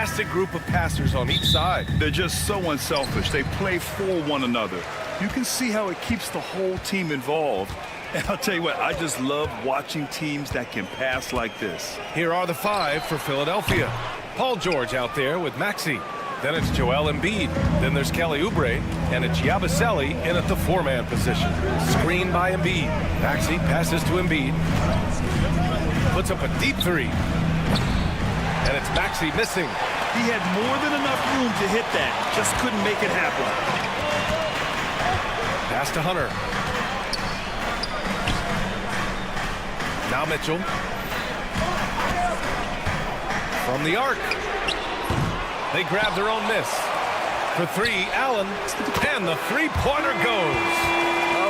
fantastic group of passers on each side. They're just so unselfish. They play for one another. You can see how it keeps the whole team involved. And I'll tell you what, I just love watching teams that can pass like this. Here are the 5 for Philadelphia. Paul George out there with Maxey. Then it's Joel Embiid. Then there's Kelly Oubre. And it's Yabusele in at the 4-man position. Screen by Embiid. Maxey passes to Embiid. Puts up a deep 3. And it's Maxey missing. He had more than enough room to hit that. Just couldn't make it happen. Pass to Hunter. Now Mitchell. From the arc. They grab their own miss. For 3, Allen. And the 3-pointer goes.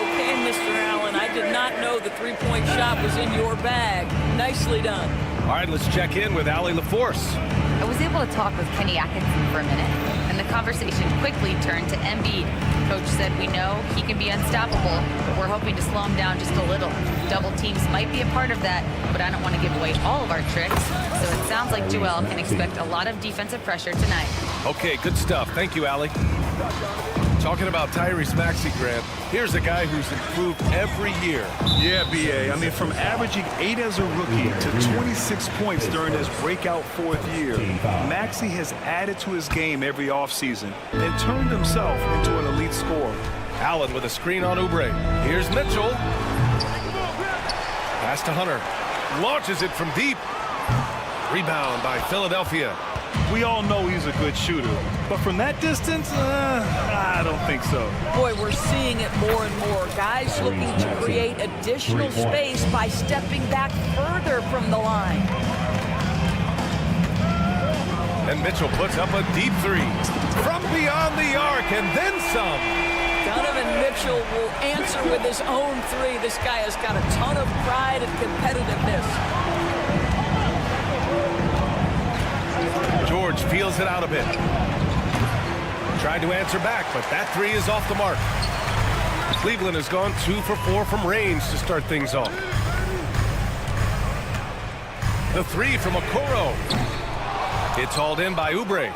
Okay, Mr. Allen, I did not know the 3-point shot was in your bag. Nicely done. All right, let's check in with Allie LaForce. I was able to talk with Kenny Atkinson for a minute, and the conversation quickly turned to Embiid. Coach said we know he can be unstoppable, but we're hoping to slow him down just a little. Double teams might be a part of that, but I don't want to give away all of our tricks, so it sounds like Joel can expect a lot of defensive pressure tonight. Okay, good stuff. Thank you, Allie. Talking about Tyrese Maxey, Grant, here's a guy who's improved every year. Yeah, B.A. I mean, from averaging 8 as a rookie to 26 points during his breakout 4th year, Maxey has added to his game every offseason and turned himself into an elite scorer. Allen with a screen on Oubre. Here's Mitchell. Pass to Hunter. Launches it from deep. Rebound by Philadelphia. We all know he's a good shooter, but from that distance, I don't think so. Boy, we're seeing it more and more. Guys looking to create additional space by stepping back further from the line. And Mitchell puts up a deep 3 from beyond the arc and then some. Donovan Mitchell will answer with his own 3. This guy has got a ton of pride and competitiveness. George feels it out a bit. Tried to answer back, but that 3 is off the mark. Cleveland has gone 2 for 4 from range to start things off. The 3 from Okoro. It's hauled in by Oubre.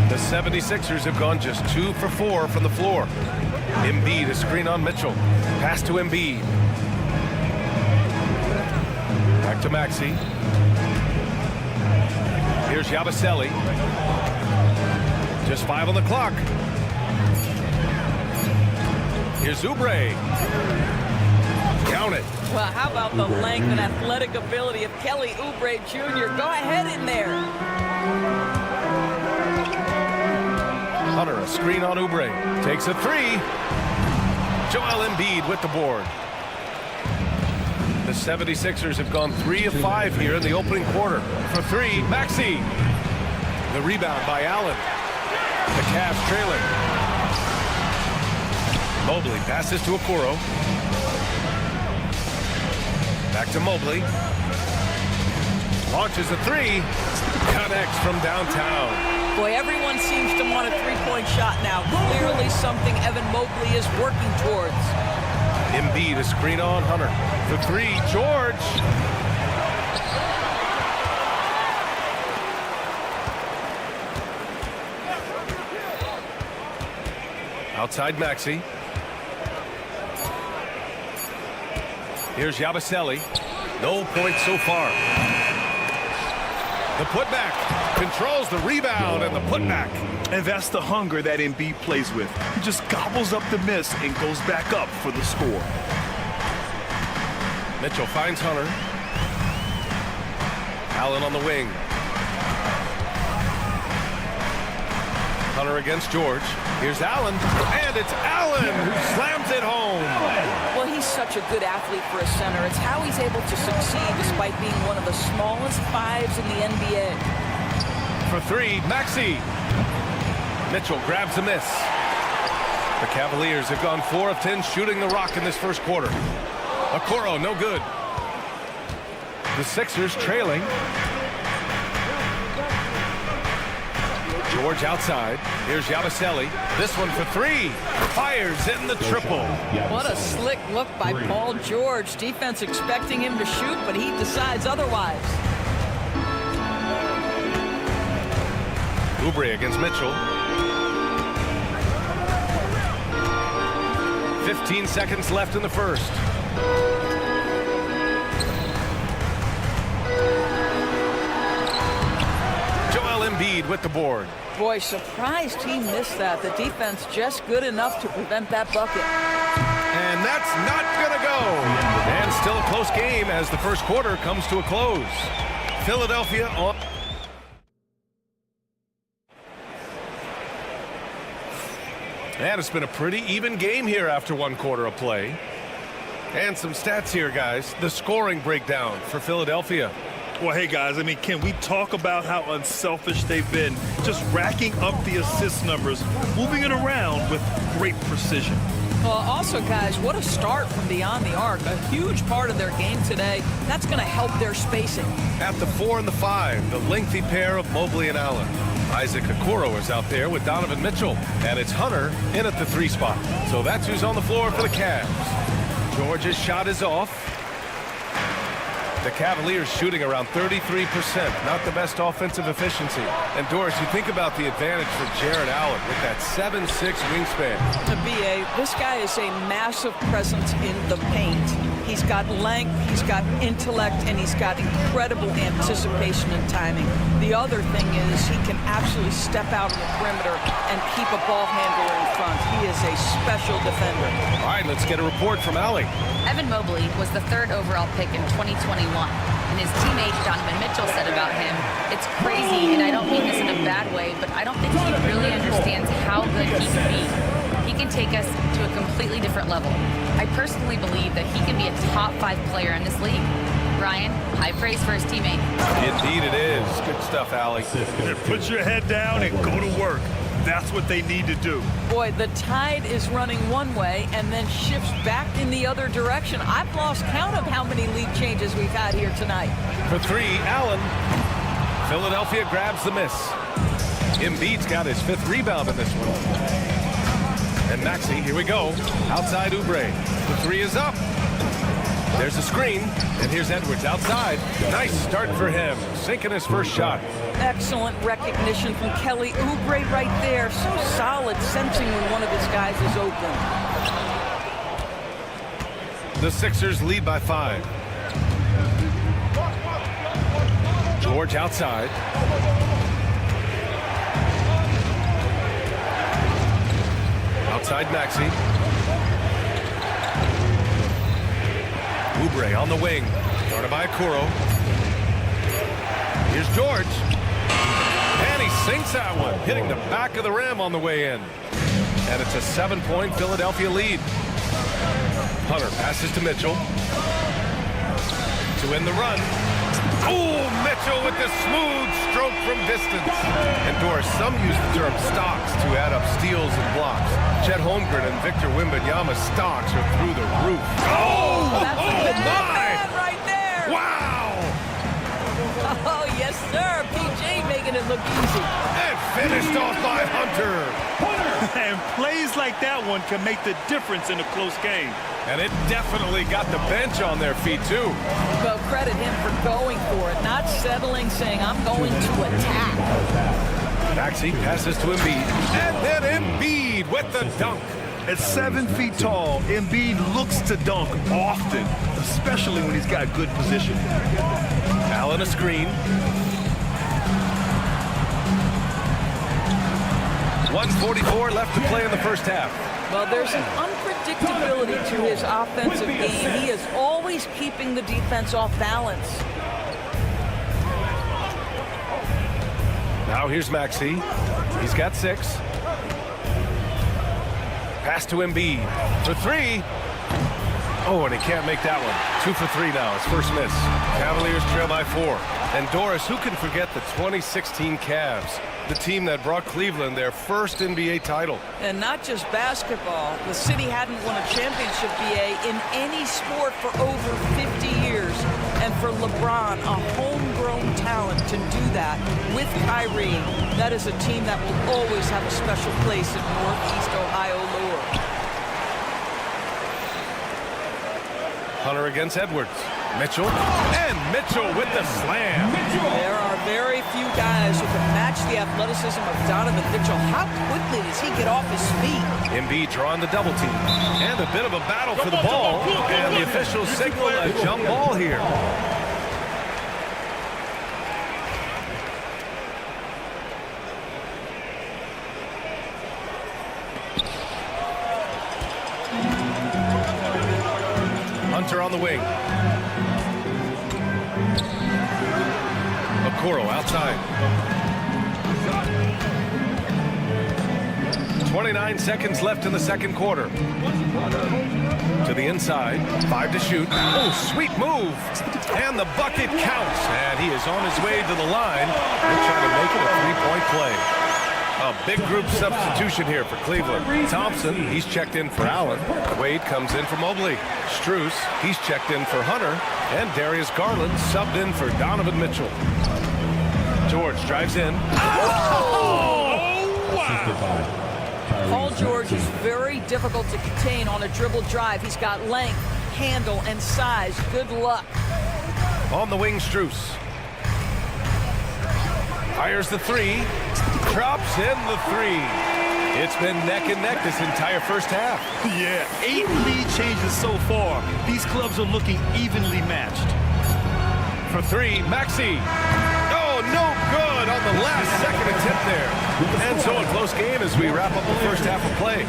The 76ers have gone just 2 for 4 from the floor. Embiid, a screen on Mitchell. Pass to Embiid. Back to Maxey. Here's Yabusele. Just 5 on the clock. Here's Oubre. Count it. Well, how about the length and athletic ability of Kelly Oubre Jr.? Go ahead in there. Hunter, a screen on Oubre. Takes a 3. Joel Embiid with the board. The 76ers have gone 3 of 5 here in the opening quarter. For 3, Maxey. The rebound by Allen. The Cavs trailing. Mobley passes to Okoro. Back to Mobley. Launches a 3. Connects from downtown. Boy, everyone seems to want a 3-point shot now. Clearly something Evan Mobley is working towards. Embiid, a screen on Hunter. For 3, George. Outside Maxey. Here's Yabusele. No points so far. The putback. Controls the rebound and the putback. And that's the hunger that Embiid plays with. He just gobbles up the miss and goes back up for the score. Mitchell finds Hunter. Allen on the wing. Hunter against George. Here's Allen. And it's Allen who slams it home. Well, he's such a good athlete for a center. It's how he's able to succeed despite being one of the smallest 5s in the NBA. For 3, Maxey. Mitchell grabs a miss. The Cavaliers have gone 4 of 10 shooting the rock in this first quarter. Okoro, no good. The Sixers trailing. George outside. Here's Yabusele. This one for 3. Fires in the triple. What a slick look by Paul George. Defense expecting him to shoot, but he decides otherwise. Oubre against Mitchell. 15 seconds left in the first. Joel Embiid with the board. Boy, surprised he missed that. The defense just good enough to prevent that bucket. And that's not going to go. And still a close game as the first quarter comes to a close. Philadelphia on. And it's been a pretty even game here after one quarter of play. And some stats here, guys. The scoring breakdown for Philadelphia. Well, hey, guys, I mean, can we talk about how unselfish they've been? Just racking up the assist numbers, moving it around with great precision. Well, also, guys, what a start from beyond the arc. A huge part of their game today. That's going to help their spacing. At the 4 and the 5, the lengthy pair of Mobley and Allen. Isaac Okoro is out there with Donovan Mitchell. And it's Hunter in at the 3 spot. So that's who's on the floor for the Cavs. George's shot is off. The Cavaliers shooting around 33%. Not the best offensive efficiency. And Doris, you think about the advantage for Jared Allen with that 7'6" wingspan. The BA, this guy is a massive presence in the paint. He's got length, he's got intellect, and he's got incredible anticipation and timing. The other thing is he can actually step out on the perimeter and keep a ball handler in front. He is a special defender. All right, let's get a report from Allie. Evan Mobley was the 3rd overall pick in 2021, and his teammate Donovan Mitchell said about him, "It's crazy, and I don't mean this in a bad way, but I don't think he really understands how good he can be. He can take us to a completely different level. I personally believe that he can be a top 5 player in this league." Ryan, high praise for his teammate. Indeed it is. Good stuff, Allie. Put your head down and go to work. That's what they need to do. Boy, the tide is running one way and then shifts back in the other direction. I've lost count of how many lead changes we've had here tonight. For 3, Allen. Philadelphia grabs the miss. Embiid's got his 5th rebound in this one. And Maxey, here we go. Outside Oubre. The 3 is up. There's a screen. And here's Edwards outside. Nice start for him. Sinking his first shot. Excellent recognition from Kelly Oubre right there. So solid, sensing when one of his guys is open. The Sixers lead by 5. George outside. Outside Maxey. Oubre on the wing. Guarded by Okoro. Here's George. And he sinks that one, hitting the back of the rim on the way in. And it's a 7-point Philadelphia lead. Hunter passes to Mitchell. To end the run. Oh, Mitchell with the smooth stroke from distance. And Doris, some use the term stocks to add up steals and blocks. Chet Holmgren and Victor Wembanyama's stocks are through the roof. Oh, That's a good man right there. Wow! Oh, yes, sir. PJ making it look easy. And finished off by Hunter. And plays like that one can make the difference in a close game. And it definitely got the bench on their feet, too. Well, credit him for going for it, not settling, saying, I'm going to attack. Maxey passes to Embiid. And then Embiid with the dunk. At 7 feet tall, Embiid looks to dunk often, especially when he's got good position. Allen a screen. 1:44 left to play in the first half. Well, there's an unpredictability to his offensive game. He is always keeping the defense off balance. Now here's Maxey. He's got 6. Pass to Embiid for 3. Oh, and he can't make that one. 2 for 3 now. His first miss. Cavaliers trail by 4. And Doris, who can forget the 2016 Cavs? The team that brought Cleveland their first NBA title. And not just basketball. The city hadn't won a championship, BA, in any sport for over 50 years. And for LeBron, a homegrown talent, to do that with Kyrie, that is a team that will always have a special place in Northeast Ohio lore. Hunter against Edwards. Mitchell. And Mitchell with the slam. There are very few guys who can match the athleticism of Donovan Mitchell. How quickly does he get off his feet? Embiid drawing the double team. And a bit of a battle for the ball. And the officials signal a jump ball here. Hunter on the wing. Okoro outside. 29 seconds left in the second quarter. To the inside. 5 to shoot. Oh, sweet move. And the bucket counts. And he is on his way to the line. They're trying to make it a three-point play. A big group substitution here for Cleveland. Thompson, he's checked in for Allen. Wade comes in for Mobley. Strus, he's checked in for Hunter. And Darius Garland subbed in for Donovan Mitchell. George drives in. Oh, wow. Paul George is very difficult to contain on a dribble drive. He's got length, handle, and size. Good luck. On the wing, Strus. Fires the three. Drops in the three. It's been neck and neck this entire first half. Yeah, 8 lead changes so far. These clubs are looking evenly matched. For three, Maxey. Oh, no good on the last second attempt there. And so a close game as we wrap up the first half of play.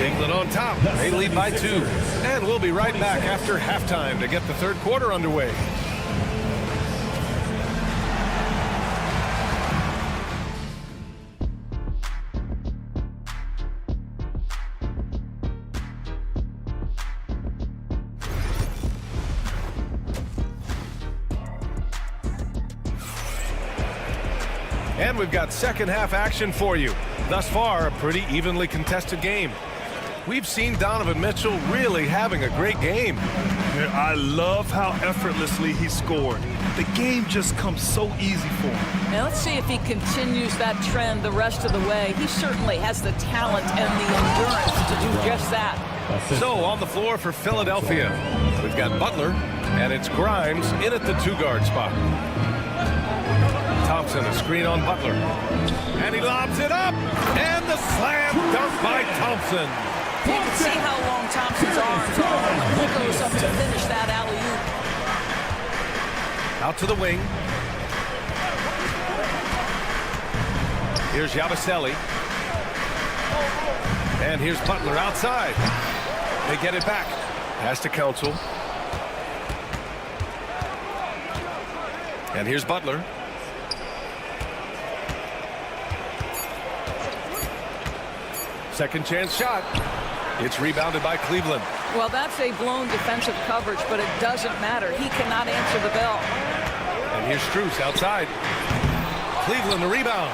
England on top. They lead by 2. And we'll be right back after halftime to get the third quarter underway. And we've got second half action for you. Thus far, a pretty evenly contested game. We've seen Donovan Mitchell really having a great game. I love how effortlessly he scored. The game just comes so easy for him. Now let's see if he continues that trend the rest of the way. He certainly has the talent and the endurance to do just that. So on the floor for Philadelphia, we've got Butler, and it's Grimes in at the 2-guard spot. Thompson, a screen on Butler. And he lobs it up. And the slam dunk by Thompson. You can see how long Thompson's arms are when he goes up to finish that alley-oop. Out to the wing. Here's Yabusele. And here's Butler outside. They get it back. Pass to Council. And here's Butler. Second chance shot. It's rebounded by Cleveland. Well, that's a blown defensive coverage, but it doesn't matter. He cannot answer the bell. And here's Strus outside. Cleveland the rebound.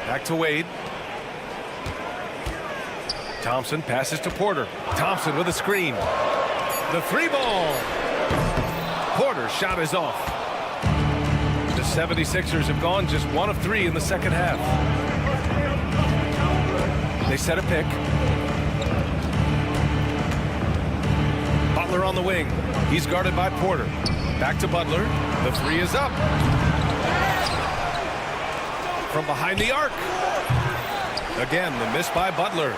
Back to Wade. Thompson passes to Porter. Thompson with a screen. The 3-ball. Porter's shot is off. The 76ers have gone just 1 of 3 in the second half. They set a pick. Butler on the wing. He's guarded by Porter. Back to Butler. The 3 is up. From behind the arc. Again, the miss by Butler.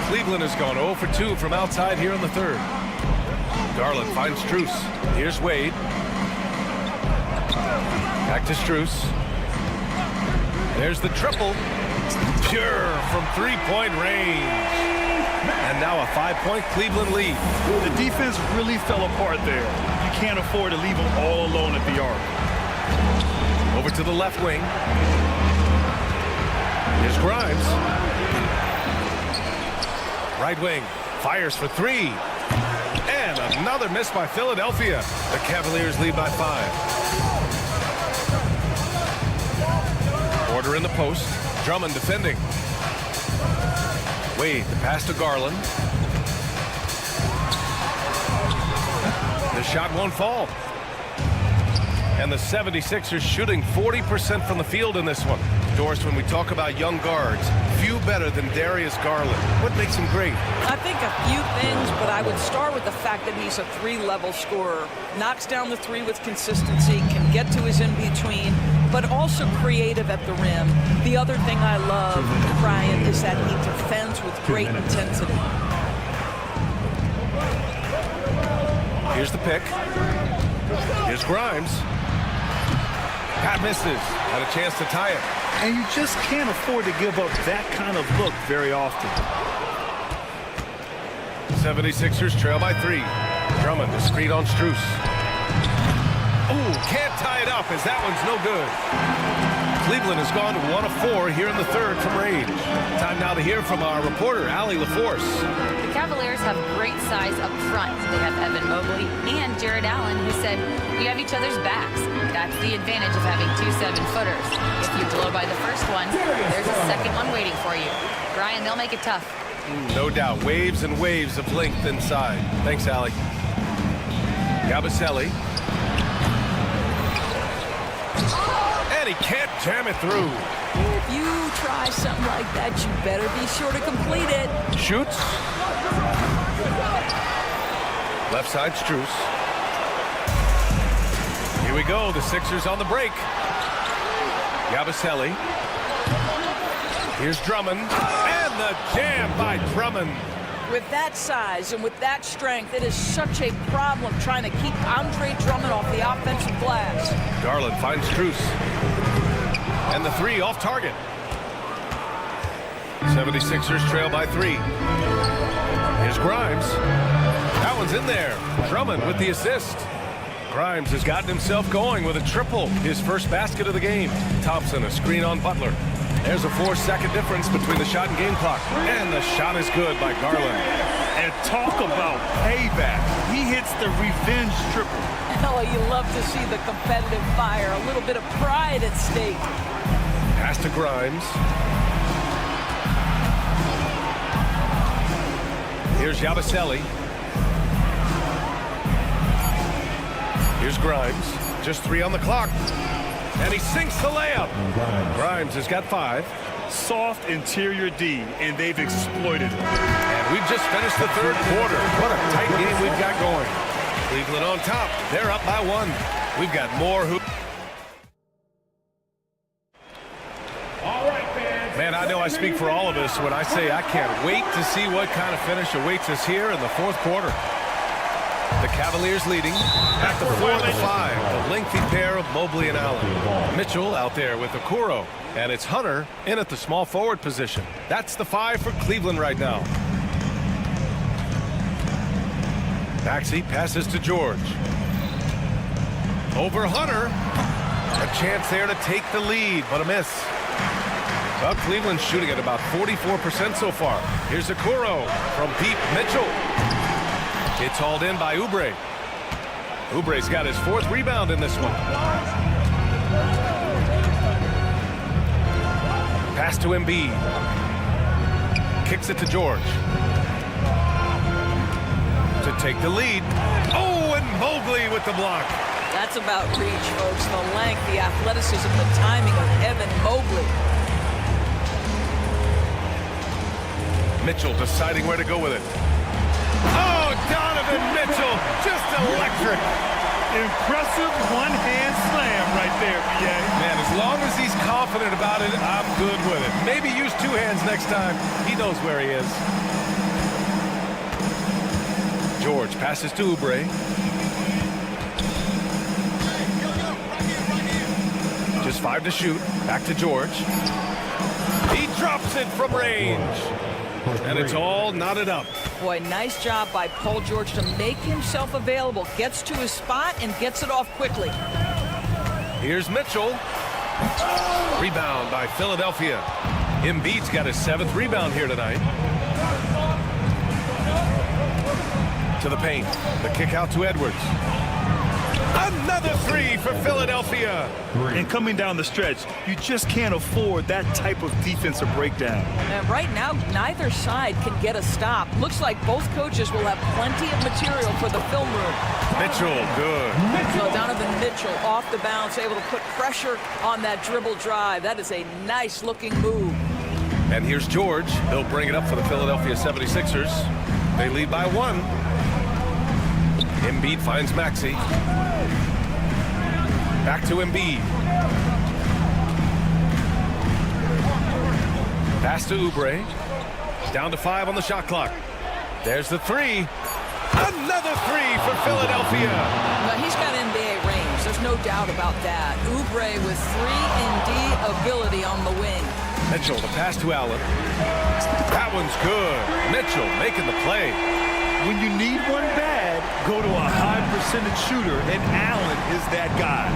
Cleveland has gone 0 for 2 from outside here in the third. Garland finds Strus. Here's Wade. Back to Strus. There's the triple. Pure from 3-point range. And now a 5-point Cleveland lead. The defense really fell apart there. You can't afford to leave them all alone at the arc. Over to the left wing. Here's Grimes. Right wing. Fires for 3. And another miss by Philadelphia. The Cavaliers lead by 5. Porter in the post. Drummond defending. Wade, the pass to Garland. The shot won't fall. And the 76ers shooting 40% from the field in this one. Doris, when we talk about young guards, few better than Darius Garland. What makes him great? I think a few things, but I would start with the fact that he's a three-level scorer. Knocks down the three with consistency, can get to his in-between, but also creative at the rim. The other thing I love, Brian, is that he defends with great intensity. Here's the pick. Here's Grimes. Pat misses. Had a chance to tie it. And you just can't afford to give up that kind of look very often. 76ers trail by 3. Drummond, the screen on Strus. Oh, can't tie it up as that one's no good. Cleveland has gone 1 of 4 here in the third from range. Time now to hear from our reporter, Allie LaForce. The Cavaliers have great size up front. They have Evan Mobley and Jared Allen, who said, "We have each other's backs." That's the advantage of having 2 7-footers. If you blow by the first one, there's a second one waiting for you. Brian, they'll make it tough. No doubt. Waves and waves of length inside. Thanks, Allie. Yabusele. And he can't jam it through. If you try something like that, you better be sure to complete it. Shoots. Left side, Strus. Here we go. The Sixers on the break. Yabusele. Here's Drummond. And the jam by Drummond. With that size and with that strength, it is such a problem trying to keep Andre Drummond off the offensive glass. Garland finds Strus. And the 3 off target. 76ers trail by 3. Here's Grimes. That one's in there. Drummond with the assist. Grimes has gotten himself going with a triple. His first basket of the game. Thompson, a screen on Butler. There's a 4-second difference between the shot and game clock. And the shot is good by Garland. And talk about payback. He hits the revenge triple. Oh, you love to see the competitive fire. A little bit of pride at stake. Pass to Grimes. Here's Yabusele. Here's Grimes. Just 3 on the clock. And he sinks the layup. Grimes has got 5. Soft interior D, and they've exploited it. And we've just finished the third quarter. What a tight game we've got going. Cleveland on top. They're up by 1. We've got more hoop. Man, I know I speak for all of us when I say I can't wait to see what kind of finish awaits us here in the fourth quarter. The Cavaliers leading at the 4 to 5. The lengthy pair of Mobley and Allen. Mitchell out there with Okoro. And it's Hunter in at the small forward position. That's the 5 for Cleveland right now. Maxey passes to George. Over Hunter. A chance there to take the lead, but a miss. Well, Cleveland's shooting at about 44% so far. Here's Okoro from Pete Mitchell. It's hauled in by Oubre. Oubre's got his 4th rebound in this one. Pass to Embiid. Kicks it to George. To take the lead. Oh, and Mobley with the block. That's about reach, folks. The length, the athleticism, the timing of Evan Mobley. Mitchell deciding where to go with it. Oh, Donovan Mitchell, just electric. Impressive one-hand slam right there, BA. Man, as long as he's confident about it, I'm good with it. Maybe use 2 hands next time. He knows where he is. George passes to Oubre. Just 5 to shoot. Back to George. He drops it from range. And it's all knotted up. Boy, nice job by Paul George to make himself available. Gets to his spot and gets it off quickly. Here's Mitchell. Rebound by Philadelphia. Embiid's got his 7th rebound here tonight. To the paint. The kick out to Edwards. Another three for Philadelphia. And coming down the stretch, you just can't afford that type of defensive breakdown. And right now, neither side can get a stop. Looks like both coaches will have plenty of material for the film room. Mitchell, good. So Donovan Mitchell off the bounce, able to put pressure on that dribble drive. That is a nice-looking move. And here's George. He'll bring it up for the Philadelphia 76ers. They lead by 1. Embiid finds Maxey. Back to Embiid. Pass to Oubre. Down to 5 on the shot clock. There's the three. Another three for Philadelphia. Now, he's got NBA range. There's no doubt about that. Oubre with 3-and-D ability on the wing. Mitchell, the pass to Allen. That one's good. Mitchell making the play. When you need one bad, go to a high percentage shooter, and Allen is that guy.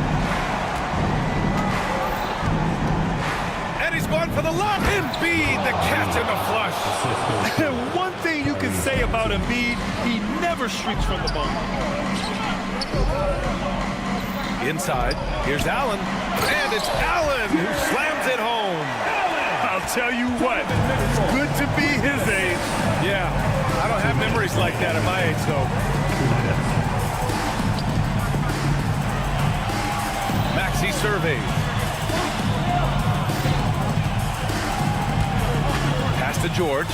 And he's going for the lob. Embiid, the catch and the flush. And one thing you can say about Embiid, he never shrinks from the ball. Inside, here's Allen. And it's Allen who slams it home. I'll tell you what, it's good to be his age. Yeah, I don't have memories like that at my age, though. Maxey surveys. Pass to George.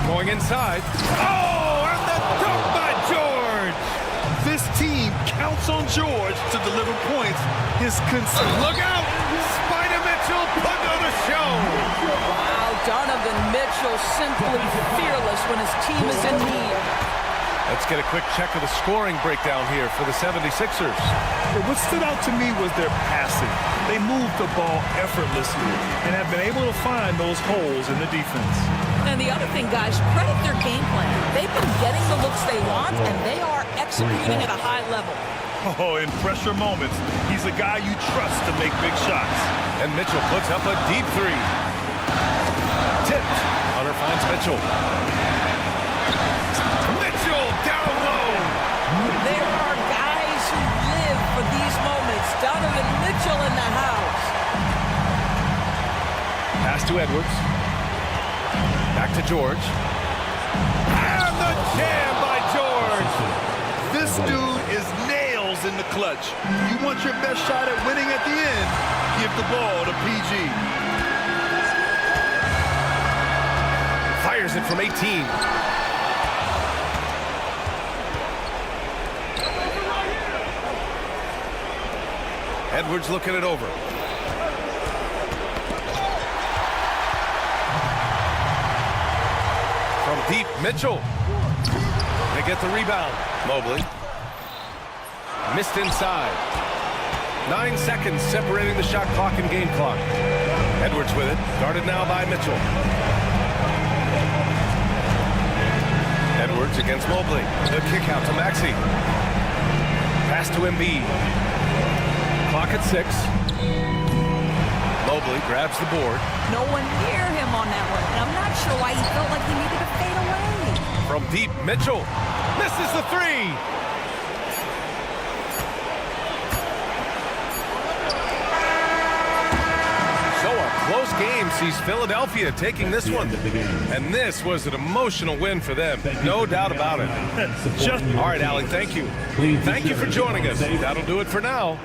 Going inside. Oh, and the dunk by George! This team counts on George to deliver points. His Look out! Spider Mitchell put on a show! Wow, Donovan Mitchell simply fearless when his team is in need. Let's get a quick check of the scoring breakdown here for the 76ers. What stood out to me was their passing. They moved the ball effortlessly and have been able to find those holes in the defense. And the other thing, guys, credit their game plan. They've been getting the looks they want, and they are executing at a high level. Oh, in pressure moments, he's a guy you trust to make big shots. And Mitchell puts up a deep three. Tipped. Hunter finds Mitchell. Mitchell down low. There are guys who live for these moments. Donovan Mitchell in the house. Pass to Edwards. Back to George. And the jam by George. This dude is nails in the clutch. You want your best shot at winning at the end, give the ball to PG. Fires it from 18. Edwards looking it over. From deep, Mitchell. They get the rebound. Mobley. Missed inside. 9 seconds separating the shot clock and game clock. Edwards with it. Guarded now by Mitchell. Edwards against Mobley. The kick out to Maxey. Pass to Embiid. Clock at 6. Mobley grabs the board. No one near him on that one, and I'm not sure why he felt like he needed to fade away. From deep, Mitchell misses the three. So a close game sees Philadelphia taking this one. And this was an emotional win for them. No doubt about it. All right, Allie, thank you. Thank you for joining us. That'll do it for now.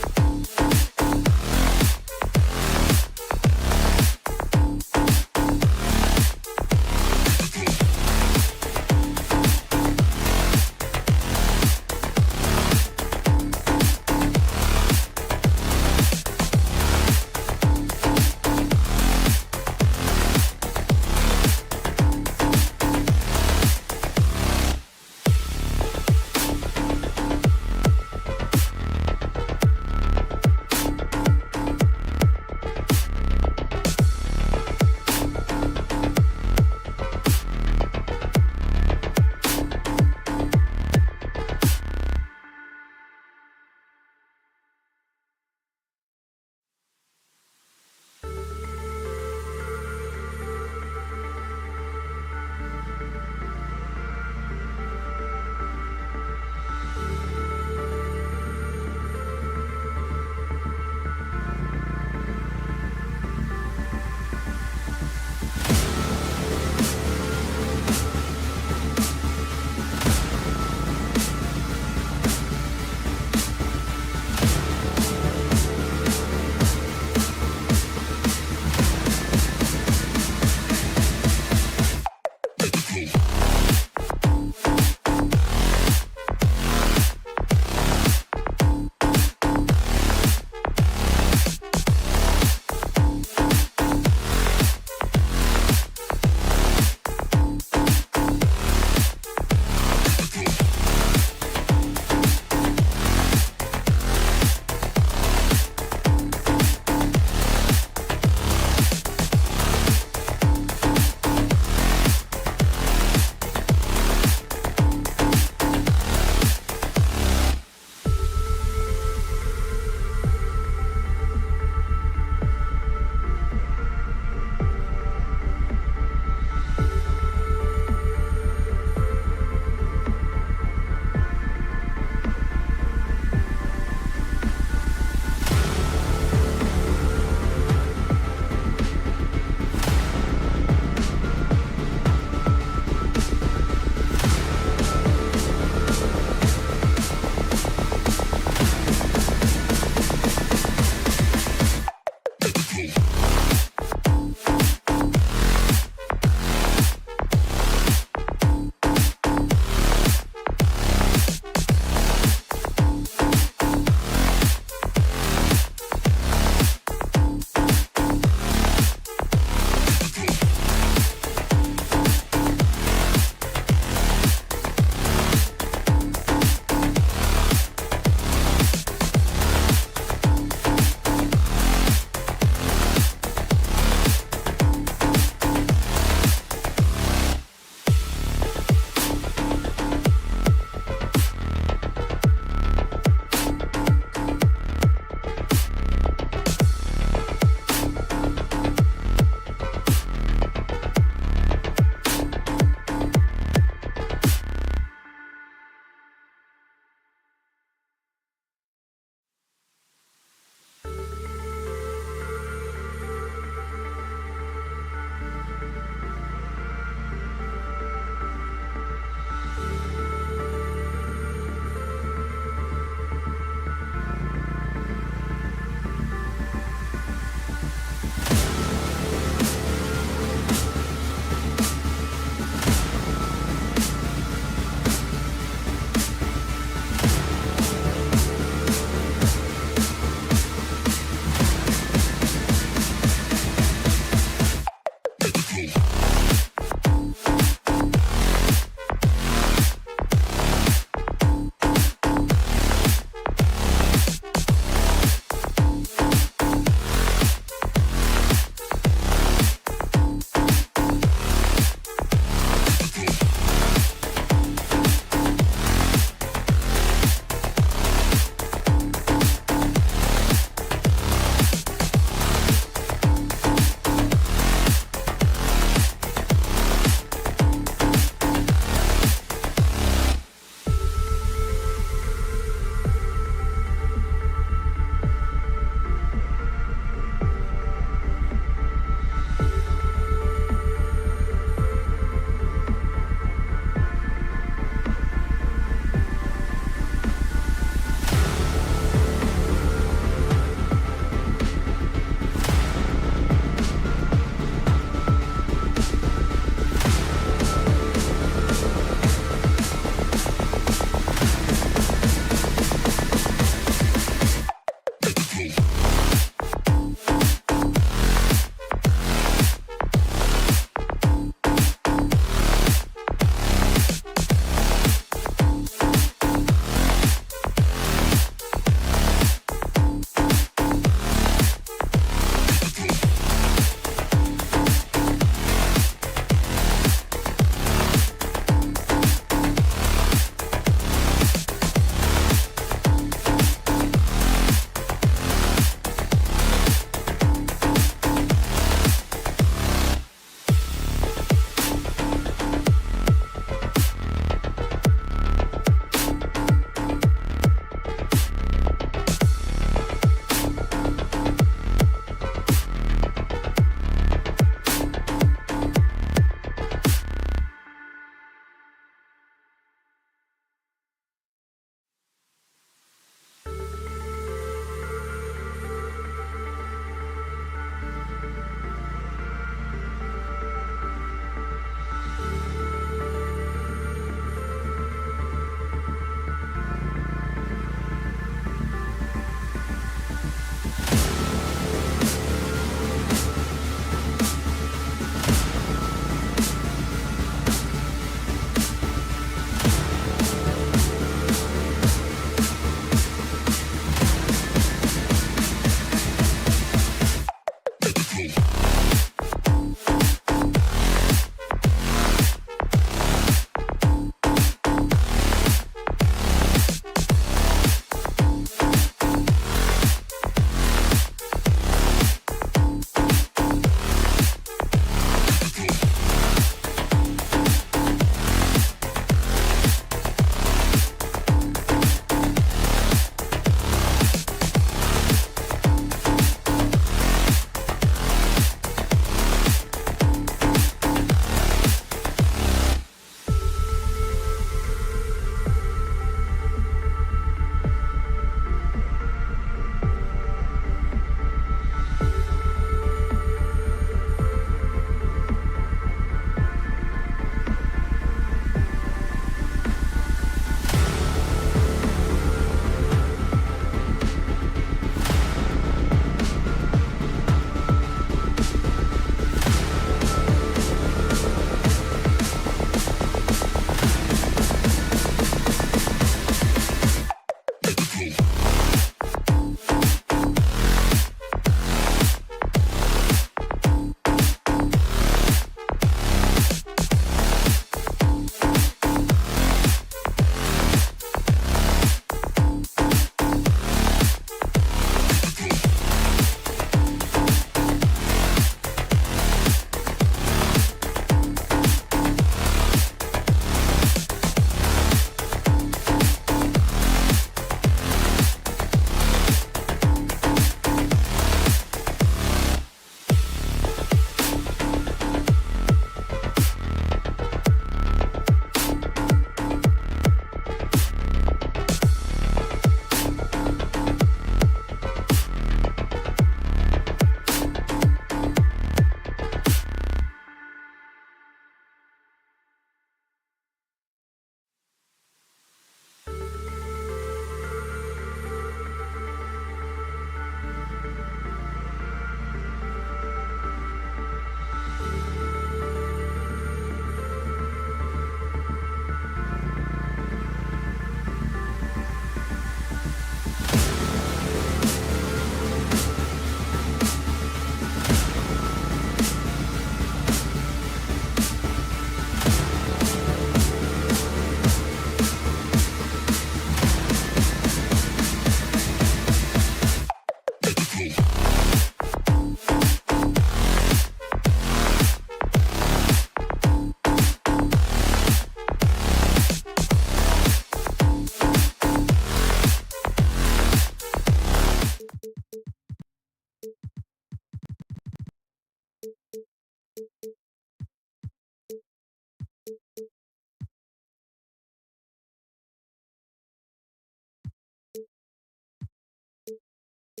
At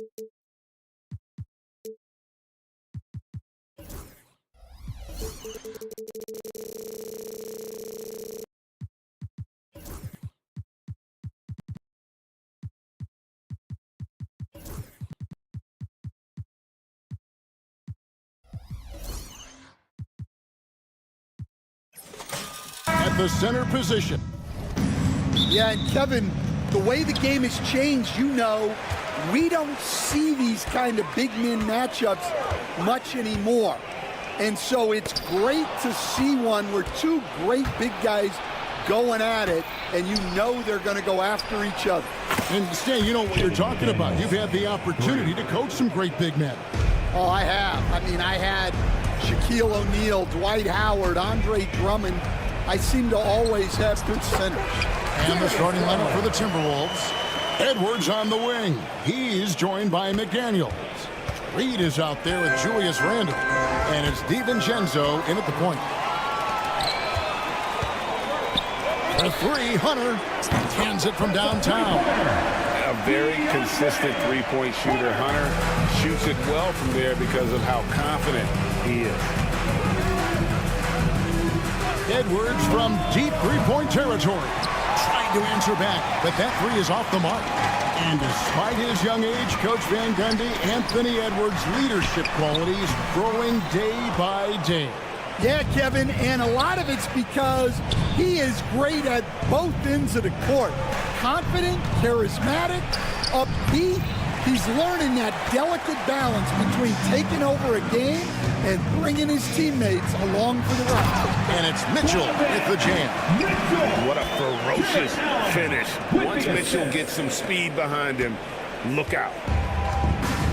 the center position. Yeah, and Kevin, the way the game has changed, we don't see these kind of big men matchups much anymore. And so it's great to see one where two great big guys going at it, and they're going to go after each other. And Stan, you know what you're talking about. You've had the opportunity to coach some great big men. Oh, I have. I had Shaquille O'Neal, Dwight Howard, Andre Drummond. I seem to always have good centers. And the starting lineup for the Timberwolves. Edwards on the wing. He's joined by McDaniels. Reed is out there with Julius Randle. And it's DiVincenzo in at the point. For three, Hunter hands it from downtown. A very consistent three-point shooter. Hunter shoots it well from there because of how confident he is. Edwards from deep three-point territory. Trying to answer back, but that three is off the mark. And despite his young age, Coach Van Gundy, Anthony Edwards' leadership qualities growing day by day. Yeah, Kevin, and a lot of it's because he is great at both ends of the court. Confident, charismatic, upbeat. He's learning that delicate balance between taking over a game and bringing his teammates along for the ride. And it's Mitchell with the jam. What a ferocious finish. Once Mitchell gets some speed behind him, look out.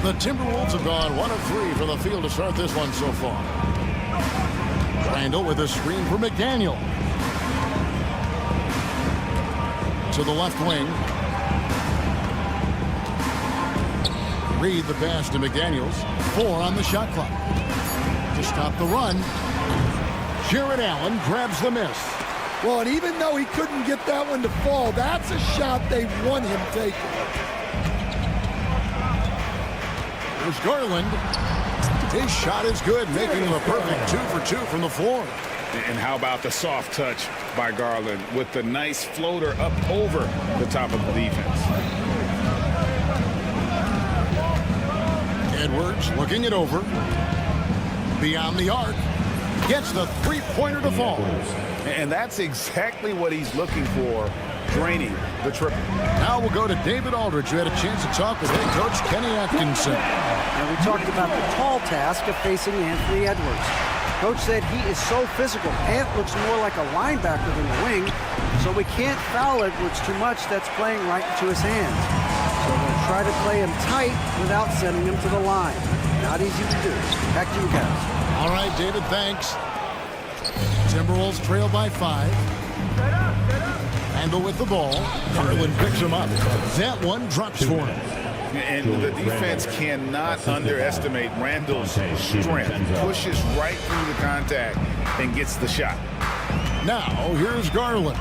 The Timberwolves have gone 1 of 3 from the field to start this one so far. Randle with a screen for McDaniel. To the left wing. Reed the pass to McDaniels. 4 on the shot clock. To stop the run, Jared Allen grabs the miss. Well, and even though he couldn't get that one to fall, that's a shot they want him taking. There's Garland. His shot is good, making him a perfect 2 for 2 from the floor. And how about the soft touch by Garland with the nice floater up over the top of the defense. Edwards looking it over. Beyond the arc. Gets the three-pointer to fall. And that's exactly what he's looking for, draining the triple. Now we'll go to David Aldridge, who had a chance to talk with head coach Kenny Atkinson. And we talked about the tall task of facing Anthony Edwards. Coach said he is so physical. Ant looks more like a linebacker than a wing, so we can't foul Edwards too much. That's playing right into his hands. So we'll try to play him tight without sending him to the line. Not easy to do. Back to you guys. All right, David, thanks. Timberwolves trail by 5. Randle with the ball. Garland picks him up. That one drops for him. And the defense cannot underestimate Randle's strength. Pushes right through the contact and gets the shot. Now, here's Garland.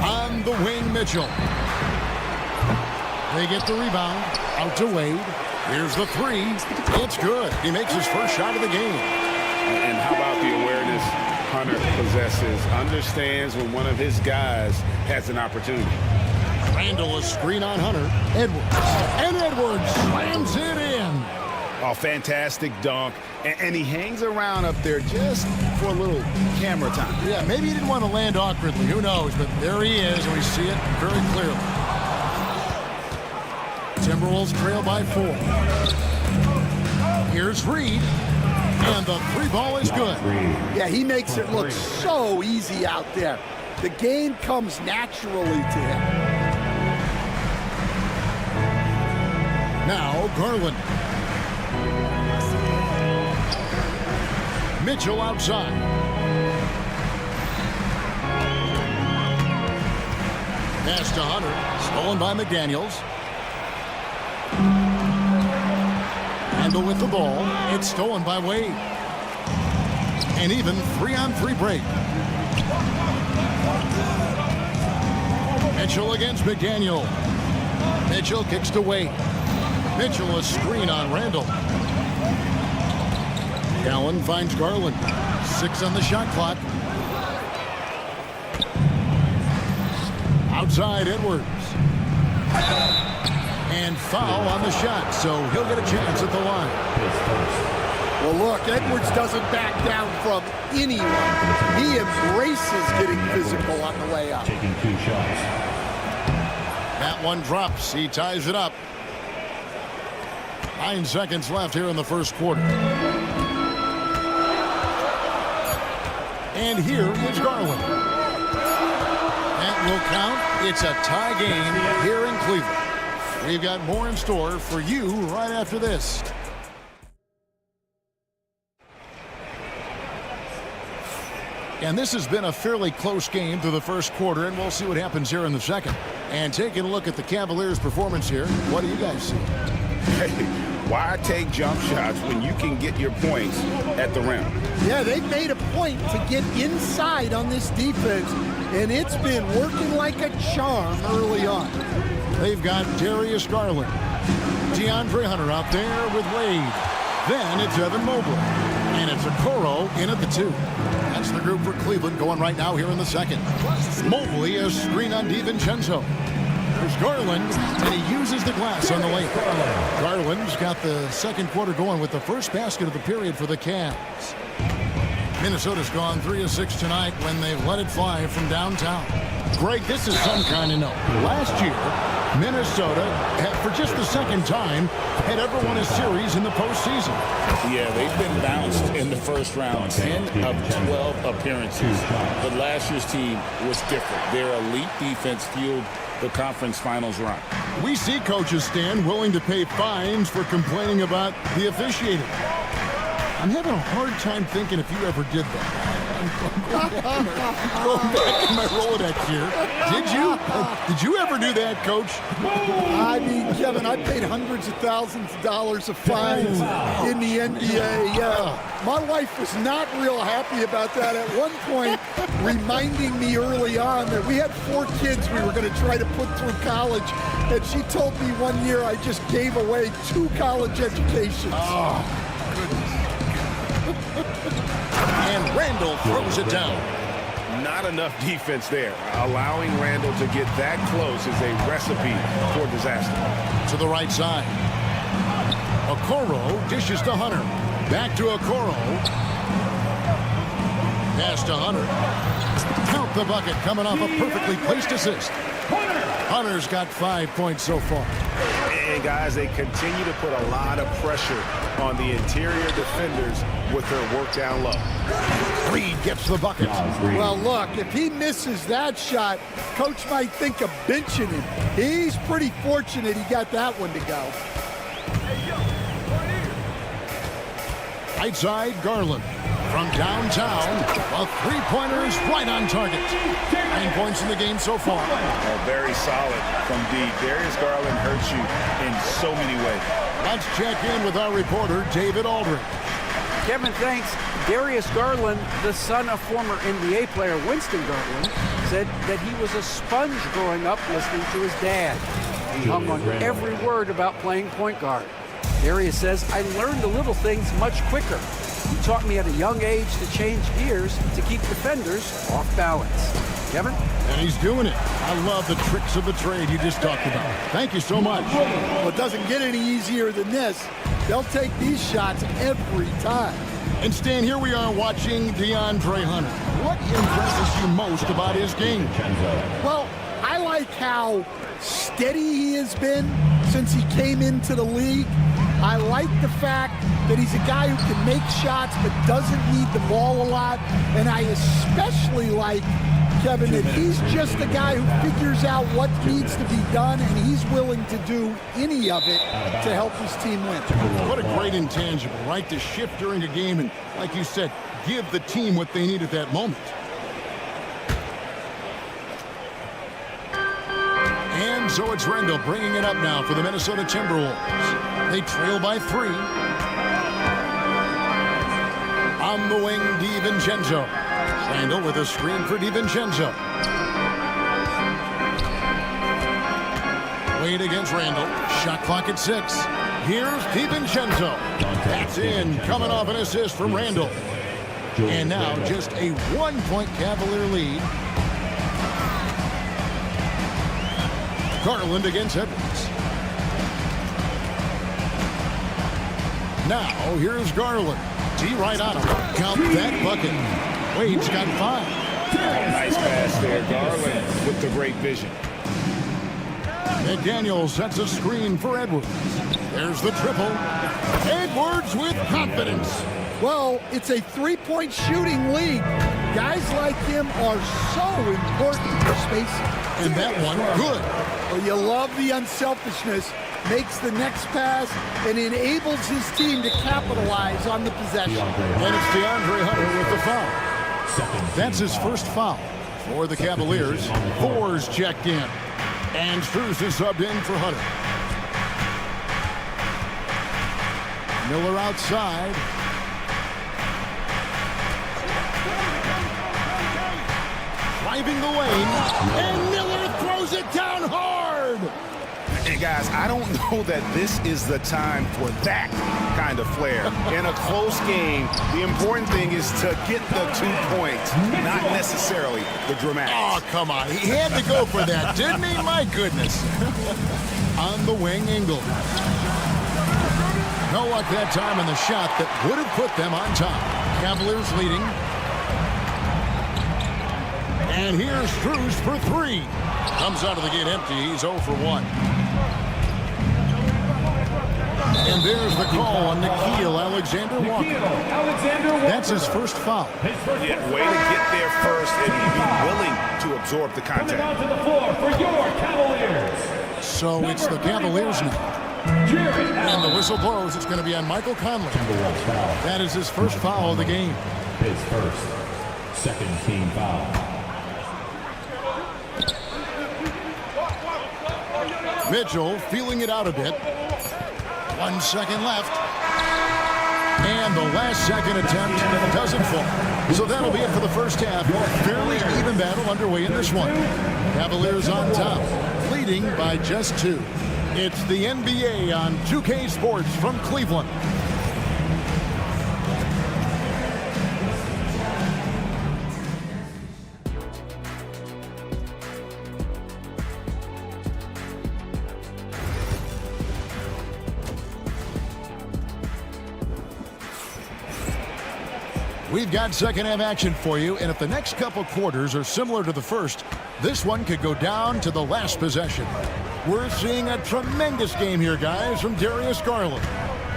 On the wing, Mitchell. They get the rebound. Out to Wade. Here's the three. It's good. He makes his first shot of the game. And how about the awareness Hunter possesses? Understands when one of his guys has an opportunity. Randle a screen on Hunter. Edwards. And Edwards slams it in. Oh, fantastic dunk. And he hangs around up there just for a little camera time. Yeah, maybe he didn't want to land awkwardly. Who knows? But there he is, and we see it very clearly. Timberwolves trail by 4. Here's Reed. And the three ball is good. Yeah, he makes it look so easy out there. The game comes naturally to him. Now Garland. Mitchell outside. Pass to Hunter. Stolen by McDaniels. Randle with the ball. It's stolen by Wade. An even 3-on-3 break. Mitchell against McDaniel. Mitchell kicks to Wade. Mitchell a screen on Randall. Allen finds Garland. 6 on the shot clock. Outside Edwards. And foul on the shot, so he'll get a chance at the line. Well, look, Edwards doesn't back down from anyone. He embraces getting physical on the way up. Taking 2 shots. That one drops. He ties it up. 9 seconds left here in the first quarter. And here is Garland. That will count. It's a tie game here in Cleveland. We've got more in store for you right after this. And this has been a fairly close game through the first quarter, and we'll see what happens here in the second. And taking a look at the Cavaliers' performance here, what do you guys see? Hey, why take jump shots when you can get your points at the rim? Yeah, they made a point to get inside on this defense, and it's been working like a charm early on. They've got Darius Garland, DeAndre Hunter out there with Wade. Then it's Evan Mobley, and it's Okoro in at the 2. That's the group for Cleveland going right now here in the second. Mobley a screen on DiVincenzo. There's Garland, and he uses the glass on the lane. Garland's got the second quarter going with the first basket of the period for the Cavs. Minnesota's gone 3 of 6 tonight when they've let it fly from downtown. Greg, this is some kind of note. Last year, Minnesota, for just the second time, had ever won a series in the postseason. Yeah, they've been bounced in the first round, 10 of 12 appearances. But last year's team was different. Their elite defense fueled the conference finals run. We see coaches stand willing to pay fines for complaining about the officiating. I'm having a hard time thinking if you ever did that. Going back in my Rolodex here. Did you ever do that, Coach? I mean, Kevin, I paid hundreds of thousands of dollars of fines in the NBA. Yeah, my wife was not real happy about that at one point, reminding me early on that we had 4 kids we were going to try to put through college, and she told me one year I just gave away 2 college educations. Oh, goodness. And Randall throws it down. Not enough defense there. Allowing Randall to get that close is a recipe for disaster. To the right side. Okoro dishes to Hunter. Back to Okoro. Pass to Hunter. Count the bucket coming off a perfectly placed assist. Hunter's got 5 points so far. And guys, they continue to put a lot of pressure on the interior defenders with their work down low. Reed gets the bucket. Well, look, if he misses that shot, Coach might think of benching him. He's pretty fortunate he got that one to go. Right side, Garland. From downtown, a three-pointer is right on target. 9 points in the game so far. Very solid from D. Darius Garland hurts you in so many ways. Let's check in with our reporter, David Aldridge. Kevin, thanks. Darius Garland, the son of former NBA player Winston Garland, said that he was a sponge growing up listening to his dad. He hung on every word about playing point guard. Darius says, I learned the little things much quicker. He taught me at a young age to change gears to keep defenders off balance. Kevin? And he's doing it. I love the tricks of the trade you just talked about. Thank you so much. Well, it doesn't get any easier than this. They'll take these shots every time. And Stan, here we are watching DeAndre Hunter. What impresses you most about his game? Well, I like how steady he has been since he came into the league. I like the fact that he's a guy who can make shots but doesn't need the ball a lot. And I especially like, Kevin, that he's just a guy who figures out what needs to be done, and he's willing to do any of it to help his team win. What a great intangible, right? To shift during a game and, like you said, give the team what they need at that moment. And so it's Randall bringing it up now for the Minnesota Timberwolves. They trail by 3. On the wing, DiVincenzo. Randall with a screen for DiVincenzo. Wade against Randall. Shot clock at 6. Here's DiVincenzo. That's in, coming off an assist from Randall. And now just a 1-point Cavalier lead. Garland against Edwards. Now here's Garland. D right on him. Count that bucket. Wade's got 5. Nice pass there. Garland with the great vision. McDaniel sets a screen for Edwards. There's the triple. Edwards with confidence. Well, it's a three-point shooting league. Guys like him are so important for spacing. And that one, good. Well, you love the unselfishness. Makes the next pass and enables his team to capitalize on the possession. And it's DeAndre Hunter with the foul. That's his first foul for the Cavaliers. 4's checked in. And Strus is subbed in for Hunter. Miller outside. Driving the lane. And Miller throws it down hard. Hey, guys, I don't know that this is the time for that kind of flair. In a close game, the important thing is to get the 2 points, not necessarily the dramatics. Oh, come on. He had to go for that, didn't he? My goodness. On the wing, Ingle. No luck that time in the shot that would have put them on top. Cavaliers leading. And here's Strus for 3. Comes out of the gate empty. He's 0 for 1. And there's the call on Alexander Walker. That's his first foul. Yeah, way to get there first and be willing to absorb the contact. Onto the floor for your Cavaliers. So it's the Cavaliers now. And the whistle blows. It's going to be on Michael Conley. That is his first foul of the game. His first. Second team foul. Mitchell feeling it out a bit. 1 second left. And the last second attempt doesn't fall. So that'll be it for the first half. Fairly even battle underway in this one. Cavaliers on top, leading by just 2. It's the NBA on 2K Sports from Cleveland. We've got second half action for you, and if the next couple quarters are similar to the first, this one could go down to the last possession. We're seeing a tremendous game here, guys, from Darius Garland.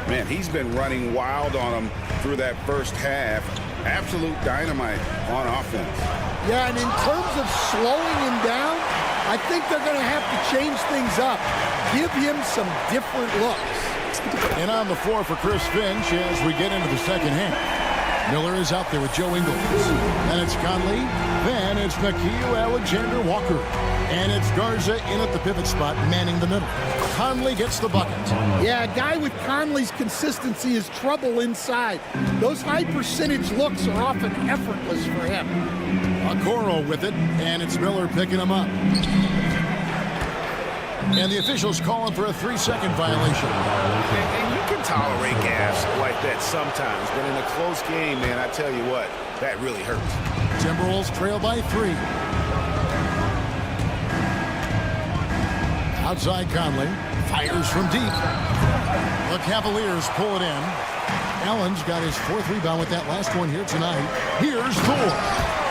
Man, he's been running wild on him through that first half. Absolute dynamite on offense. Yeah, and in terms of slowing him down, I think they're going to have to change things up. Give him some different looks. And on the floor for Chris Finch as we get into the second half. Miller is out there with Joe Ingles. And it's Conley. Then it's Alexander Walker. And it's Garza in at the pivot spot, manning the middle. Conley gets the bucket. Yeah, a guy with Conley's consistency is trouble inside. Those high percentage looks are often effortless for him. Okoro with it, and it's Miller picking him up. And the officials calling for a 3-second violation. And you can tolerate gaffes like that sometimes, but in a close game, man, I tell you what, that really hurts. Timberwolves trail by 3. Outside Conley, fires from deep. The Cavaliers pull it in. Allen's got his 4th rebound with that last one here tonight. Here's Thor.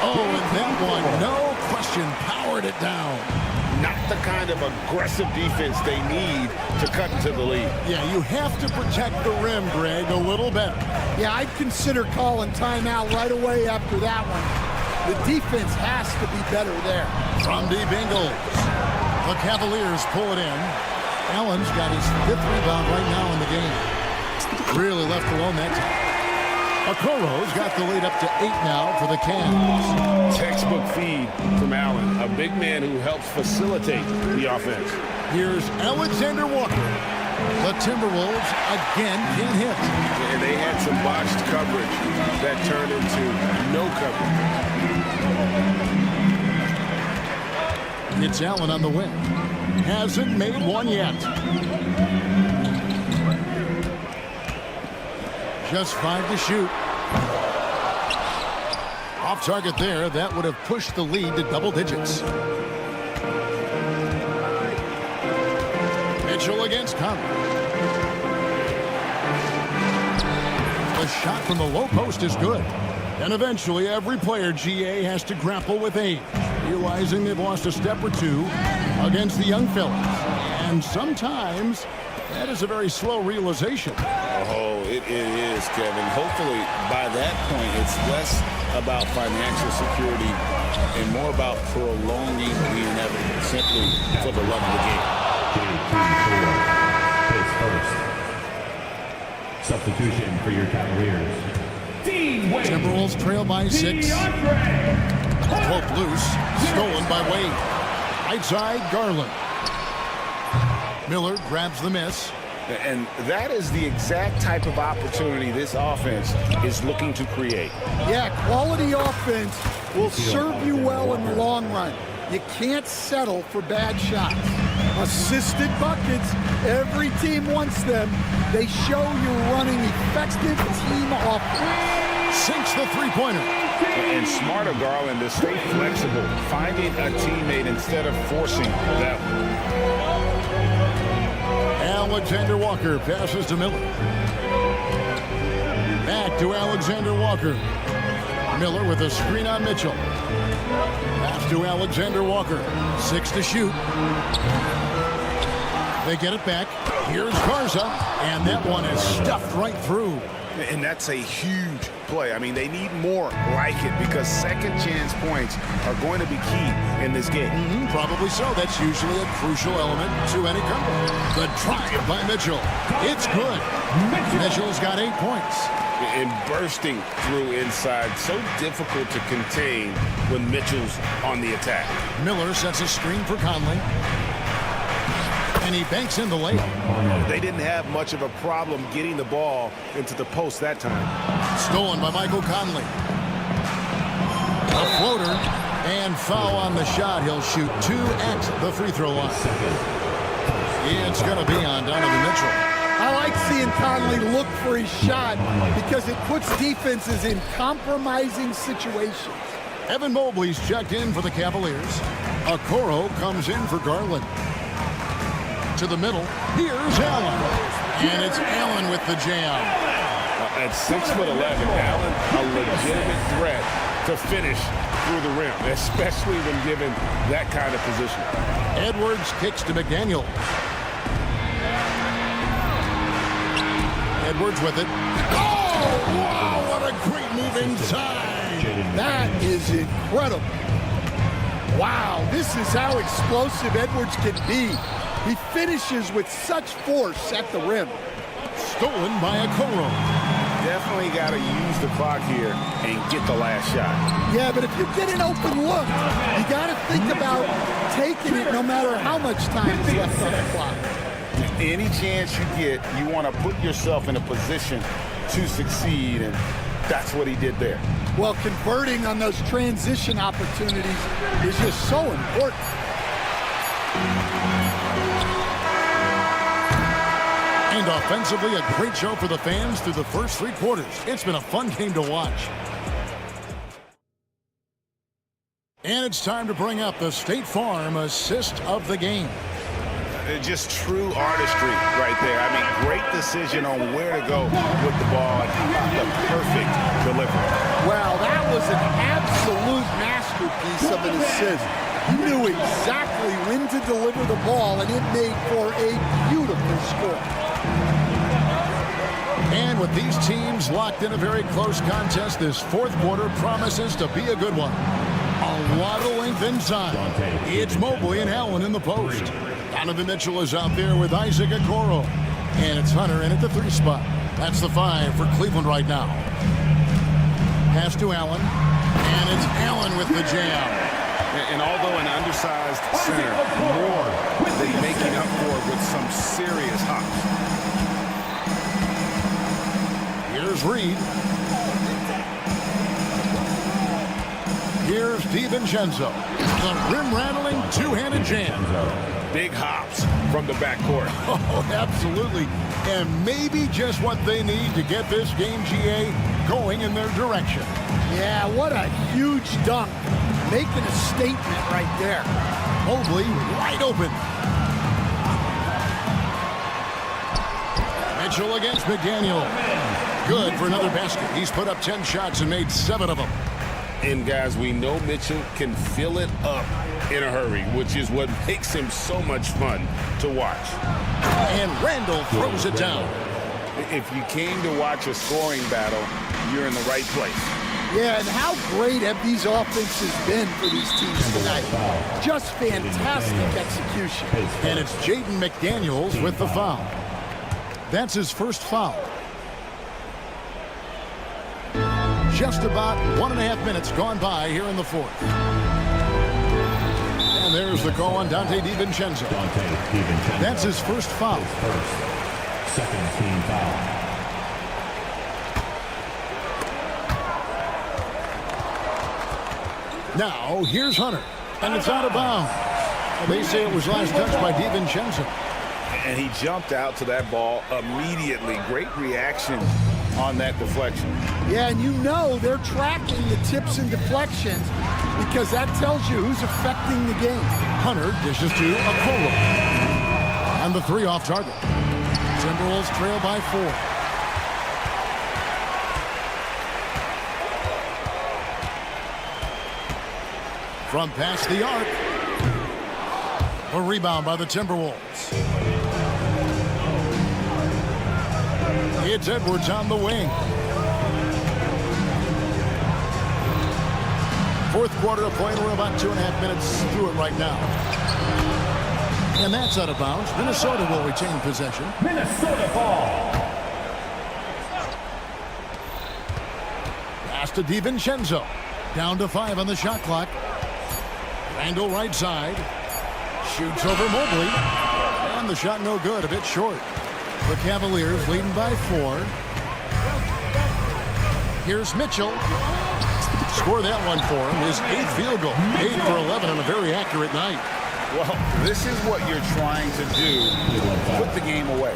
Oh, and that one, no question, powered it down. Not the kind of aggressive defense they need to cut into the lead. Yeah, you have to protect the rim, Greg, a little better. Yeah, I'd consider calling timeout right away after that one. The defense has to be better there. From deep Ingles. The Cavaliers pull it in. Allen's got his 5th rebound right now in the game. Really left alone that time. Okoro's got the lead up to 8 now for the Cavs. Textbook feed from Allen, a big man who helps facilitate the offense. Here's Alexander Walker. The Timberwolves again can't hit. And they had some botched coverage that turned into no coverage. It's Allen on the wing. hasn't made one yet. Just 5 to shoot. Off target there. That would have pushed the lead to double digits. Mitchell against Conley. The shot from the low post is good. And eventually every player, GA, has to grapple with age, realizing they've lost a step or two against the young fellas. And sometimes that is a very slow realization. Oh, it is, Kevin. Hopefully by that point it's less about financial security and more about prolonging the inevitable, simply for the love of the game. His first. Substitution for your Cavaliers. Timberwolves trail by 6. Broke loose. Stolen by Wade. Right side, Garland. Miller grabs the miss. And that is the exact type of opportunity this offense is looking to create. Yeah, quality offense will serve you well in the long run. You can't settle for bad shots. Assisted buckets, every team wants them. They show you're running effective team offense. Sinks the three-pointer. And smarter, Garland, to stay flexible, finding a teammate instead of forcing that one. Alexander Walker passes to Miller. Back to Alexander Walker. Miller with a screen on Mitchell. Pass to Alexander Walker. 6 to shoot. They get it back. Here's Garza. And that one is stuffed right through. And that's a huge play. I mean, they need more like it because second chance points are going to be key in this game. Probably so. That's usually a crucial element to any comeback. The drive by Mitchell. It's good. Mitchell's got 8 points. And bursting through inside, so difficult to contain when Mitchell's on the attack. Miller sets a screen for Conley. And he banks in the layup. They didn't have much of a problem getting the ball into the post that time. Stolen by Michael Conley. A floater and foul on the shot. He'll shoot 2 at the free throw line. It's going to be on Donovan Mitchell. I like seeing Conley look for his shot because it puts defenses in compromising situations. Evan Mobley's checked in for the Cavaliers. Okoro comes in for Garland. To the middle. Here's Allen. And it's Allen with the jam. At 6'11", Allen, a legitimate threat to finish through the rim, especially when given that kind of position. Edwards kicks to McDaniel. Edwards with it. Oh, wow, what a great move inside. That is incredible. Wow, this is how explosive Edwards can be. He finishes with such force at the rim. Stolen by Okoro. Definitely got to use the clock here and get the last shot. Yeah, but if you get an open look, you got to think about taking it no matter how much time is left on the clock. Any chance you get, you want to put yourself in a position to succeed, and that's what he did there. Well, converting on those transition opportunities is just so important. And offensively, a great show for the fans through the first 3 quarters. It's been a fun game to watch. And it's time to bring up the State Farm assist of the game. Just true artistry right there. I mean, great decision on where to go with the ball and the perfect delivery. Well, that was an absolute masterpiece of an assist. He knew exactly when to deliver the ball, and it made for a beautiful score. And with these teams locked in a very close contest, this 4th quarter promises to be a good one. A lot of length inside. It's Mobley and Allen in the post. Donovan Mitchell is out there with Isaac Okoro. And it's Hunter in at the 3 spot. That's the 5 for Cleveland right now. Pass to Allen. And it's Allen with the jam. And although an undersized center, more than making up for it with some serious hops. Here's Reed. Here's DiVincenzo. The rim-rattling two-handed jam. Big hops from the backcourt. Oh, absolutely. And maybe just what they need to get this game, GA, going in their direction. Yeah, what a huge dunk. Making a statement right there. Mobley wide open. Mitchell against McDaniel. Good for another basket. He's put up 10 shots and made 7 of them. And guys, we know Mitchell can fill it up in a hurry, which is what makes him so much fun to watch. And Randall throws it down. If you came to watch a scoring battle, you're in the right place. Yeah, and how great have these offenses been for these teams tonight? Just fantastic execution. And it's Jaden McDaniels with the foul. That's his first foul. Just about 1.5 minutes gone by here in the fourth. And there's the call on Dante DiVincenzo. That's his first foul. Second team foul. Now, here's Hunter. And it's out of bounds. They say it was last touched by DiVincenzo. And he jumped out to that ball immediately. Great reaction on that deflection. Yeah, and you know they're tracking the tips and deflections because that tells you who's affecting the game. Hunter dishes to Okoro. And the 3 off target. Timberwolves trail by 4. From past the arc. A rebound by the Timberwolves. It's Edwards on the wing. Fourth quarter of play. We're about 2.5 minutes through it right now. And that's out of bounds. Minnesota will retain possession. Minnesota ball. Pass to DiVincenzo. Down to 5 on the shot clock. Randall right side. Shoots over Mobley. And the shot no good. A bit short. The Cavaliers leading by 4. Here's Mitchell. Score that one for him. His 8th field goal. 8 for 11 on a very accurate night. Well, this is what you're trying to do. Put the game away.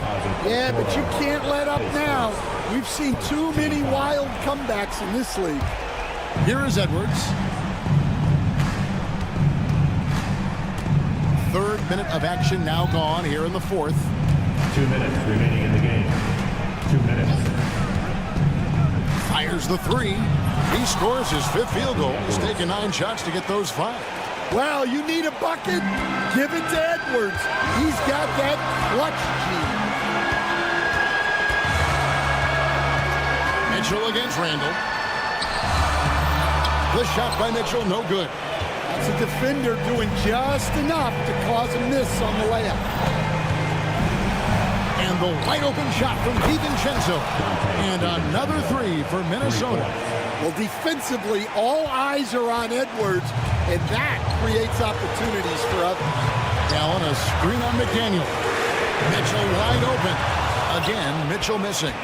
Yeah, but you can't let up now. We've seen too many wild comebacks in this league. Here is Edwards. 3rd minute of action now gone here in the 4th. 2 minutes remaining in the game. 2 minutes. Fires the 3. He scores his 5th field goal. He's taken 9 shots to get those 5. Well, you need a bucket? Give it to Edwards. He's got that clutch gene. Mitchell against Randall. The shot by Mitchell, no good. That's a defender doing just enough to cause a miss on the layup. And the wide open shot from DiVincenzo. And another 3 for Minnesota. Well, defensively, all eyes are on Edwards, and that creates opportunities for others. Allen, a screen on McDaniel. Mitchell wide open. Again, Mitchell missing.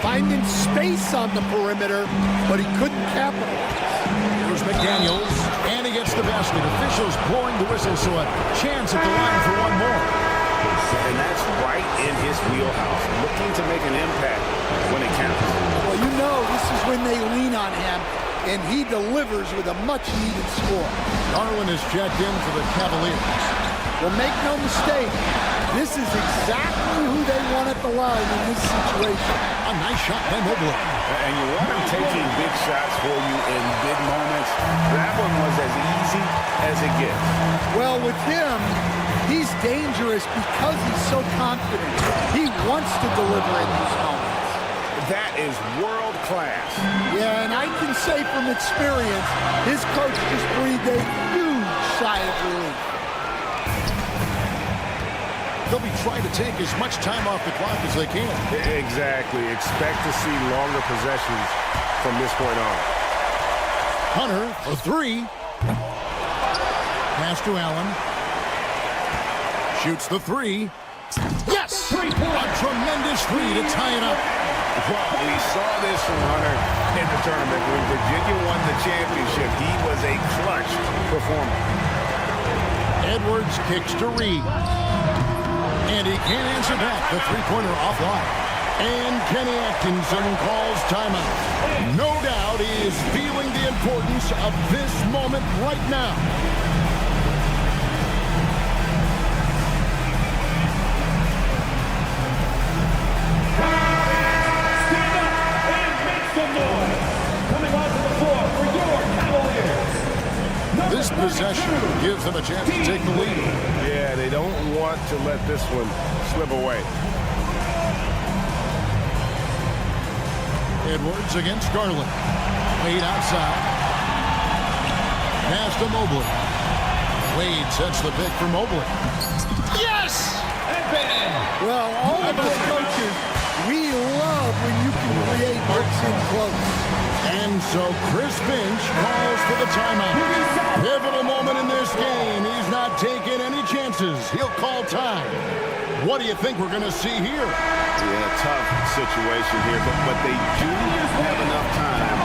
Finding space on the perimeter, but he couldn't capitalize. Here's McDaniels, and he gets the basket. Officials blowing the whistle, so a chance at the line for one more. And that's right in his wheelhouse, looking to make an impact when it counts. Well, you know this is when they lean on him, and he delivers with a much-needed score. Garland is checked in for the Cavaliers. Well, make no mistake, this is exactly who they want at the line in this situation. A nice shot by Mobley. And you want him taking big shots for you in big moments. That one was as easy as it gets. Well, with him, he's dangerous because he's so confident. He wants to deliver in these moments. That is world class. Yeah, and I can say from experience, his coach just breathed a huge sigh of relief. They'll be trying to take as much time off the clock as they can. Exactly. Expect to see longer possessions from this point on. Hunter for 3. Pass to Allen. Shoots the 3. Yes! A tremendous 3 to tie it up. Well, we saw this from Hunter in the tournament. When Virginia won the championship, he was a clutch performer. Edwards kicks to Reed. And he can't answer back. The three-pointer offline. And Kenny Atkinson calls timeout. No doubt he is feeling the importance of this moment right now. Stand up and make some noise. Coming onto the floor for your Cavaliers. This possession gives them a chance to take the lead. Yeah, they don't want to let this one slip away. Edwards against Garland. Wade outside. Pass to Mobley. Wade sets the pick for Mobley. Yes! Well, all of us coaches, we love when you can create looks in close. And so Chris Finch calls for the timeout. Pivotal moment in this game. He's not taking any chances. He'll call time. What do you think we're going to see here? Yeah, tough situation here, but they do have enough time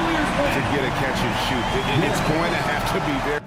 to get a catch and shoot. And it's going to have to be very...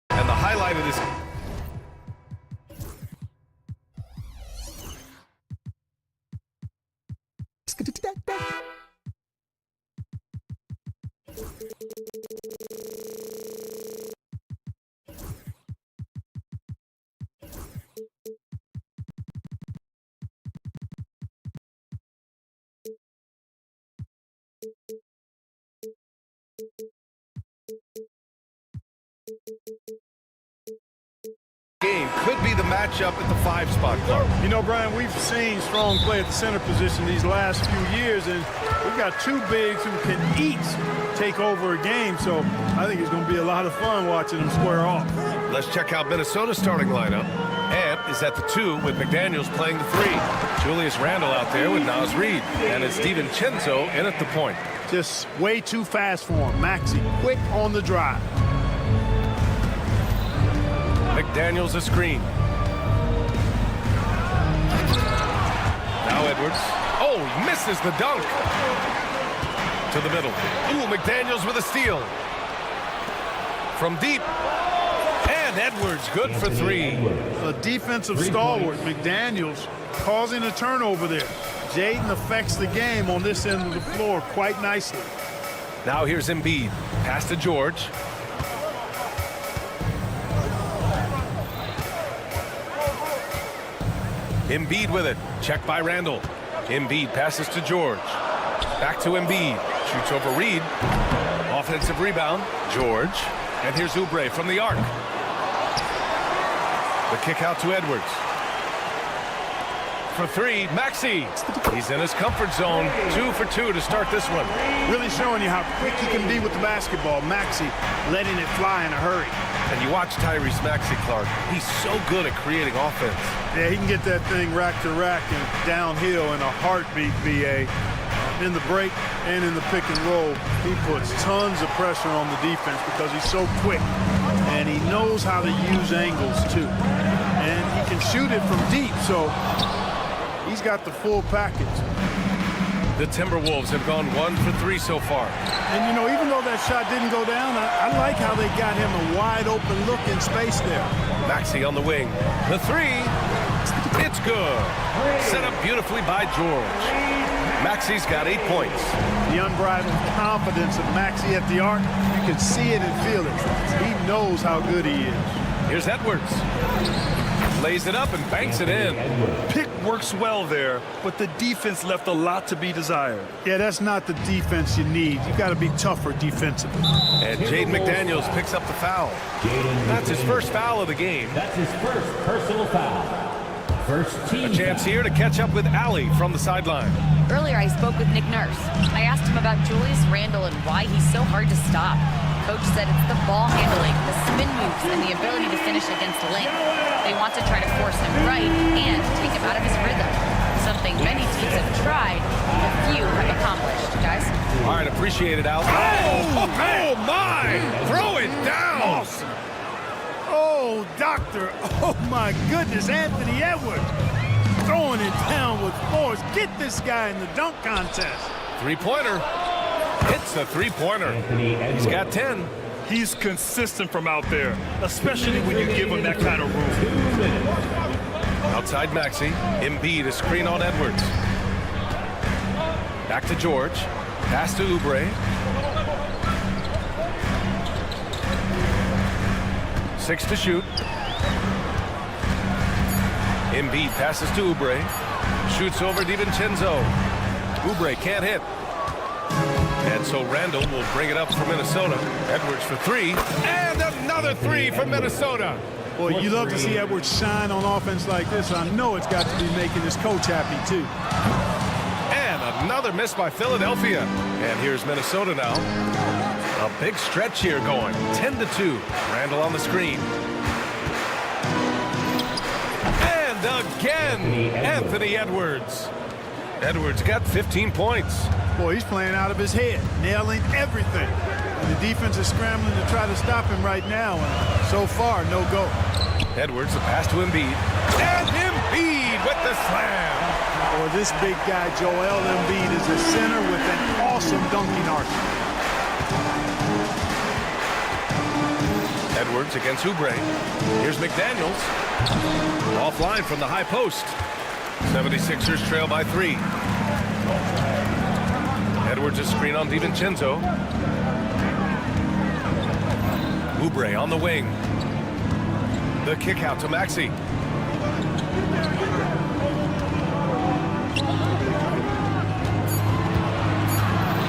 And the highlight of this... game could be the matchup at the 5 spot, Clark. You know, Brian, we've seen strong play at the center position these last few years, and we've got 2 bigs who can each take over a game, so I think it's going to be a lot of fun watching them square off. Let's check out Minnesota's starting lineup. Ant is at the 2 with McDaniels playing the 3. Julius Randle out there with Naz Reid, and it's DiVincenzo in at the point. Just way too fast for him. Maxey, quick on the drive. McDaniels a screen. Now Edwards. Oh, misses the dunk. To the middle. Ooh, McDaniels with a steal. From deep. And Edwards good for 3. A defensive stalwart, McDaniels, causing a turnover there. Jaden affects the game on this end of the floor quite nicely. Now here's Embiid. Pass to George. Embiid with it. Checked by Randle. Embiid passes to George. Back to Embiid. Shoots over Reid. Offensive rebound. George. And here's Oubre from the arc. The kick out to Edwards. For 3, Maxey. He's in his comfort zone. 2 for 2 to start this one. Really showing you how quick he can be with the basketball. Maxey letting it fly in a hurry. And you watch Tyrese Maxey, Clark. He's so good at creating offense. Yeah, he can get that thing rack to rack and downhill in a heartbeat, BA. In the break and in the pick and roll, he puts tons of pressure on the defense because he's so quick. And he knows how to use angles, too. And he can shoot it from deep, so he's got the full package. The Timberwolves have gone 1 for 3 so far. And, you know, even though that shot didn't go down, I like how they got him a wide-open look in space there. Maxey on the wing. The 3. It's good. Set up beautifully by George. Maxey's got 8 points. The unbridled confidence of Maxey at the arc, you can see it and feel it. He knows how good he is. Here's Edwards. Lays it up and banks it in. Pick works well there, but the defense left a lot to be desired. Yeah, that's not the defense you need. You got to be tougher defensively. And Jaden McDaniels picks up the foul. That's his first foul of the game. That's his first personal foul. First team. A chance here to catch up with Ali from the sideline. Earlier, I spoke with Nick Nurse. I asked him about Julius Randle and why he's so hard to stop. Coach said it's the ball handling, the spin moves, and the ability to finish against length. They want to try to force him right and take him out of his rhythm. Something many teams have tried, but few have accomplished. Guys? All right, appreciate it, Al. Oh, my! Throw it down! Awesome. Oh, doctor. Oh, my goodness. Anthony Edwards throwing it down with force. Get this guy in the dunk contest. 3-pointer. It's a 3-pointer. He's got 10. He's consistent from out there, especially when you give him that kind of room. Outside Maxey. Embiid, a screen on Edwards. Back to George. Pass to Oubre. 6 to shoot. Embiid passes to Oubre. Shoots over DiVincenzo. Oubre can't hit. And And so Randall will bring it up for Minnesota. Edwards for three. And another three for Minnesota. Boy, you love to see Edwards shine on offense like this. I know it's got to be making his coach happy, too. And another miss by Philadelphia. And here's Minnesota now. A big stretch here going. 10-2. Randall on the screen. And again, Anthony Edwards. Edwards got 15 points. Boy, he's playing out of his head, nailing everything. And the defense is scrambling to try to stop him right now. And so far, no go. Edwards, the pass to Embiid. And Embiid with the slam. Boy, this big guy, Joel Embiid, is a center with an awesome dunking arc. Edwards against Oubre. Here's McDaniels. Offline from the high post. 76ers trail by 3. Edwards a screen on DiVincenzo. Oubre on the wing. The kick out to Maxey.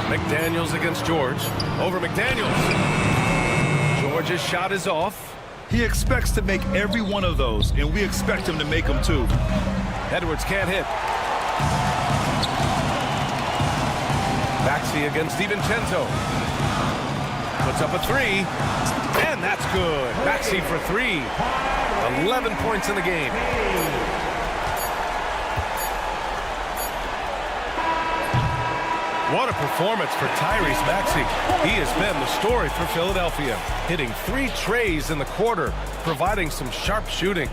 McDaniels against George. Over McDaniels. George's shot is off. He expects to make every one of those, and we expect him to make them too. Edwards can't hit. Maxey against DiVincenzo. Puts up a three. And that's good. Maxey for 3. 11 points in the game. What a performance for Tyrese Maxey. He has been the story for Philadelphia, hitting 3 trays in the quarter, providing some sharp shooting.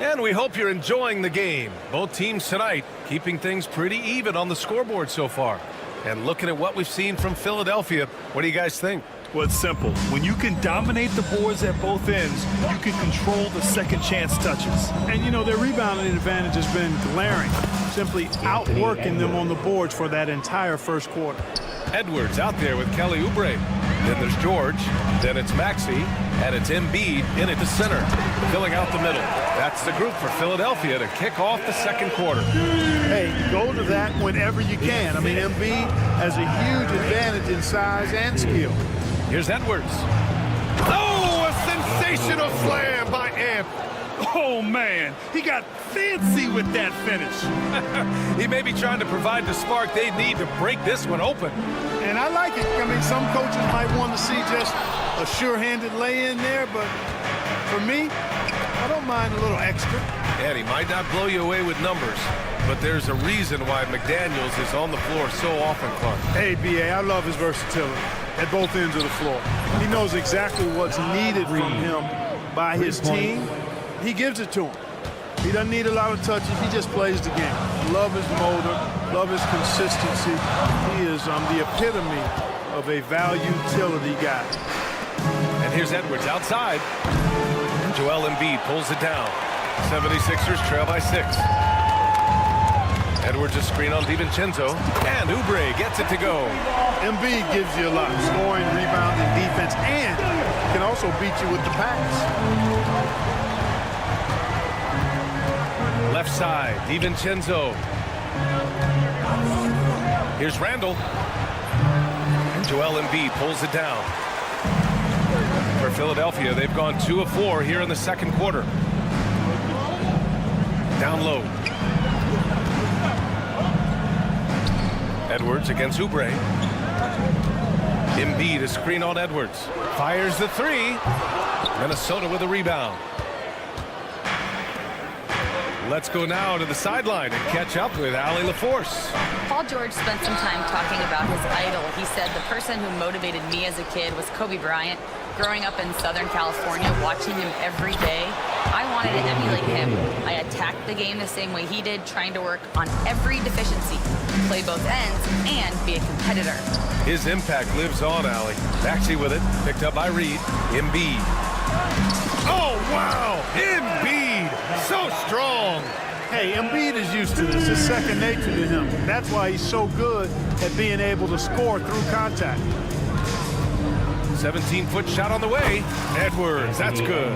And we hope you're enjoying the game. Both teams tonight keeping things pretty even on the scoreboard so far. And looking at what we've seen from Philadelphia, what do you guys think? Well, it's simple. When you can dominate the boards at both ends, you can control the second chance touches. And, you know, their rebounding advantage has been glaring, simply outworking them on the boards for that entire first quarter. Edwards out there with Kelly Oubre. Then there's George. Then it's Maxey. And it's Embiid in at the center, filling out the middle. That's the group for Philadelphia to kick off the second quarter. Hey, go to that whenever you can. I mean, Embiid has a huge advantage in size and skill. Here's Edwards. Oh, a sensational slam by Amp. Oh, man, he got fancy with that finish. He may be trying to provide the spark they need to break this one open. And I like it. I mean, some coaches might want to see just a sure-handed lay-in there, but for me, I don't mind a little extra. And he might not blow you away with numbers, but there's a reason why McDaniels is on the floor so often, Clark. Hey, B.A., I love his versatility at both ends of the floor. He knows exactly what's needed from him by his team. He gives it to him. He doesn't need a lot of touches. He just plays the game. Love his motor. Love his consistency. He is the epitome of a value-utility guy. And here's Edwards outside. Joel Embiid pulls it down. 76ers trail by 6. Edwards a screen on DiVincenzo. And Oubre gets it to go. Embiid gives you a lot. Scoring, rebounding, defense, and can also beat you with the pass. Left side, DiVincenzo. Here's Randall. And Joel Embiid pulls it down. For Philadelphia, they've gone 2 of 4 here in the second quarter. Down low. Edwards against Oubre. Embiid a screen on Edwards. Fires the 3. Minnesota with a rebound. Let's go now to the sideline and catch up with Allie LaForce. Paul George spent some time talking about his idol. He said, the person who motivated me as a kid was Kobe Bryant. Growing up in Southern California, watching him every day, I wanted to emulate him. I attacked the game the same way he did, trying to work on every deficiency, play both ends, and be a competitor. His impact lives on, Allie. Maxey with it, picked up by Reed. Embiid. Oh, wow! Embiid! So strong! Hey, Embiid is used to this. It's second nature to him. That's why he's so good at being able to score through contact. 17-foot shot on the way. Edwards, that's good.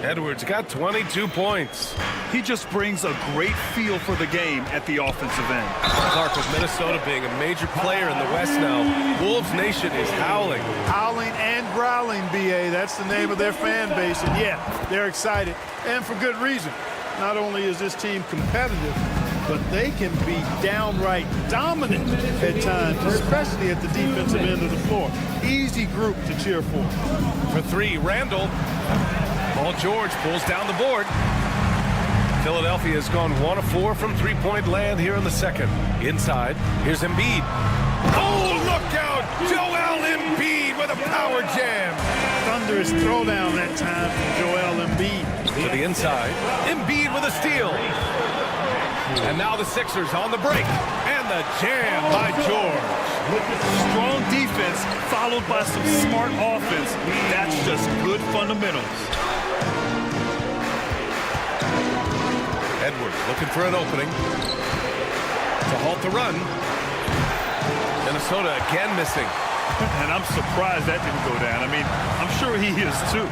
Edwards got 22 points. He just brings a great feel for the game at the offensive end. Clark, with Minnesota being a major player in the West now, Wolves Nation is howling. Howling and growling, B.A. That's the name of their fan base. And, yeah, they're excited. And for good reason. Not only is this team competitive, but they can be downright dominant at times, especially at the defensive end of the floor. Easy group to cheer for. For three, Randall. Paul George pulls down the board. Philadelphia has gone 1 of 4 from three-point land here in the second. Inside, here's Embiid. Oh, look out! Joel Embiid with a power jam. Thunderous throwdown that time from Joel Embiid. To the inside, Embiid with a steal. And now the Sixers on the break. And the jam by George. Strong defense followed by some smart offense. That's just good fundamentals. Edwards looking for an opening to halt the run. Minnesota again missing. And I'm surprised that didn't go down. I mean, I'm sure he is too.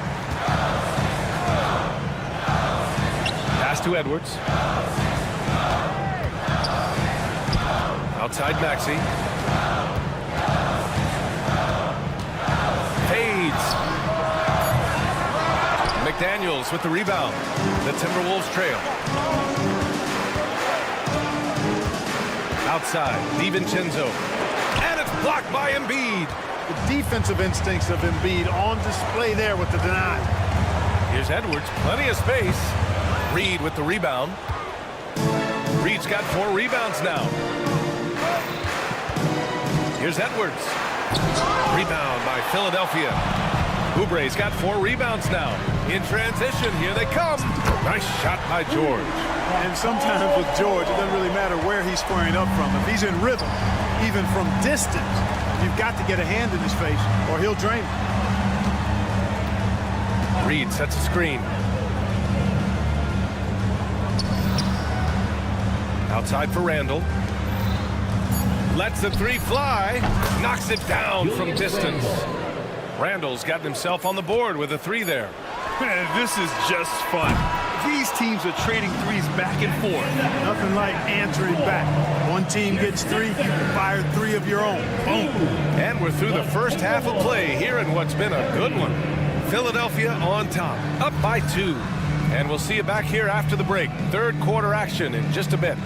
Pass to Edwards. Outside Maxey. Fades. McDaniels with the rebound. The Timberwolves trail. Outside, DiVincenzo. And it's blocked by Embiid. The defensive instincts of Embiid on display there with the deny. Here's Edwards, plenty of space. Reed with the rebound. Reed's got 4 rebounds now. Here's Edwards. Rebound by Philadelphia. Oubre's got 4 rebounds now. In transition, here they come. Nice shot by George. And sometimes with George, it doesn't really matter where he's squaring up from. If he's in rhythm, even from distance, you've got to get a hand in his face or he'll drain it. Reed sets a screen. Outside for Randall. Lets the 3 fly. Knocks it down from distance. Randall's gotten himself on the board with a 3 there. Man, this is just fun. These teams are trading threes back and forth. Nothing like answering back. One team gets 3, you can fire 3 of your own. Boom. And we're through the first half of play here in what's been a good one. Philadelphia on top, up by 2. And we'll see you back here after the break. Third quarter action in just a bit.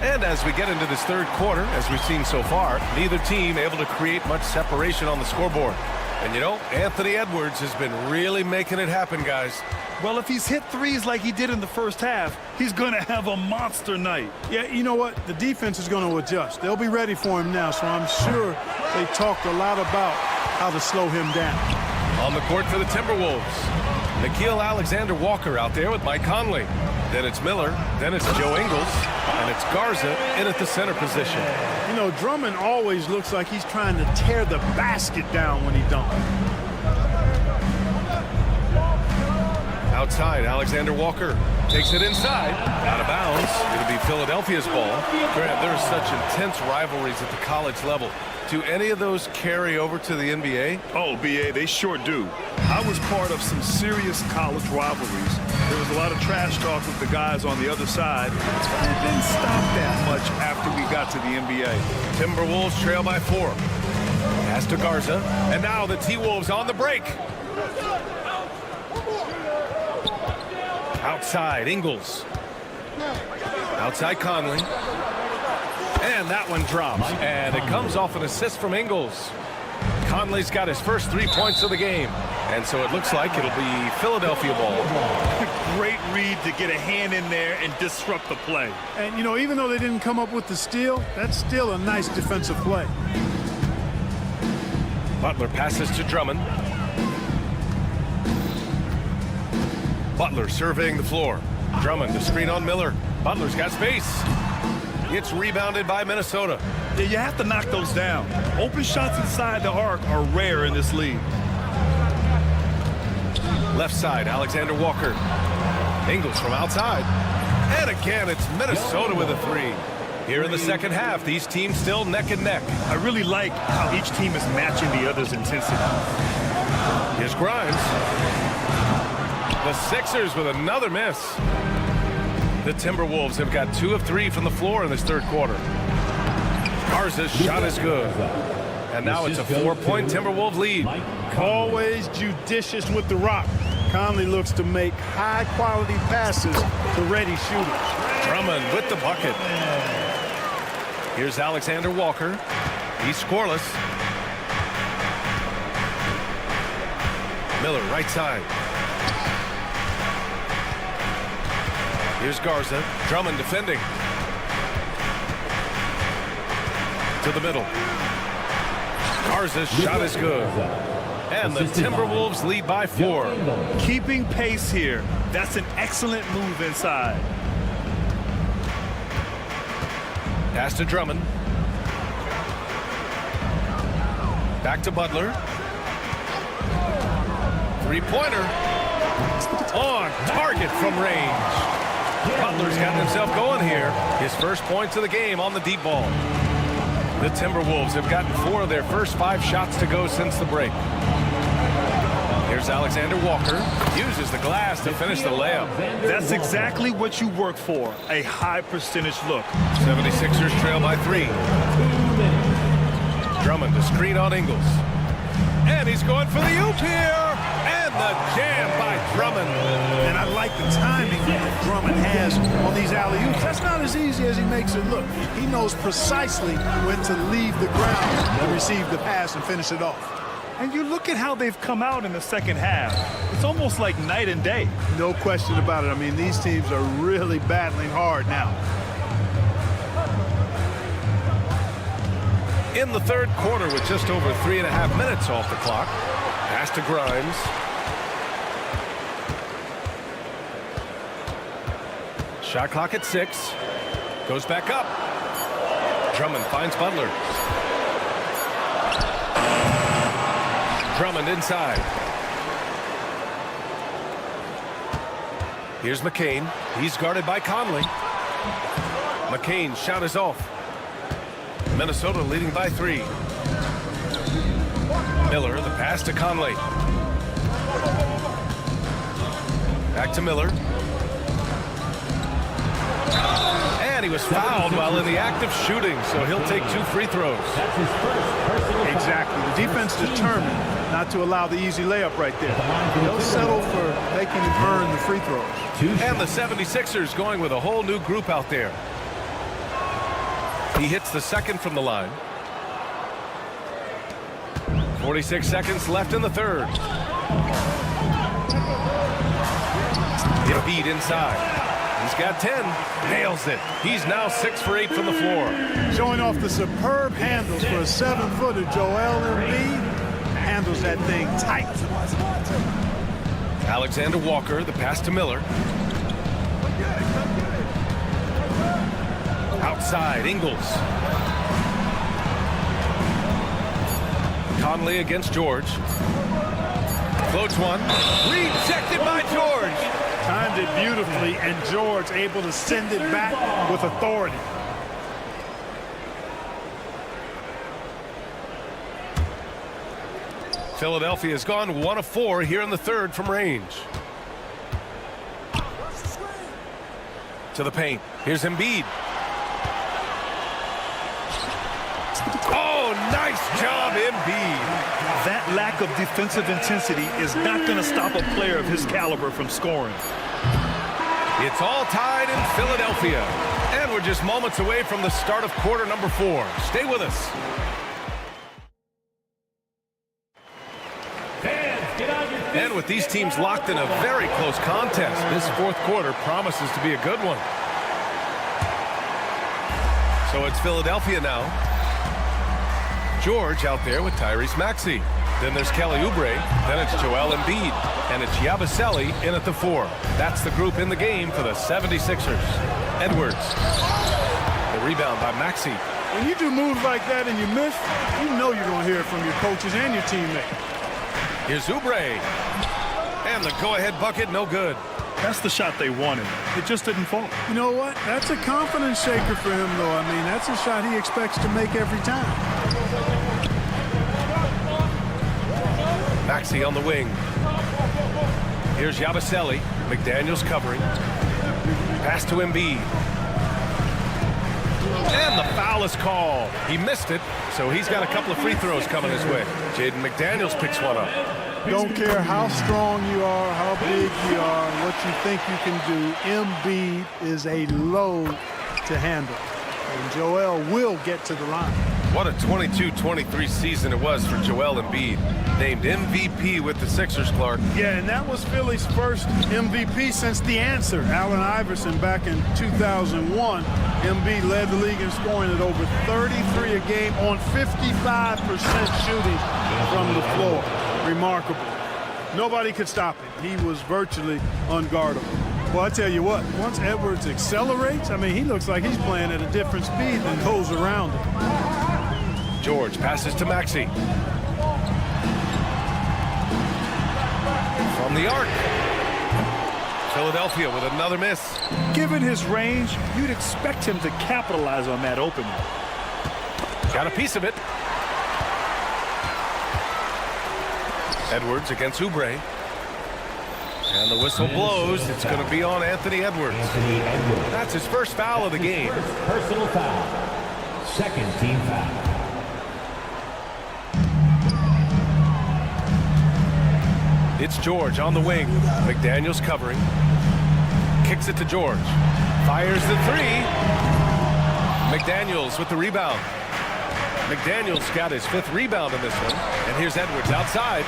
And as we get into this third quarter, as we've seen so far, neither team able to create much separation on the scoreboard. And you know, Anthony Edwards has been really making it happen, guys. Well, if he's hit threes like he did in the first half, he's going to have a monster night. Yeah, you know what? The defense is going to adjust. They'll be ready for him now, so I'm sure they talked a lot about how to slow him down. On the court for the Timberwolves, Nickeil Alexander-Walker out there with Mike Conley. Then it's Miller, then it's Joe Ingles, and it's Garza in at the center position. You know, Drummond always looks like he's trying to tear the basket down when he dunks. Outside, Alexander-Walker takes it inside, out of bounds. It'll be Philadelphia's ball. Grant, there are such intense rivalries at the college level. Do any of those carry over to the NBA? Oh, B.A., they sure do. I was part of some serious college rivalries. There was a lot of trash talk with the guys on the other side. But it didn't stop that much after we got to the NBA. Timberwolves trail by 4. Pass to Garza. And now the T-Wolves on the break. Outside, Ingles. Outside, Conley. And that one drops. And it comes off an assist from Ingles. Conley's got his first 3 points of the game. And so it looks like it'll be Philadelphia ball. Great read to get a hand in there and disrupt the play. And, you know, even though they didn't come up with the steal, that's still a nice defensive play. Butler passes to Drummond. Butler surveying the floor. Drummond, the screen on Miller. Butler's got space. It's rebounded by Minnesota. Yeah, you have to knock those down. Open shots inside the arc are rare in this league. Left side, Alexander-Walker. Ingles from outside. And again, it's Minnesota with a three. Here in the second half, these teams still neck and neck. I really like how each team is matching the other's intensity. Here's Grimes. The Sixers with another miss. The Timberwolves have got 2 of 3 from the floor in this third quarter. Garza's shot is good. And now it's a 4-point Timberwolves lead. Always judicious with the rock. Conley looks to make high-quality passes to ready shooters. Drummond with the bucket. Here's Alexander Walker. He's scoreless. Miller right side. Here's Garza. Drummond defending. To the middle. Garza's shot is good. And the Timberwolves lead by 4. Keeping pace here. That's an excellent move inside. Pass to Drummond. Back to Butler. Three-pointer. On target from range. Butler's got himself going here. His first points of the game on the deep ball. The Timberwolves have gotten 4 of their first 5 shots to go since the break. Here's Alexander Walker. Uses the glass to finish the layup. That's exactly what you work for, a high percentage look. 76ers trail by 3. Drummond to screen on Ingles. And he's going for the oop here. And the jam by Drummond. And I like the timing that Drummond has on these alley-oops. That's not as easy as he makes it look. He knows precisely when to leave the ground to receive the pass and finish it off. And you look at how they've come out in the second half. It's almost like night and day. No question about it. I mean, these teams are really battling hard now. In the third quarter with just over 3.5 minutes off the clock. Pass to Grimes. Shot clock at 6. Goes back up. Drummond finds Butler. Drummond inside. Here's McCain. He's guarded by Conley. McCain's shot is off. Minnesota leading by 3. Miller, the pass to Conley. Back to Miller. And he was fouled while in the act of shooting, so he'll take 2 free throws. Exactly. The defense determined not to allow the easy layup right there. They'll settle for making him earn the free throws. And the 76ers going with a whole new group out there. He hits the second from the line. 46 seconds left in the third. Embiid inside. He's got 10. Nails it. He's now 6 for 8 from the floor. Showing off the superb handles for a 7-footer. Joel Embiid handles that thing tight. Alexander Walker, the pass to Miller. Outside, Ingles. Conley against George. Floats one. Rejected by George. Timed it beautifully, and George able to send it back with authority. Philadelphia has gone 1 of 4 here in the third from range. To the paint. Here's Embiid. Oh, nice job, Embiid. That lack of defensive intensity is not going to stop a player of his caliber from scoring. It's all tied in Philadelphia. And we're just moments away from the start of quarter number 4. Stay with us. And with these teams locked in a very close contest, this fourth quarter promises to be a good one. So it's Philadelphia now. George out there with Tyrese Maxey. Then there's Kelly Oubre. Then it's Joel Embiid. And it's Yabusele in at the 4. That's the group in the game for the 76ers. Edwards. The rebound by Maxey. When you do moves like that and you miss, you know you're going to hear it from your coaches and your teammates. Here's Oubre. And the go-ahead bucket, no good. That's the shot they wanted. It just didn't fall. You know what? That's a confidence shaker for him, though. I mean, that's a shot he expects to make every time. Maxey on the wing. Here's Yabusele. McDaniels covering. Pass to Embiid. And the foul is called. He missed it, so he's got a couple of free throws coming his way. Jaden McDaniels picks one up. Don't care how strong you are, how big you are, what you think you can do. Embiid is a load to handle. And Joel will get to the line. What a 22-23 season it was for Joel Embiid. Named MVP with the Sixers, Clark. Yeah, and that was Philly's first MVP since the answer. Allen Iverson back in 2001. Embiid led the league in scoring at over 33 a game on 55% shooting from the floor. Remarkable. Nobody could stop him. He was virtually unguardable. Well, I tell you what, once Edwards accelerates, I mean, he looks like he's playing at a different speed than those around him. George passes to Maxey. From the arc. Philadelphia with another miss. Given his range, you'd expect him to capitalize on that opening. Got a piece of it. Edwards against Oubre. And the whistle blows. It's going to be on Anthony Edwards. That's his first foul of the game. Personal foul. Second team foul. It's George on the wing. McDaniels covering. Kicks it to George. Fires the three. McDaniels with the rebound. McDaniels got his 5th rebound in this one. And here's Edwards outside.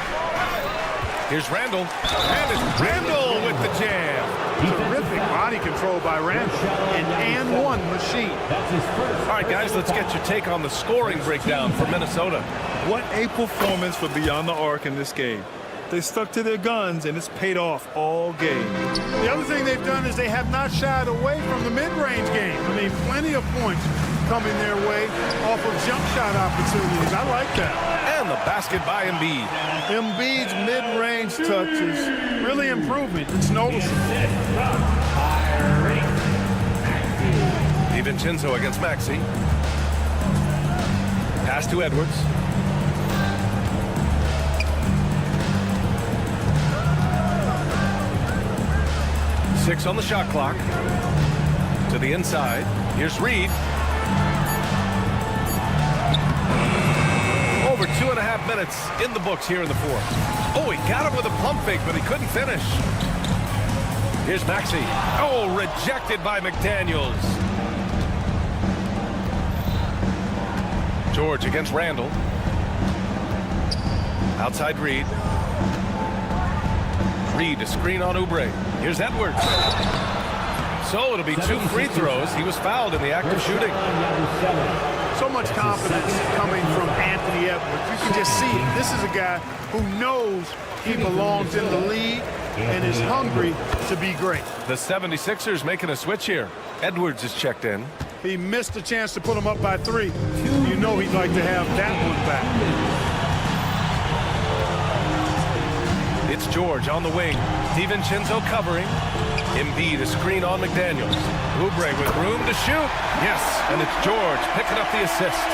Here's Randall. And it's Randall with the jam. Terrific body control by Randall. An and one machine. All right, guys, let's get your take on the scoring breakdown for Minnesota. What a performance for Beyond the Arc in this game. They stuck to their guns, and it's paid off all game. The other thing they've done is they have not shied away from the mid-range game. I mean, plenty of points coming their way off of jump shot opportunities. I like that. And the basket by Embiid. Embiid's mid-range touch is really improving. It's noticeable. DiVincenzo against Maxey. Pass to Edwards. Six on the shot clock. To the inside. Here's Reed. Over 2.5 minutes in the books here in the fourth. Oh, he got him with a pump fake, but he couldn't finish. Here's Maxey. Oh, rejected by McDaniels. George against Randall. Outside Reed. Reed, a screen on Oubre. Here's Edwards. So it'll be 2 free throws. He was fouled in the act of shooting. So much confidence coming from Anthony Edwards. You can just see it. This is a guy who knows he belongs in the league and is hungry to be great. The 76ers making a switch here. Edwards is checked in. He missed a chance to put him up by 3. You know he'd like to have that one back. It's George on the wing. DiVincenzo covering. Embiid, a screen on McDaniels. Oubre with room to shoot. Yes, and it's George picking up the assist.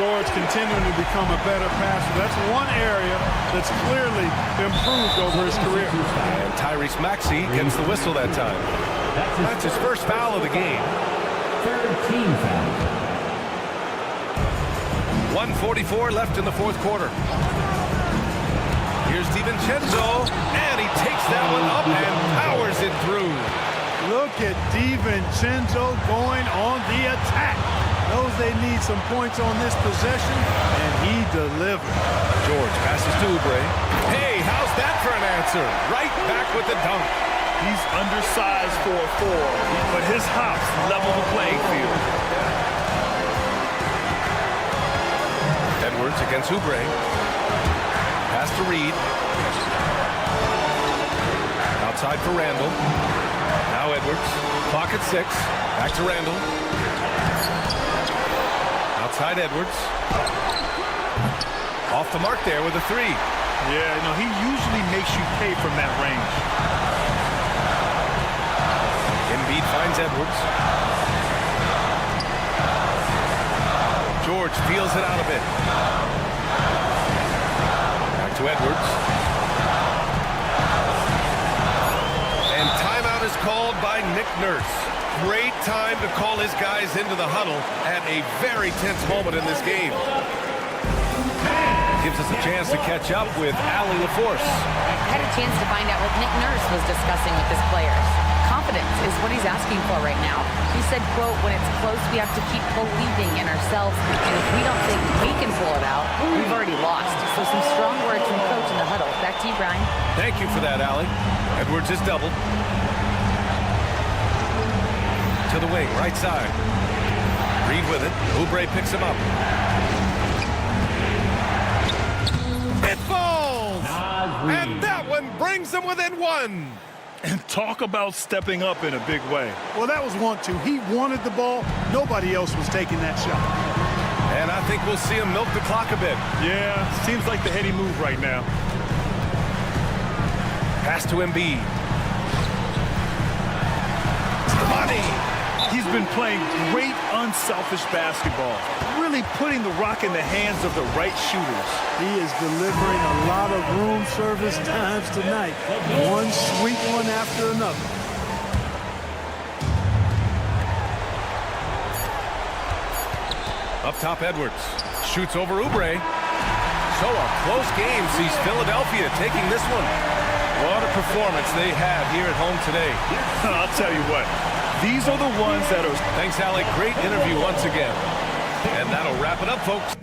George continuing to become a better passer. That's one area that's clearly improved over his career. And Tyrese Maxey gets the whistle that time. That's his first foul of the game. Third team foul. 1:44 left in the fourth quarter. Here's DiVincenzo, and he takes that one up and powers it through. Look at DiVincenzo going on the attack. Knows they need some points on this possession, and he delivered. George passes to Oubre. Hey, how's that for an answer? Right back with the dunk. He's undersized for a 4, but his hops level the playing field. Edwards against Oubre. Pass to Reed. Outside for Randall. Now Edwards. Clock at 6. Back to Randall. Outside Edwards. Off the mark there with a 3. Yeah, no, he usually makes you pay from that range. Embiid finds Edwards. George feels it out a bit. Back to Edwards. And timeout is called by Nick Nurse. Great time to call his guys into the huddle at a very tense moment in this game. Gives us a chance to catch up with Allie LaForce. I had a chance to find out what Nick Nurse was discussing with his players. Confidence is what he's asking for right now. He said, quote, when it's close, we have to keep believing in ourselves. And if we don't think we can pull it out, we've already lost. So some strong words from coach in the huddle. Back to you, Brian. Thank you for that, Allie. Edwards is doubled. To the wing, right side. Reed with it. Oubre picks him up. It falls! And that one brings them within one. And talk about stepping up in a big way. Well, that was 1-2. He wanted the ball. Nobody else was taking that shot. And I think we'll see him milk the clock a bit. Yeah, seems like the heady move right now. Pass to Embiid. Money! He's been playing great unselfish basketball, really putting the rock in the hands of the right shooters. He is delivering a lot of room service times tonight. One sweet one after another. Up top, Edwards. Shoots over Oubre. So a close game sees Philadelphia taking this one. What a performance they have here at home today. I'll tell you what. These are the ones that are... Thanks, Alec. Great interview once again. And that'll wrap it up, folks.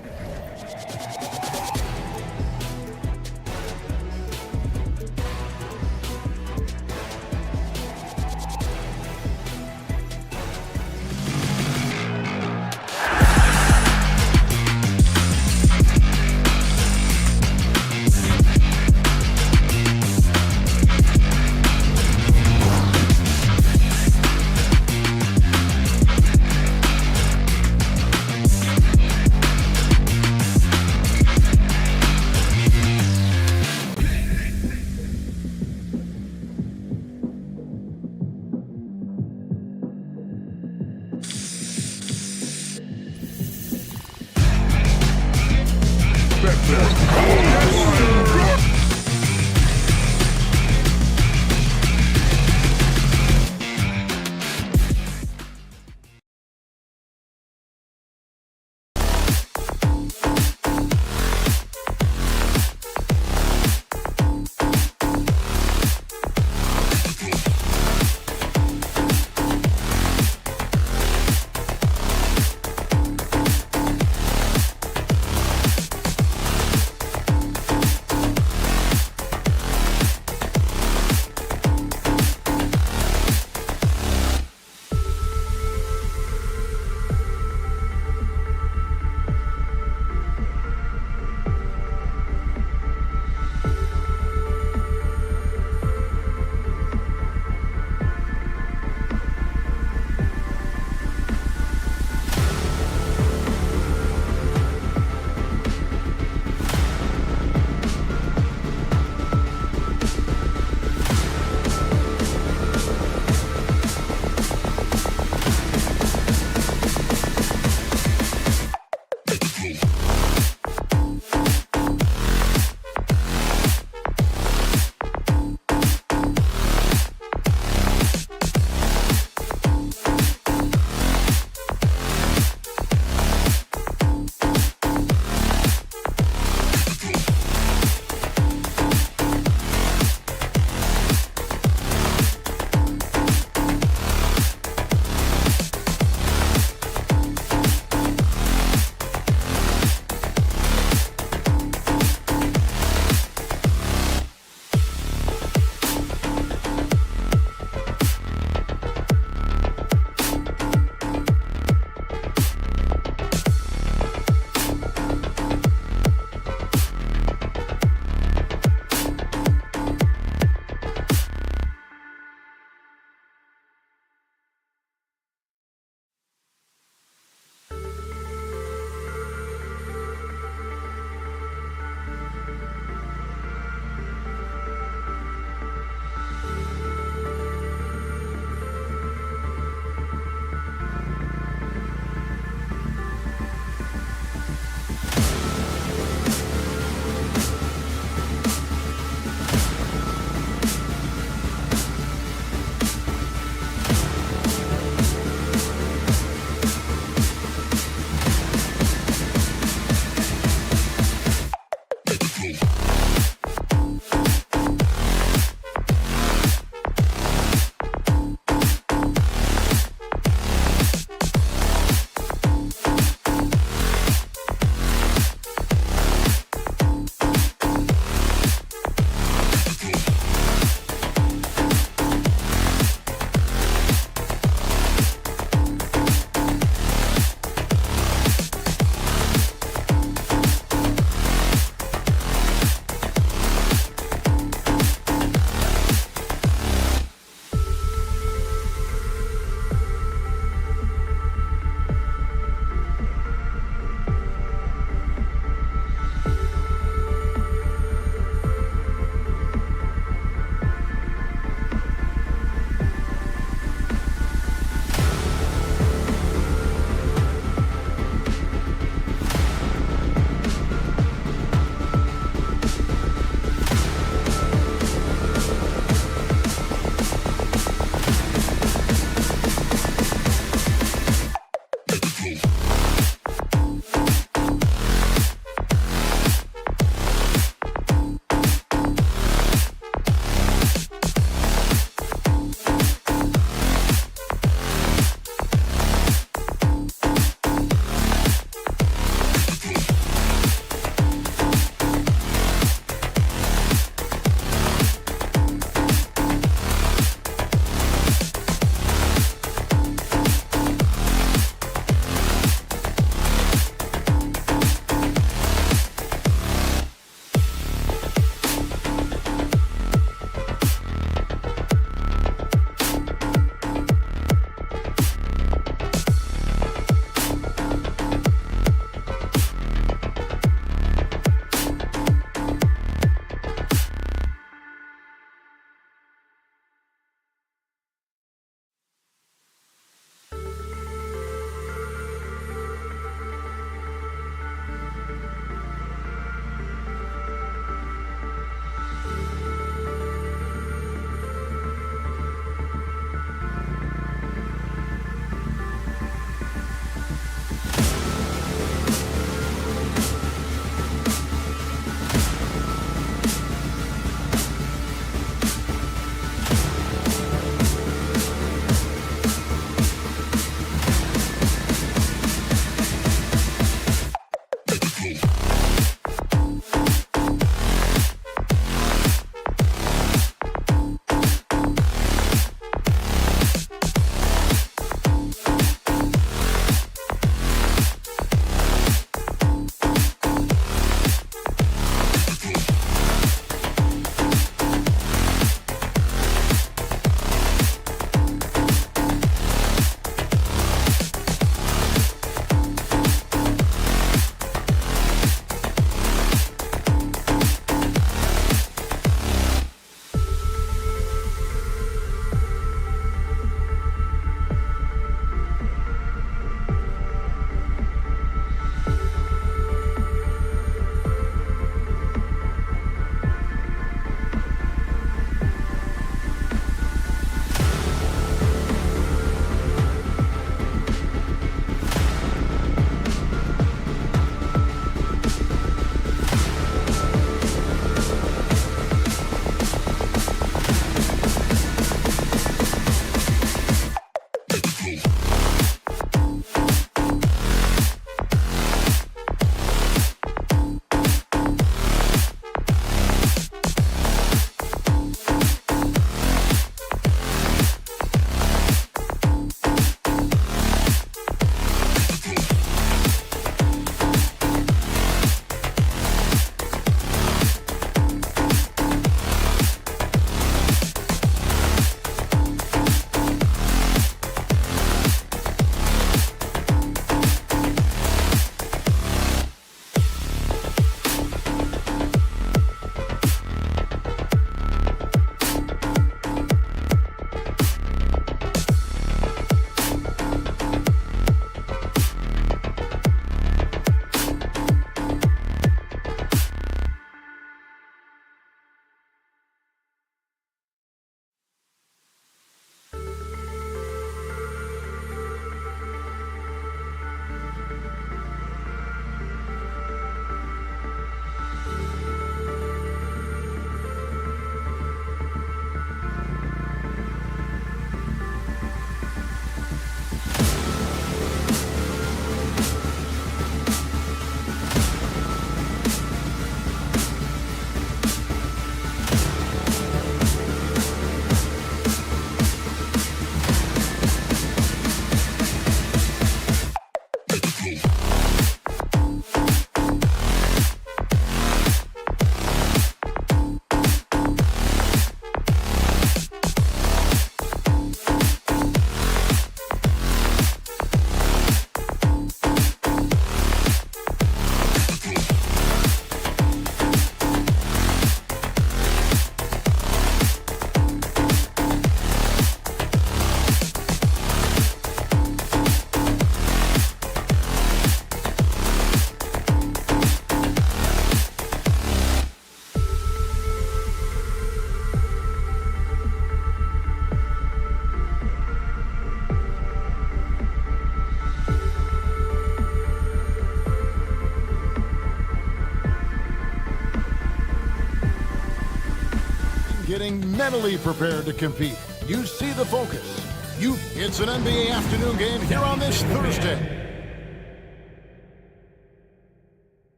getting mentally prepared to compete. You see the focus. It's an NBA afternoon game here on this Thursday.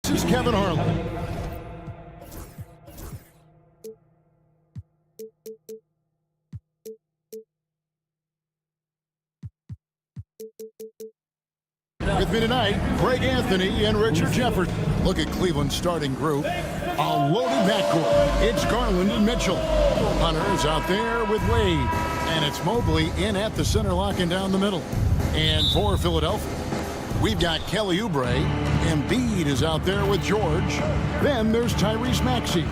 This is Kevin Harlan. With me tonight, Greg Anthony and Richard Jefferson. Look at Cleveland's starting group. A loaded backcourt. It's Garland and Mitchell. Hunter's out there with Wade. And it's Mobley in at the center, locking down the middle. And for Philadelphia, we've got Kelly Oubre. Embiid is out there with George. Then there's Tyrese Maxey.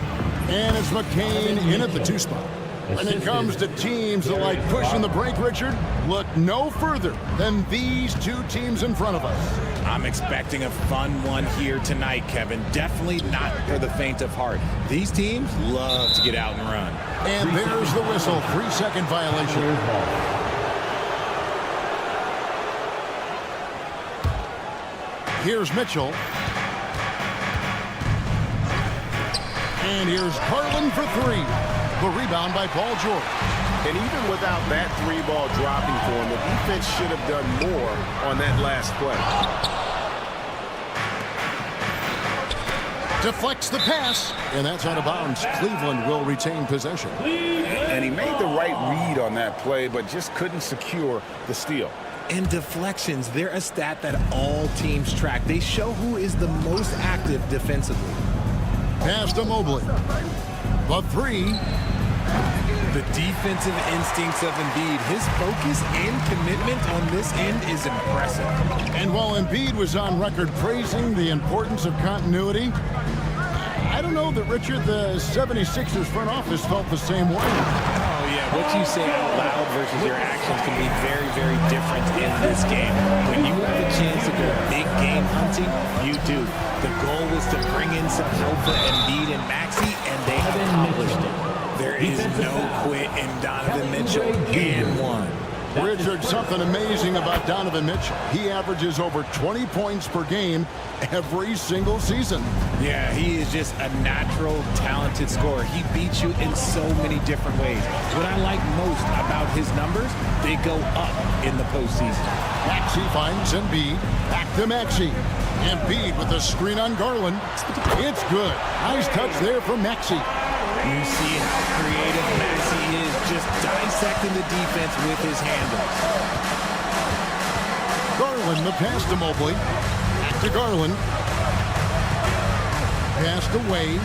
And it's McCain in at the 2 spot. When it comes to teams that like pushing the break, Richard, look no further than these 2 teams in front of us. I'm expecting a fun one here tonight, Kevin. Definitely not for the faint of heart. These teams love to get out and run. And there's the whistle. 3-second violation. Here's Mitchell. And here's Garland for 3. The rebound by Paul George. And even without that 3-ball dropping for him, the defense should have done more on that last play. Deflects the pass, and that's out of bounds. Cleveland will retain possession. And he made the right read on that play, but just couldn't secure the steal. And deflections, they're a stat that all teams track. They show who is the most active defensively. Pass to Mobley. The 3. The defensive instincts of Embiid, his focus and commitment on this end is impressive. And while Embiid was on record praising the importance of continuity, I don't know that, Richard, the 76ers front office felt the same way. Oh, yeah, what you say out loud versus your actions can be very, very different in this game. When you have a chance to go big game hunting, you do. The goal was to bring in some help for Embiid and Maxey, and they have accomplished it. There is no quit in Donovan Mitchell, and 1. Richard, something amazing about Donovan Mitchell. He averages over 20 points per game every single season. Yeah, he is just a natural, talented scorer. He beats you in so many different ways. What I like most about his numbers, they go up in the postseason. Maxey finds Embiid. Back to Maxey. Embiid with a screen on Garland. It's good. Nice touch there from Maxey. You see how creative Maxey is, just dissecting the defense with his handles. Garland, the pass to Mobley. Back to Garland. Pass to Wade.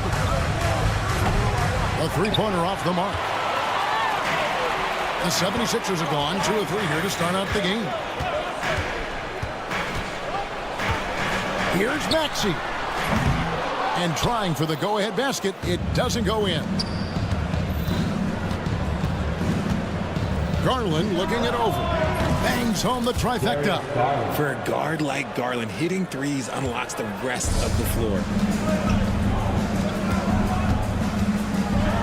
A 3-pointer off the mark. The 76ers are gone. 2 of 3 here to start out the game. Here's Maxey. And trying for the go-ahead basket. It doesn't go in. Garland looking it over. Bangs home the trifecta. For a guard like Garland, hitting threes unlocks the rest of the floor.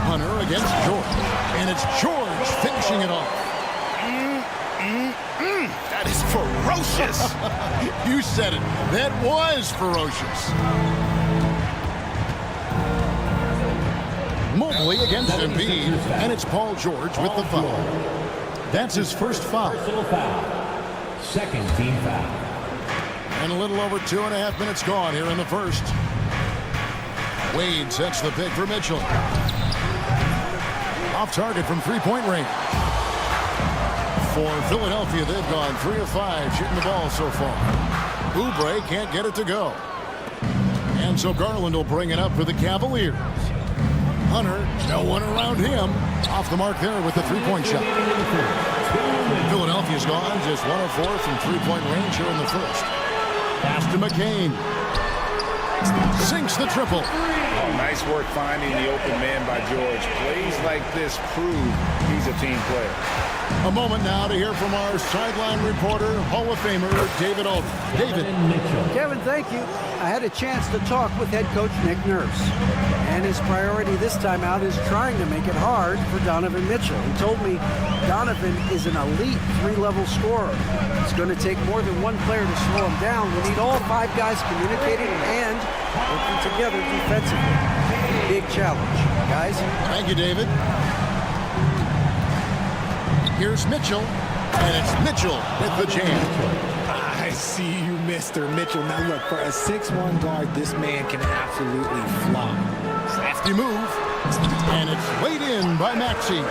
Hunter against George. And it's George finishing it off. That is ferocious. You said it. That was ferocious. Mobley against Embiid, and it's Paul George with the foul. That's his first foul. Second team foul. And a little over 2.5 minutes gone here in the first. Wade sets the pick for Mitchell. Off target from 3-point range. For Philadelphia, they've gone 3 of 5 shooting the ball so far. Oubre can't get it to go. And so Garland will bring it up for the Cavaliers. Hunter, no one around him. Off the mark there with the three-point shot. Philadelphia's gone just 1 of 4 from three-point range here in the first. Pass to McCain. Sinks the triple. Oh, nice work finding the open man by George. Plays like this prove he's a team player. A moment now to hear from our sideline reporter, Hall of Famer David Aldridge. David. Kevin, thank you. I had a chance to talk with head coach Nick Nurse, and his priority this time out is trying to make it hard for Donovan Mitchell. He told me Donovan is an elite 3-level scorer. It's going to take more than one player to slow him down. We need all 5 guys communicating and working together defensively. Big challenge, guys. Thank you, David. Here's Mitchell, and it's Mitchell with the jam. I see you, Mr. Mitchell. Now look, for a 6'1 guard, this man can absolutely fly. Crafty move, and it's laid in by Maxey.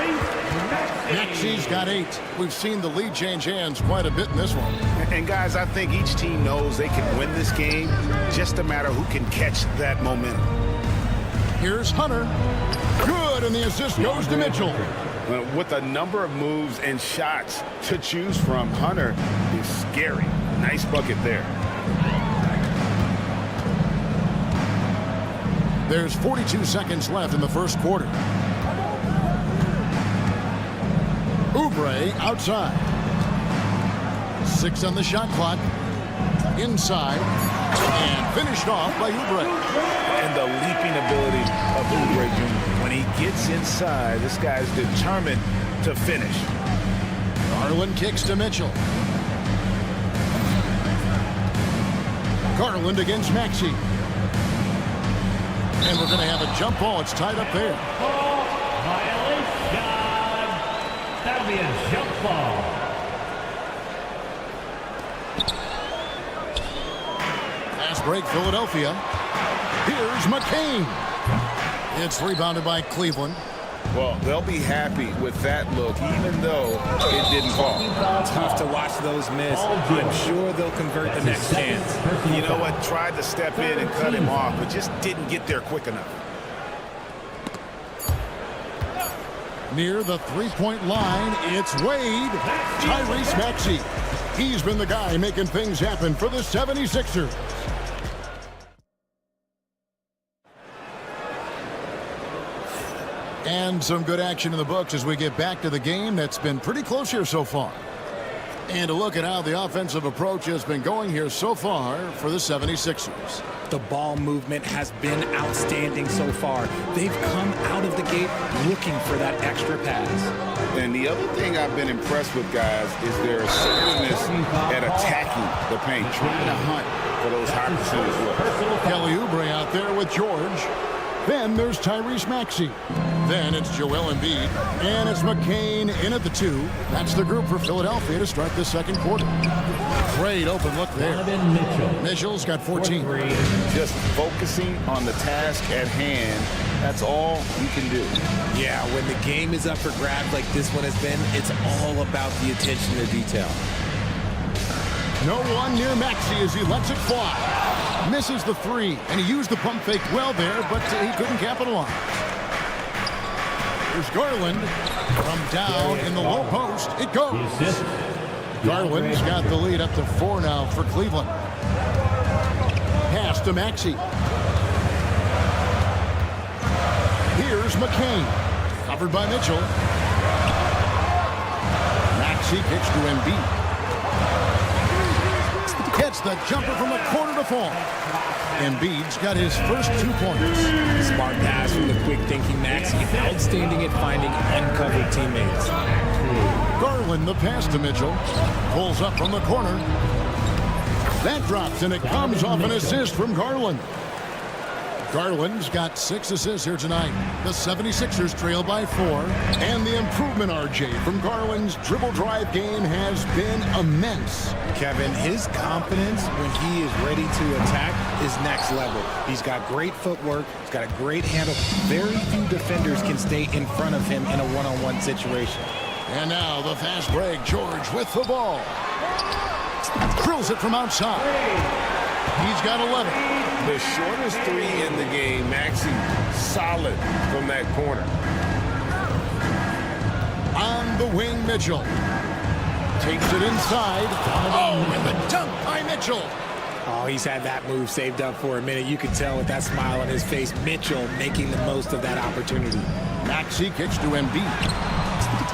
Maxey's got 8. We've seen the lead change hands quite a bit in this one. And guys, I think each team knows they can win this game. Just a matter who can catch that momentum. Here's Hunter. Good, and the assist goes to Mitchell. With a number of moves and shots to choose from, Hunter is scary. Nice bucket there. There's 42 seconds left in the first quarter. Oubre outside. 6 on the shot clock. Inside. And finished off by Oubre. And the leaping ability of Oubre Jr. When he gets inside, this guy's determined to finish. Garland kicks to Mitchell. Garland against Maxey. And we're going to have a jump ball. It's tied up there. Violation. That'll be a jump ball. Fast break, Philadelphia. Here's McCain. It's rebounded by Cleveland. Well, they'll be happy with that look, even though it didn't fall. Tough to watch those miss. I'm sure they'll convert the next chance. You know what? Tried to step in and cut him off, but just didn't get there quick enough. Near the three-point line, it's Wade. Tyrese Maxey. He's been the guy making things happen for the 76ers. And some good action in the books as we get back to the game that's been pretty close here so far. And a look at how the offensive approach has been going here so far for the 76ers. The ball movement has been outstanding so far. They've come out of the gate looking for that extra pass. And the other thing I've been impressed with, guys, is their assertiveness at attacking the paint, trying to hunt for those high percentage looks. Kelly Oubre out there with George. Then there's Tyrese Maxey. Then it's Joel Embiid. And it's McCain in at the 2. That's the group for Philadelphia to start the second quarter. Great open look there. Mitchell's got 14. Just focusing on the task at hand. That's all you can do. Yeah, when the game is up for grabs like this one has been, it's all about the attention to detail. No one near Maxey as he lets it fly. Misses the 3, and he used the pump fake well there, but he couldn't capitalize. There's Garland from down in the low post. It goes. Garland's got the lead up to 4 now for Cleveland. Pass to Maxey. Here's McCain. Covered by Mitchell. Maxey kicks to Embiid. Gets the jumper from the corner to fall. Embiid's got his first 2 points. Smart pass from the quick thinking Maxey. Outstanding at finding uncovered teammates. Garland the pass to Mitchell. Pulls up from the corner. That drops, and it comes off an assist from Garland. Garland's got 6 assists here tonight. The 76ers trail by 4. And the improvement, RJ, from Garland's dribble drive game has been immense. Kevin, his confidence when he is ready to attack is next level. He's got great footwork. He's got a great handle. Very few defenders can stay in front of him in a one-on-one situation. And now the fast break. George with the ball. Drills it from outside. He's got 11. The shortest 3 in the game. Maxey solid from that corner. On the wing, Mitchell. Takes it inside. Oh, and the dunk by Mitchell. Oh, he's had that move saved up for a minute. You could tell with that smile on his face, Mitchell making the most of that opportunity. Maxey kicks to Embiid.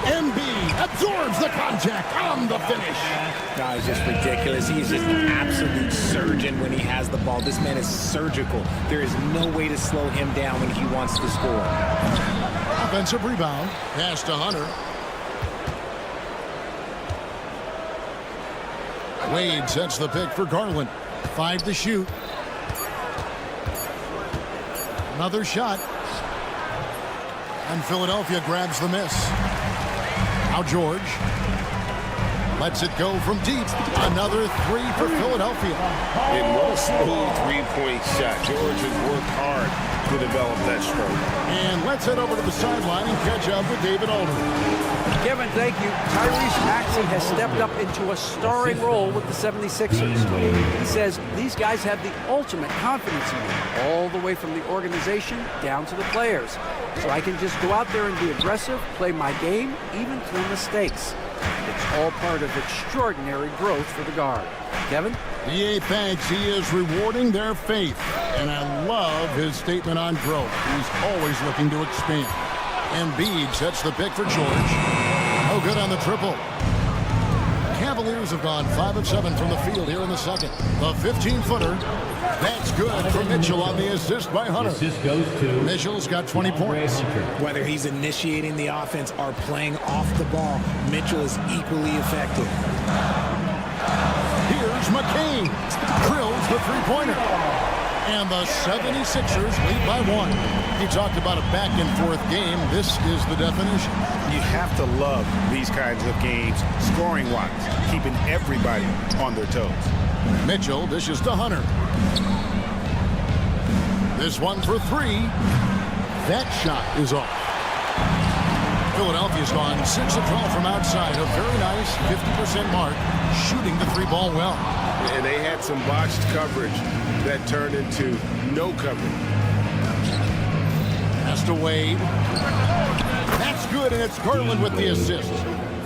Embiid absorbs the contact on the finish. No, it's just ridiculous. He's just an absolute surgeon when he has the ball. This man is surgical. There is no way to slow him down when he wants to score. Offensive rebound. Pass to Hunter. Wade sets the pick for Garland. 5 to shoot. Another shot. And Philadelphia grabs the miss. Now George lets it go from deep. Another 3 for Philadelphia. And what a smooth three-point shot. George has worked hard to develop that stroke. And let's head over to the sideline and catch up with David Aldridge. Kevin, thank you. Tyrese Maxey has stepped up into a starring role with the 76ers. He says these guys have the ultimate confidence in me, all the way from the organization down to the players. So I can just go out there and be aggressive, play my game, even through mistakes. It's all part of extraordinary growth for the guard. Kevin? EA thanks he is rewarding their faith. And I love his statement on growth. He's always looking to expand. Embiid sets the pick for George. No good on the triple. Cavaliers have gone 5 of 7 from the field here in the second. The 15-footer. That's good for Mitchell on the assist by Hunter. Mitchell's got 20 points. Whether he's initiating the offense or playing off the ball, Mitchell is equally effective. Here's McCain. Drills the three-pointer. And the 76ers lead by 1. You talked about a back-and-forth game. This is the definition. You have to love these kinds of games, scoring-wise, keeping everybody on their toes. Mitchell dishes to Hunter. This one for 3. That shot is off. Philadelphia's gone 6 of 12 from outside. A very nice 50% mark, shooting the 3-ball well. And they had some botched coverage that turned into no coverage. Pass to Wade. That's good, and it's Garland with the assist.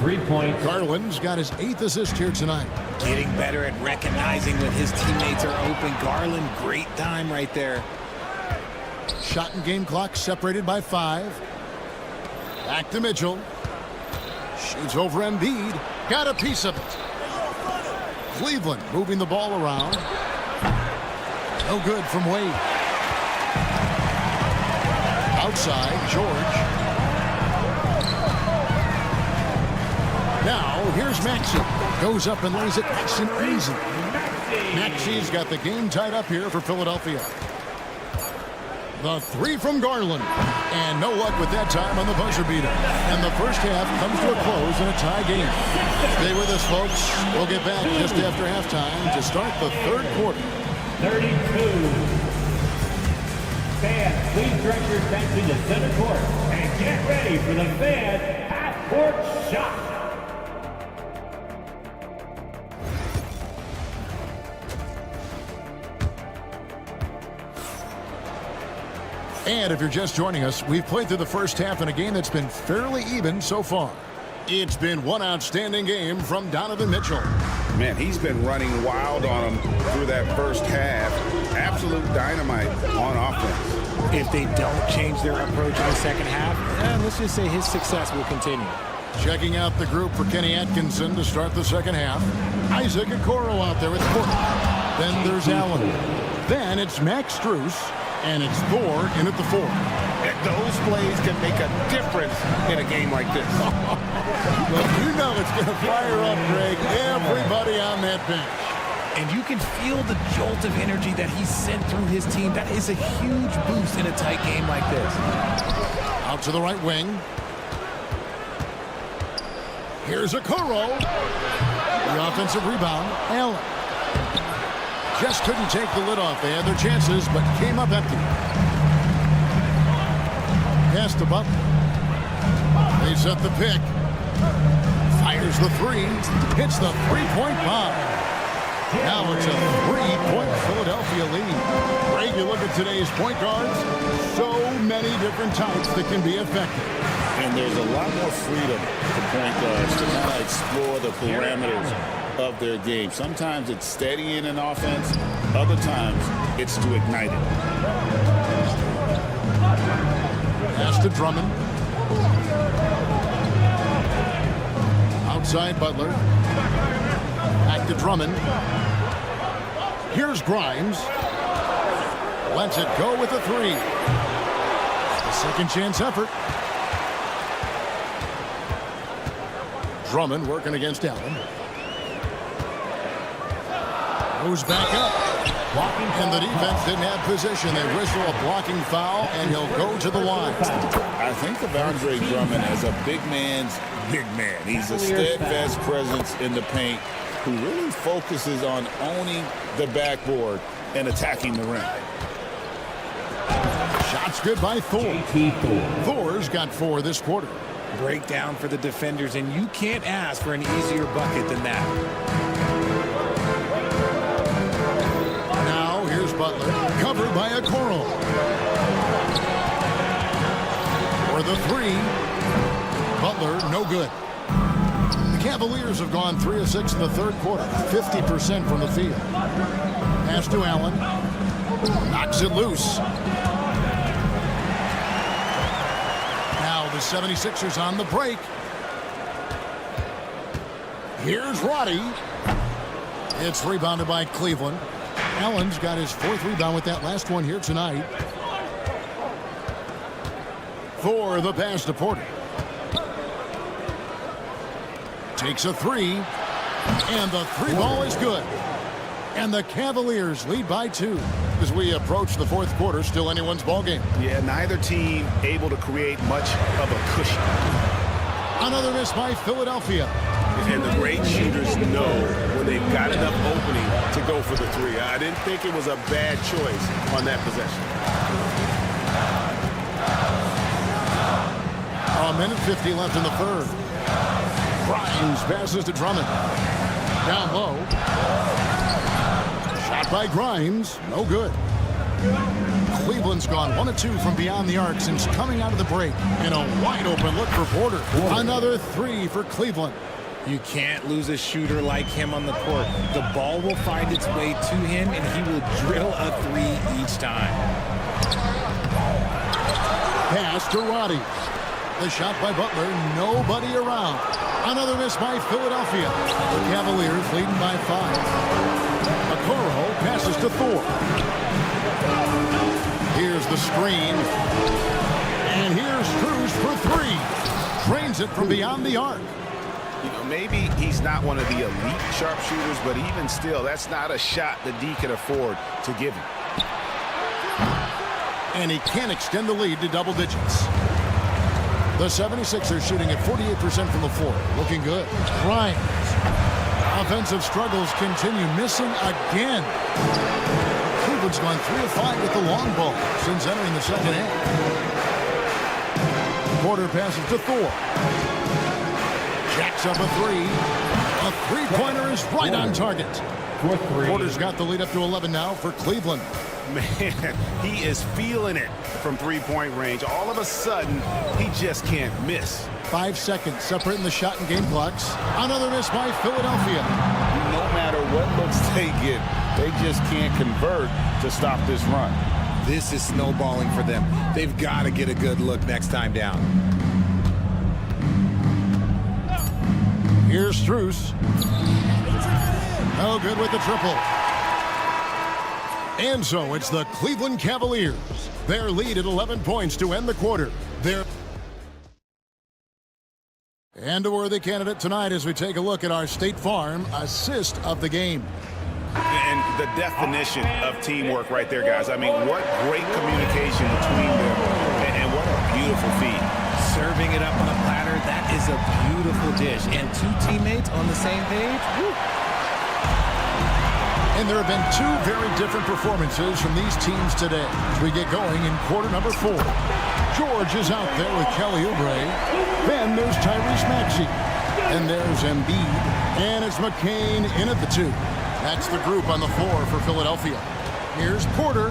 3 points. Garland's got his 8th assist here tonight. Getting better at recognizing when his teammates are open. Garland, great time right there. Shot and game clock separated by 5. Back to Mitchell. Shoots over Embiid. Got a piece of it. Cleveland moving the ball around. No good from Wade. Outside, George. Now, here's Maxey. Goes up and lays it nice and easy. Maxey's got the game tied up here for Philadelphia. The 3 from Garland. And no luck with that time on the buzzer beater. And the first half comes to a close in a tie game. Stay with us, folks. We'll get back just after halftime to start the third quarter. 32. Fans, please direct your attention to center court and get ready for the fan half-court shot. And if you're just joining us, we've played through the first half in a game that's been fairly even so far. It's been one outstanding game from Donovan Mitchell. Man, he's been running wild on him through that first half. Absolute dynamite on offense. If they don't change their approach in the second half, let's just say his success will continue. Checking out the group for Kenny Atkinson to start the second half. Isaac Okoro out there with Court. Then there's Allen. Then it's Max Strus. And it's Thor in at the 4. And those plays can make a difference in a game like this. Well, you know it's going to fire up, Greg. Everybody on that bench. And you can feel the jolt of energy that he sent through his team. That is a huge boost in a tight game like this. Out to the right wing. Here's Okoro. The offensive rebound. Allen. Just couldn't take the lid off. They had their chances, but came up empty. Pass to Butler. They set the pick. Fires the 3. Hits the 3-point bomb. Now it's a 3-point Philadelphia lead. Greg, you look at today's point guards, so many different types that can be effective. And there's a lot more freedom for point guards to kind of explore the parameters of their game. Sometimes it's steadying an offense. Other times it's to ignite it. Pass to Drummond. Outside Butler. Back to Drummond. Here's Grimes. Lets it go with a three. A second chance effort. Drummond working against Allen. Goes back up. And the defense didn't have position. They whistle a blocking foul, and he'll go to the line. I think of Andre Drummond as a big man's big man. He's a steadfast presence in the paint who really focuses on owning the backboard and attacking the rim. Shots good by Thor. Thor's got 4 this quarter. Breakdown for the defenders, and you can't ask for an easier bucket than that. Butler covered by a Okoro. For the three. Butler no good. The Cavaliers have gone 3 of 6 in the third quarter, 50% from the field. Pass to Allen. Knocks it loose. Now the 76ers on the break. Here's Roddy. It's rebounded by Cleveland. Allen's got his 4th rebound with that last one here tonight. For the pass to Porter. Takes a 3. And the 3 ball is good. And the Cavaliers lead by 2. As we approach the 4th quarter, still anyone's ball game. Yeah, neither team able to create much of a cushion. Another miss by Philadelphia. And the great shooters know when they've got enough opening to go for the 3. I didn't think it was a bad choice on that possession. A minute 50 left in the third. Grimes passes to Drummond. Down low. Shot by Grimes. No good. Cleveland's gone 1 of 2 from beyond the arc since coming out of the break. And a wide open look for Porter. Another 3 for Cleveland. You can't lose a shooter like him on the court. The ball will find its way to him, and he will drill a 3 each time. Pass to Roddy. The shot by Butler. Nobody around. Another miss by Philadelphia. The Cavaliers leading by 5. Okoro passes to Thor. Here's the screen. And here's Strus for 3. Drains it from beyond the arc. You know, maybe he's not one of the elite sharpshooters, but even still, that's not a shot that D can afford to give him. And he can't extend the lead to double digits. The 76ers shooting at 48% from the floor. Looking good. Grimes. Offensive struggles continue. Missing again. Cleveland's gone 3 of 5 with the long ball since entering the second half. Porter passes to Thor. Jacks up a 3. A 3-pointer is right on target. Porter's got the lead up to 11 now for Cleveland. Man, he is feeling it from 3-point range. All of a sudden, he just can't miss. 5 seconds separating the shot and game clocks. Another miss by Philadelphia. No matter what looks they get, they just can't convert to stop this run. This is snowballing for them. They've got to get a good look next time down. Here's Strus. No good with the triple. And so it's the Cleveland Cavaliers. Their lead at 11 points to end the quarter. And a worthy candidate tonight as we take a look at our State Farm assist of the game. And the definition of teamwork right there, guys. I mean, what great communication between them, and what a beautiful feat. Serving it up on a platter, that is a beautiful dish. And 2 teammates on the same page. Woo. And there have been 2 very different performances from these teams today as we get going in quarter number 4. George is out there with Kelly Oubre. Then there's Tyrese Maxey. And there's Embiid. And it's McCain in at the 2. That's the group on the floor for Philadelphia. Here's Porter.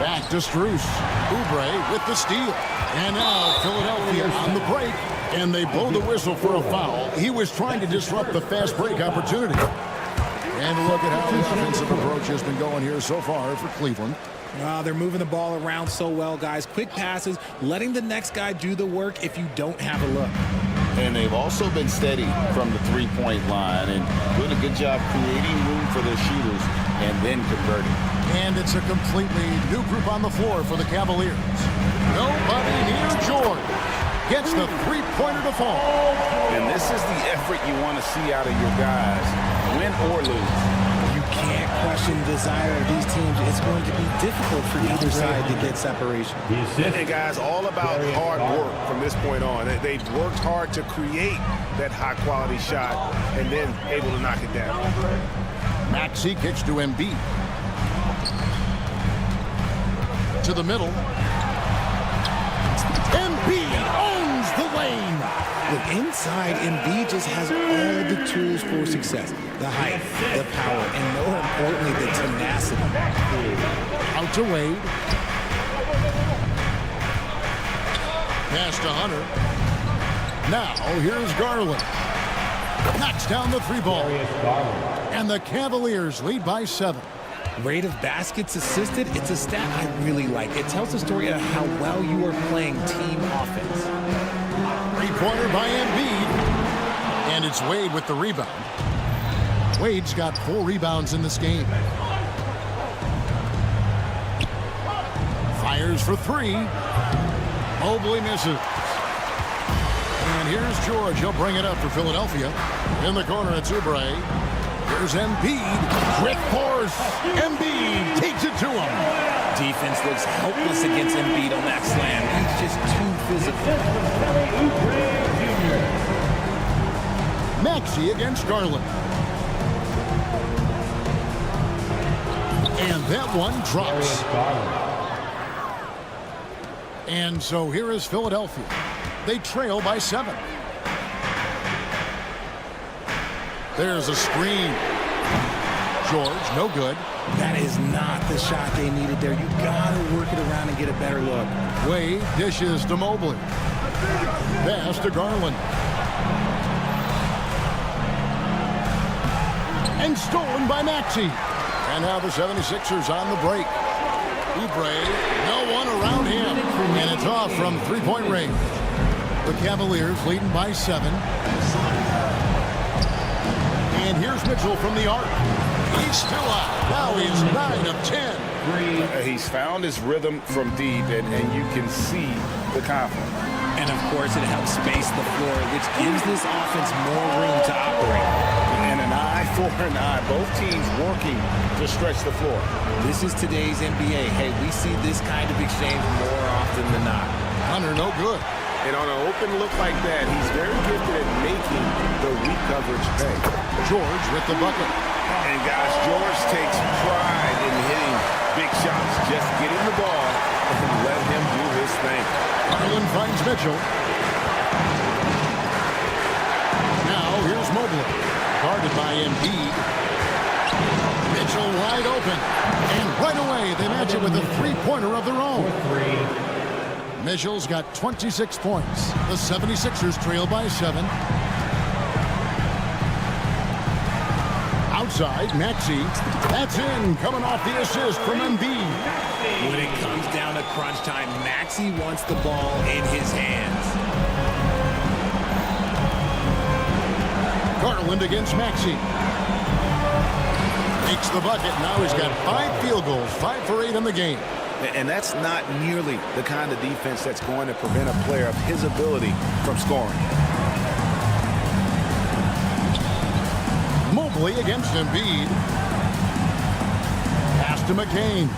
Back to Strus. Oubre with the steal. And now Philadelphia on the break. And they blow the whistle for a foul. He was trying to disrupt the fast break opportunity. And look at how the offensive approach has been going here so far for Cleveland. They're moving the ball around so well, guys. Quick passes, letting the next guy do the work if you don't have a look. And they've also been steady from the three-point line and doing a good job creating room for their shooters and then converting. And it's a completely new group on the floor for the Cavaliers. Nobody near George. Gets the three-pointer to fall. And this is the effort you want to see out of your guys, win or lose. You can't question the desire of these teams. It's going to be difficult for either side to get separation. And guys, all about hard work from this point on. They've worked hard to create that high-quality shot and then able to knock it down. Maxey kicks to Embiid. To the middle. Embiid owns the lane. Look, inside, Embiid just has all the tools for success. The height, the power, and more importantly, the tenacity. Out to Wade. Pass to Hunter. Now, here's Garland. Knocks down the three ball. And the Cavaliers lead by 7. Rate of baskets assisted, it's a stat I really like. It tells the story of how well you are playing team offense. Three-pointer by Embiid. And it's Wade with the rebound. Wade's got 4 rebounds in this game. Fires for 3. Mobley misses. And here's George. He'll bring it up for Philadelphia. In the corner, it's Oubre. Here's Embiid. Quick force. Embiid takes it to him. Defense looks helpless against Embiid on that slam. He's just too physical. Maxey against Garland. And that one drops. And so here is Philadelphia. They trail by 7. There's a screen. George, no good. That is not the shot they needed there. You gotta work it around and get a better look. Wade dishes to Mobley. Pass to Garland. And stolen by Maxey. And now the 76ers on the break. Oubre, no one around him. And it's off from three-point range. The Cavaliers leading by 7. And here's Mitchell from the arc. He's still out. Now he's 9 of 10. He's found his rhythm from deep, and you can see the confidence. And, of course, it helps space the floor, which gives this offense more room to operate. And an eye for an eye. Both teams working to stretch the floor. This is today's NBA. Hey, we see this kind of exchange more often than not. Hunter, no good. And on an open look like that, he's very gifted at making the weak coverage pay. George with the bucket. And guys, George takes pride in hitting big shots. Just get him the ball and let him do his thing. Garland finds Mitchell. Now here's Mobley. Guarded by Embiid. Mitchell wide open. And right away they match it with a three-pointer of their own. Mitchell's got 26 points. The 76ers trail by 7. Outside, Maxey. That's in, coming off the assist from Embiid. When it comes down to crunch time, Maxey wants the ball in his hands. Garland against Maxey. Makes the bucket. Now he's got 5 field goals, 5 for 8 in the game. And that's not nearly the kind of defense that's going to prevent a player of his ability from scoring. Mobley against Embiid. Pass to McCain.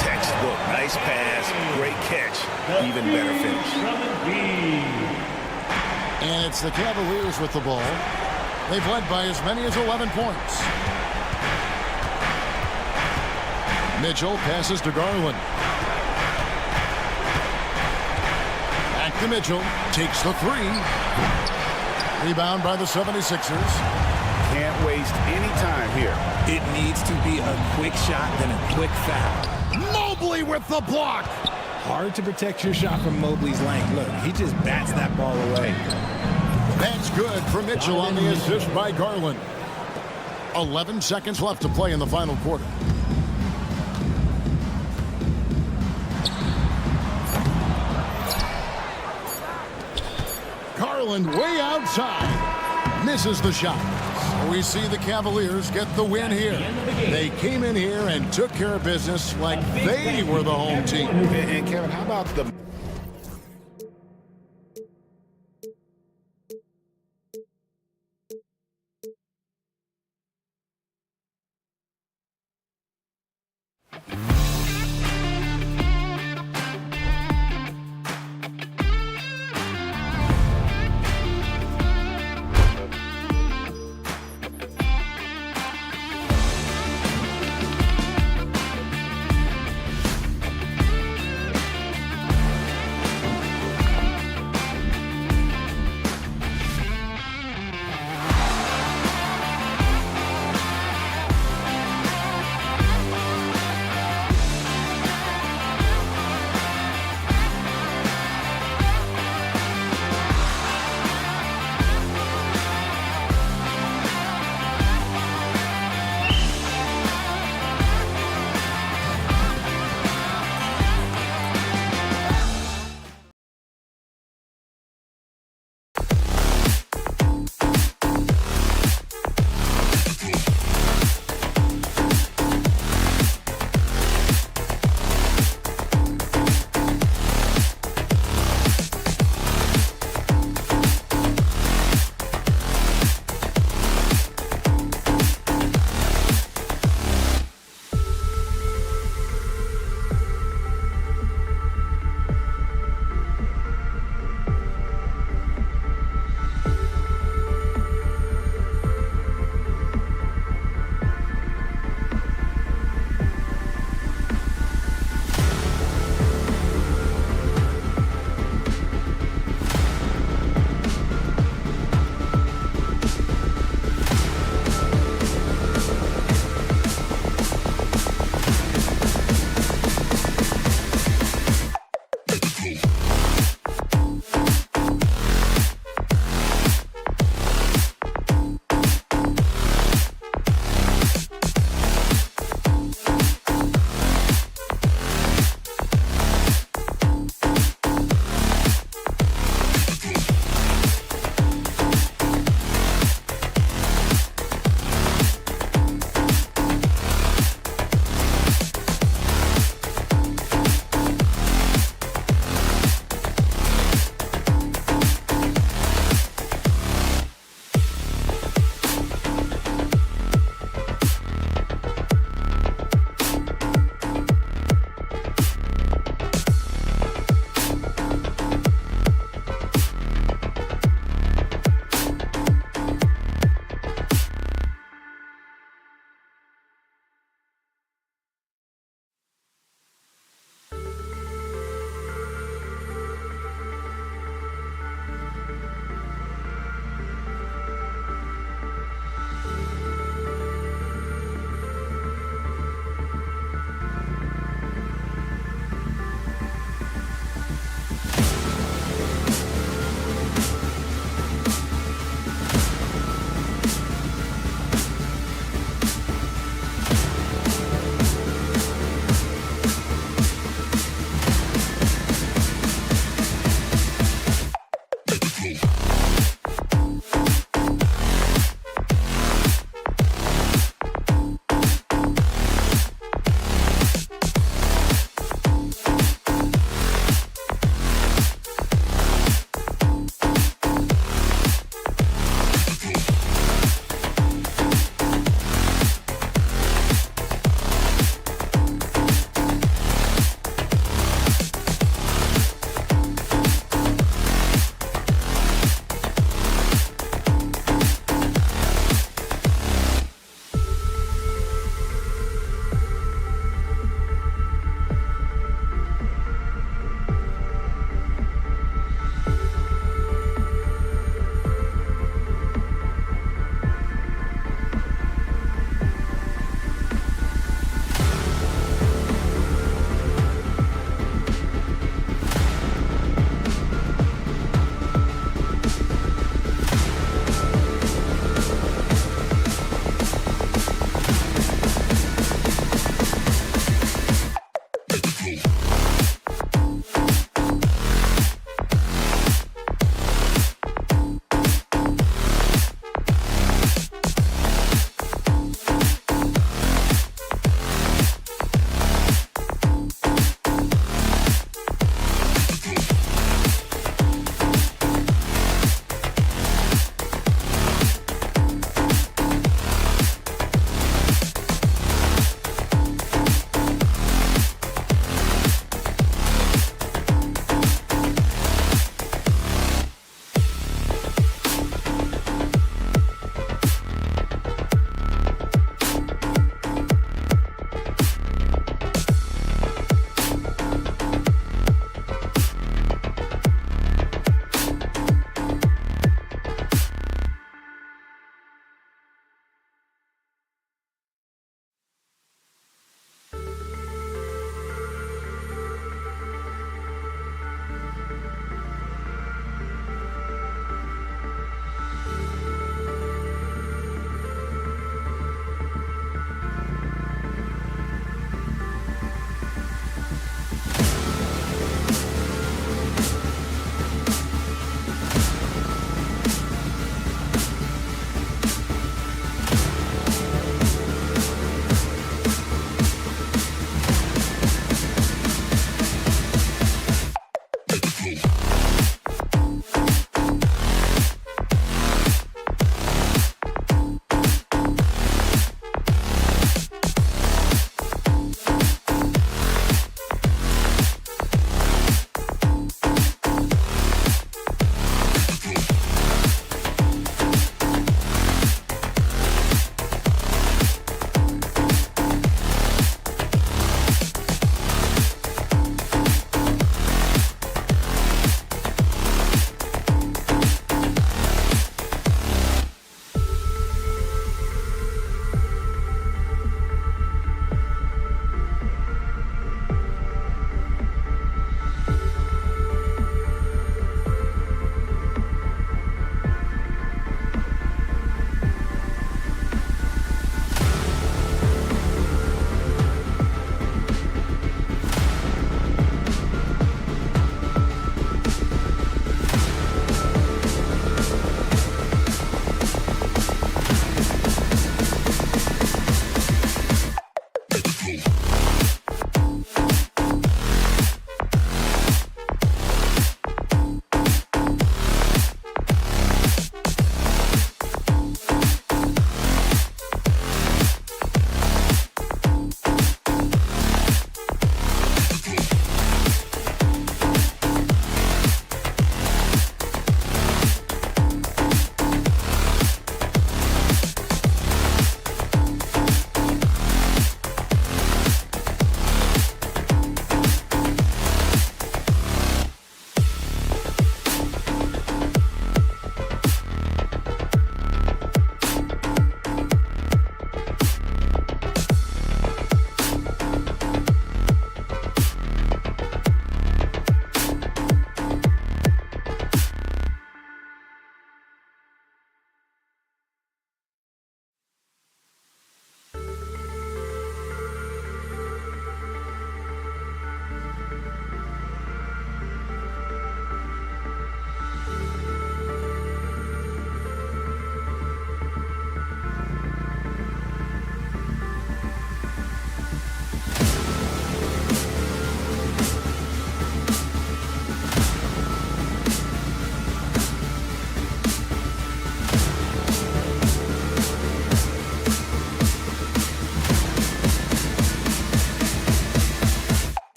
Textbook. Nice pass. Great catch. Even better finish. And it's the Cavaliers with the ball. They've led by as many as 11 points. Mitchell passes to Garland. Back to Mitchell. Takes the 3. Rebound by the 76ers. Can't waste any time here. It needs to be a quick shot, then a quick foul. Mobley with the block. Hard to protect your shot from Mobley's length. Look, he just bats that ball away. That's good for Mitchell on the assist by Garland. 11 seconds left to play in the final quarter. Garland way outside. Misses the shot. So we see the Cavaliers get the win here. They came in here and took care of business like they were the home team. And Kevin, how about the...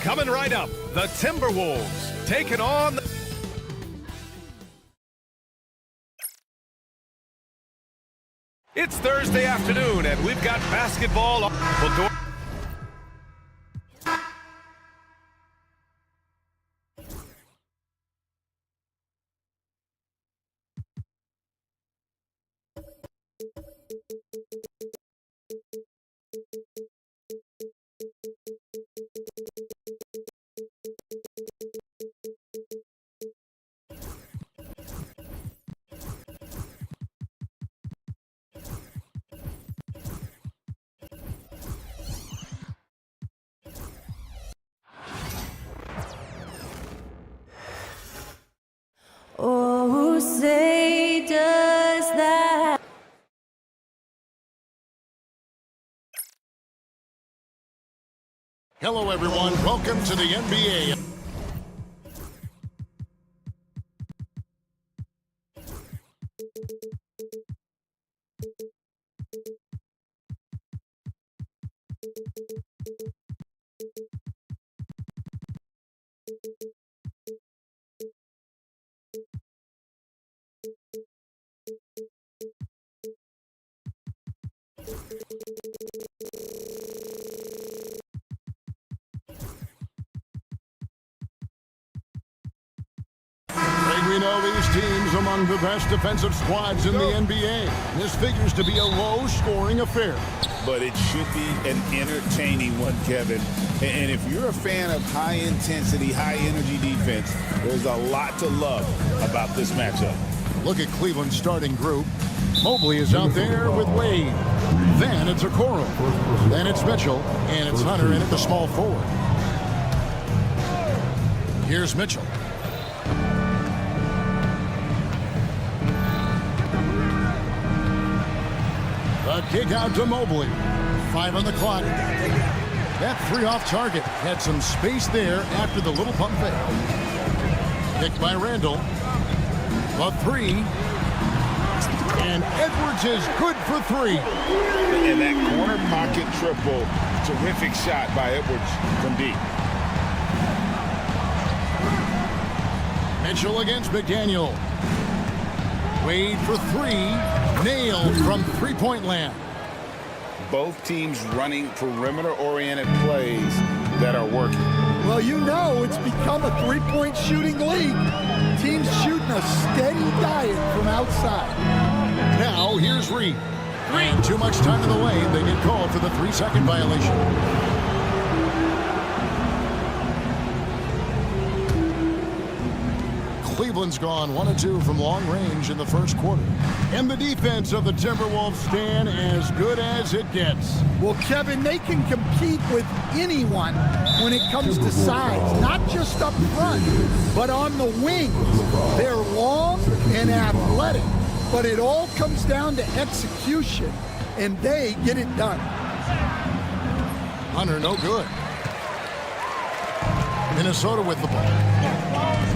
Coming right up, the Timberwolves taking on the... It's Thursday afternoon, and we've got basketball on. Oh, say does that. Hello, everyone. Welcome to the NBA. We know these teams among the best defensive squads in the NBA. This figures to be a low-scoring affair. But it should be an entertaining one, Kevin. And if you're a fan of high-intensity, high-energy defense, there's a lot to love about this matchup. Look at Cleveland's starting group. Mobley is out there with Wade. Then it's Okoro. Then it's Mitchell. And it's Hunter in at the small forward. Here's Mitchell. The kick out to Mobley. 5 on the clock. That 3 off target. Had some space there after the little pump fake. Picked by Randall. The 3. And Edwards is good for 3. And that corner pocket triple. Terrific shot by Edwards from deep. Mitchell against McDaniel. Wade for 3. Nailed from three-point land. Both teams running perimeter-oriented plays that are working. Well, you know it's become a three-point shooting league. Teams shooting a steady diet from outside. Now, here's Reed. And too much time in the lane. They get called for the 3-second violation. Cleveland's gone 1 of 2 from long range in the first quarter. And the defense of the Timberwolves stand as good as it gets. Well, Kevin, they can compete with anyone when it comes to size, not just up front, but on the wings. They're long and athletic, but it all comes down to execution, and they get it done. Hunter, no good. Minnesota with the ball.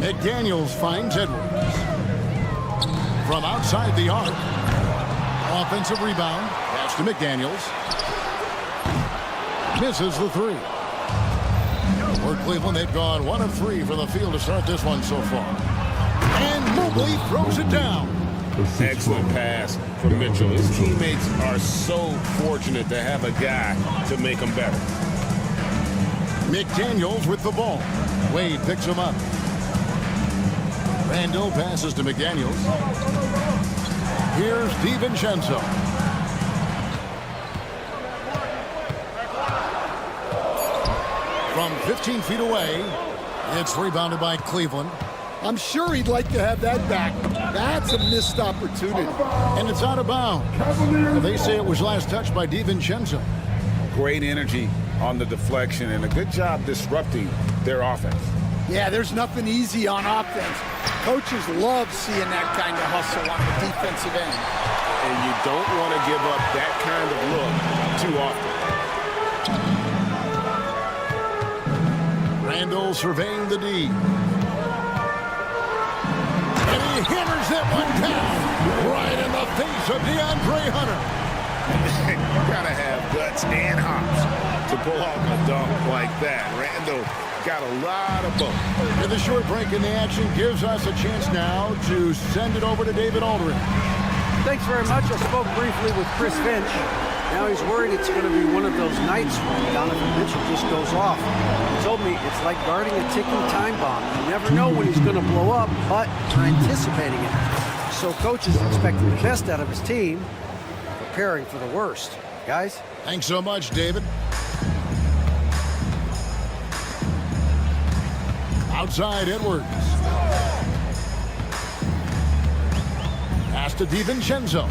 McDaniels finds Edwards. From outside the arc. Offensive rebound. Pass to McDaniels. Misses the 3. For Cleveland, they've gone 1 of 3 from the field to start this one so far. And Mobley throws it down. Excellent pass from Mitchell. His teammates are so fortunate to have a guy to make them better. McDaniels with the ball. Wade picks him up. Randall passes to McDaniels. Here's DiVincenzo. From 15 feet away, it's rebounded by Cleveland. I'm sure he'd like to have that back. That's a missed opportunity. And it's out of bounds. They say it was last touched by DiVincenzo. Great energy on the deflection and a good job disrupting their offense. Yeah, there's nothing easy on offense. Coaches love seeing that kind of hustle on the defensive end. And you don't want to give up that kind of look too often. Randall surveying the D. And he hammers that one down right in the face of DeAndre Hunter. You got to have guts and hops to pull off a dunk like that. Randall got a lot of both. And the short break in the action gives us a chance now to send it over to David Aldridge. Thanks very much. I spoke briefly with Chris Finch. Now he's worried it's going to be one of those nights when Donovan Mitchell just goes off. He told me it's like guarding a ticking time bomb. You never know when he's going to blow up, but you're anticipating it. So coach is expecting the best out of his team, preparing for the worst. Guys? Thanks so much, David. Outside Edwards. Pass to DiVincenzo.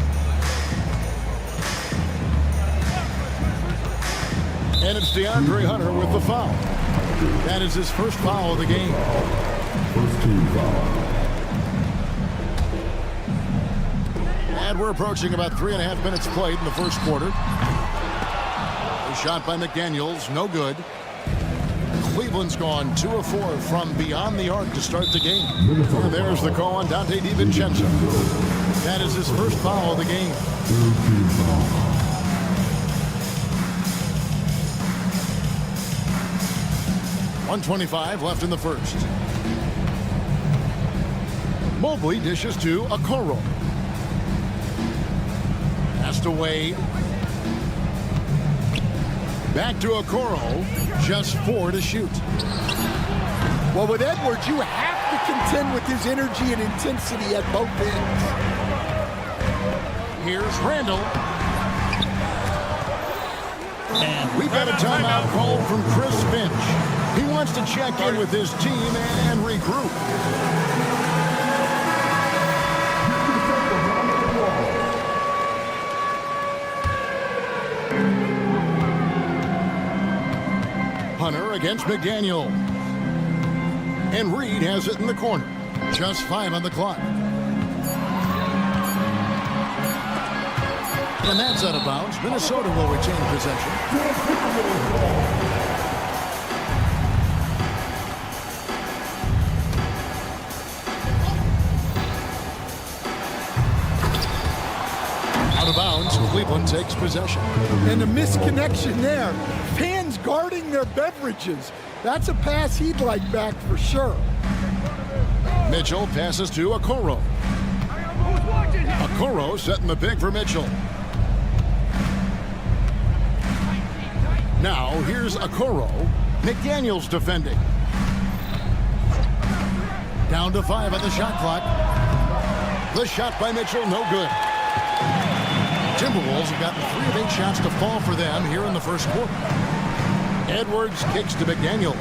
And it's DeAndre Hunter with the foul. That is his first foul of the game. First team foul. And we're approaching about 3.5 minutes played in the first quarter. A shot by McDaniels, no good. Cleveland's gone 2 of 4 from beyond the arc to start the game. And there's the call on Dante DiVincenzo. That is his first foul of the game. 1:25 left in the first. Mobley dishes to Okoro. Passed away. Back to Okoro. Just 4 to shoot. Well, with Edwards, you have to contend with his energy and intensity at both ends. Here's Randall. And we've got a timeout called from Chris Finch. He wants to check in with his team and regroup. Hunter against McDaniel. And Reed has it in the corner. Just 5 on the clock. And that's out of bounds. Minnesota will retain possession. Out of bounds, Cleveland takes possession. And a misconnection there. Fans guarding their beverages. That's a pass he'd like back for sure. Mitchell passes to Okoro. Okoro setting the pick for Mitchell. Now here's Okoro. McDaniels defending. Down to 5 on the shot clock. The shot by Mitchell, no good. Timberwolves have gotten 3 of 8 shots to fall for them here in the first quarter. Edwards kicks to McDaniels.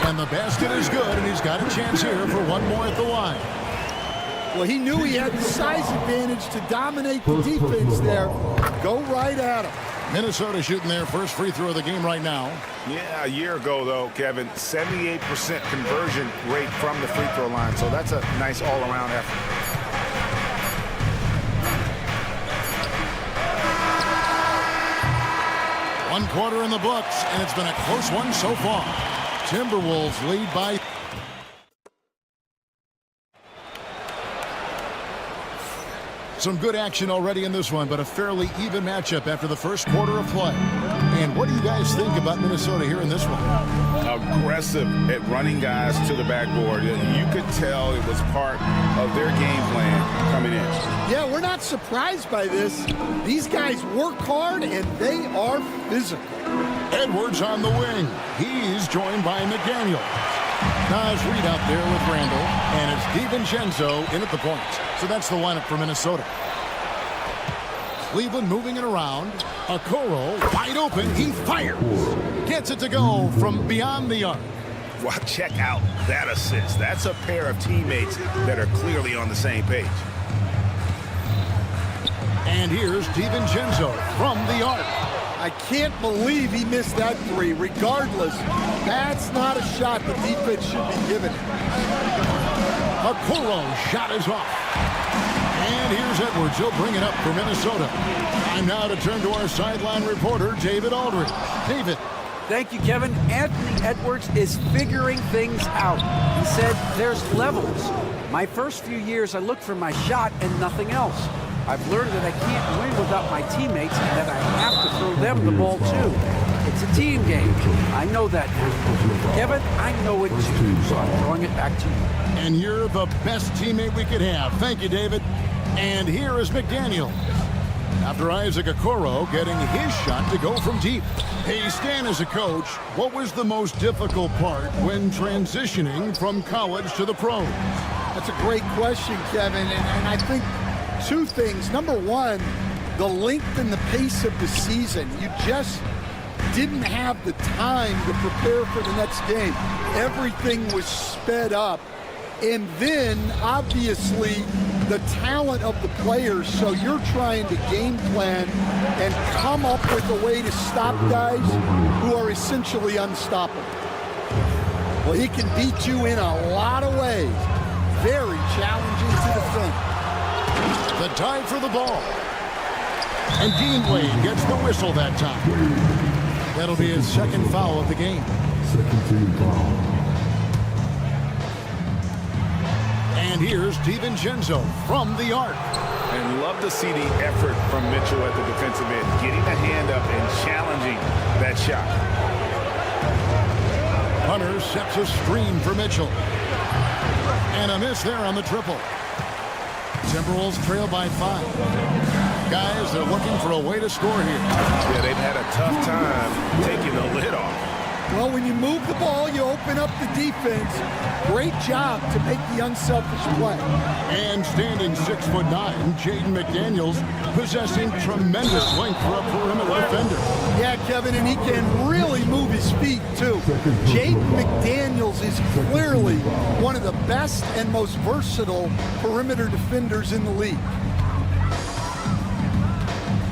And the basket is good, and he's got a chance here for one more at the line. Well, he knew he had the size advantage to dominate the defense there. Go right at him. Minnesota shooting their first free throw of the game right now. Yeah, a year ago, though, Kevin, 78% conversion rate from the free throw line. So that's a nice all-around effort. One quarter in the books, and it's been a close one so far. Timberwolves lead by... Some good action already in this one, but a fairly even matchup after the first quarter of play. And what do you guys think about Minnesota here in this one? Aggressive at running guys to the backboard. You could tell it was part of their game plan coming in. Yeah, we're not surprised by this. These guys work hard, and they are physical. Edwards on the wing. He's joined by McDaniel. Nas Reed out there with Randall, and it's DiVincenzo in at the point. So that's the lineup for Minnesota. Cleveland moving it around. Okoro wide open. He fires. Gets it to go from beyond the arc. Well, check out that assist. That's a pair of teammates that are clearly on the same page. And here's DiVincenzo from the arc. I can't believe he missed that 3. Regardless, that's not a shot the defense should be giving. Okoro's shot is off. And here's Edwards. He'll bring it up for Minnesota. Time now to turn to our sideline reporter, David Aldridge. David. Thank you, Kevin. Anthony Edwards is figuring things out. He said there's levels. My first few years, I looked for my shot and nothing else. I've learned that I can't win without my teammates and that I have to throw them the ball too. It's a team game. I know that now. Kevin, I know it too, so I'm throwing it back to you. And you're the best teammate we could have. Thank you, David. And here is McDaniel. After Isaac Okoro getting his shot to go from deep. Hey, Stan, as a coach, what was the most difficult part when transitioning from college to the pros? That's a great question, Kevin, and I think two things. Number one, the length and the pace of the season. You just didn't have the time to prepare for the next game. Everything was sped up. And then, obviously, the talent of the players, so you're trying to game plan and come up with a way to stop guys who are essentially unstoppable. Well, he can beat you in a lot of ways. Very challenging to defend. The dive for the ball. And Dean Wade gets the whistle that time. That'll be his second foul of the game. Second team foul. And here's DiVincenzo from the arc. And love to see the effort from Mitchell at the defensive end, getting a hand up and challenging that shot. Hunter sets a screen for Mitchell. And a miss there on the triple. Timberwolves trail by 5. Guys, they're looking for a way to score here. Yeah, they've had a tough time taking the lid off. Well, when you move the ball, you open up the defense. Great job to make the unselfish play. And standing 6'9", Jaden McDaniels possessing tremendous length for a perimeter defender. Yeah, Kevin, and he can really move his feet, too. Jaden McDaniels is clearly one of the best and most versatile perimeter defenders in the league.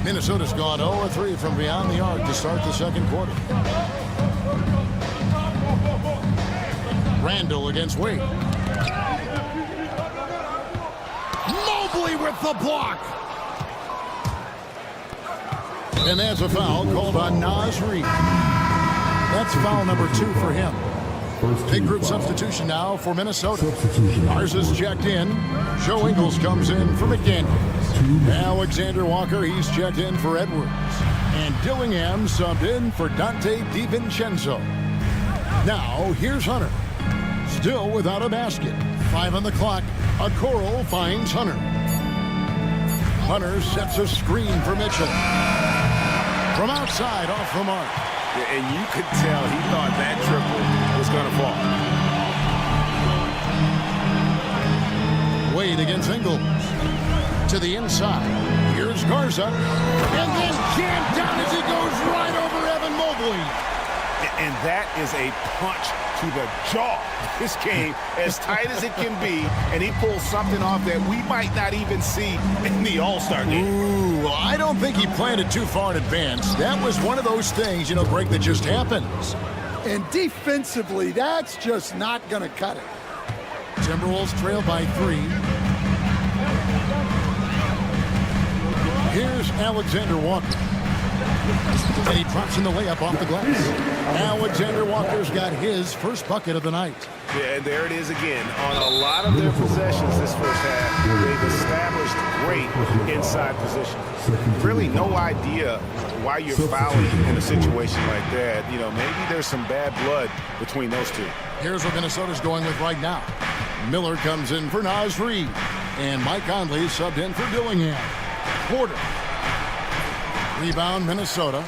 Minnesota's gone 0-3 from beyond the arc to start the second quarter. Randall against Wade. Mobley with the block. And that's a foul called on Naz Reid. That's foul number 2 for him. Big group substitution now for Minnesota. Ours is checked in. Joe Ingles comes in for McDaniels. Alexander Walker, he's checked in for Edwards. And Dillingham subbed in for Dante DiVincenzo. Now, here's Hunter. Still without a basket. 5 on the clock. Okoro finds Hunter. Hunter sets a screen for Mitchell. From outside, off the mark. Yeah, and you could tell he thought that triple was going to fall. Wade against Ingles. To the inside. Here's Garza. And then jammed down as he goes right over Evan Mobley. And that is a punch to the jaw. This game, as tight as it can be, and he pulls something off that we might not even see in the All-Star game. Ooh, I don't think he planned it too far in advance. That was one of those things, Greg, that just happens. And defensively, that's just not going to cut it. Timberwolves trail by 3. Here's Alexander Walker. And he drops in the layup off the glass. Alexander Walker's got his first bucket of the night. Yeah, and there it is again. On a lot of their possessions this first half, they've established great inside position. Really no idea why you're fouling in a situation like that. Maybe there's some bad blood between those two. Here's what Minnesota's going with right now. Miller comes in for Naz Reid. And Mike Conley subbed in for Dillingham. Porter. Rebound, Minnesota.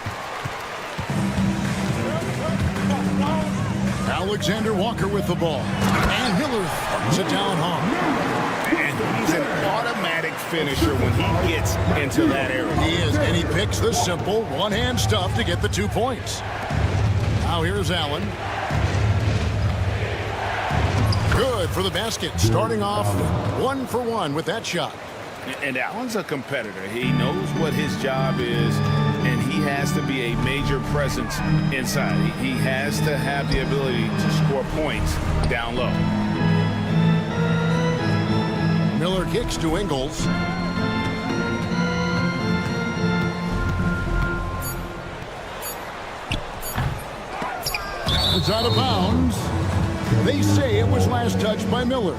Alexander Walker with the ball. And Miller throws it down home. And he's an automatic finisher when he gets into that area. He is, and he picks the simple one-hand stuff to get the 2 points. Now here's Allen. Good for the basket. Starting off 1 for 1 with that shot. And Allen's a competitor. He knows what his job is, and he has to be a major presence inside. He has to have the ability to score points down low. Miller kicks to Ingles. It's out of bounds. They say it was last touched by Miller.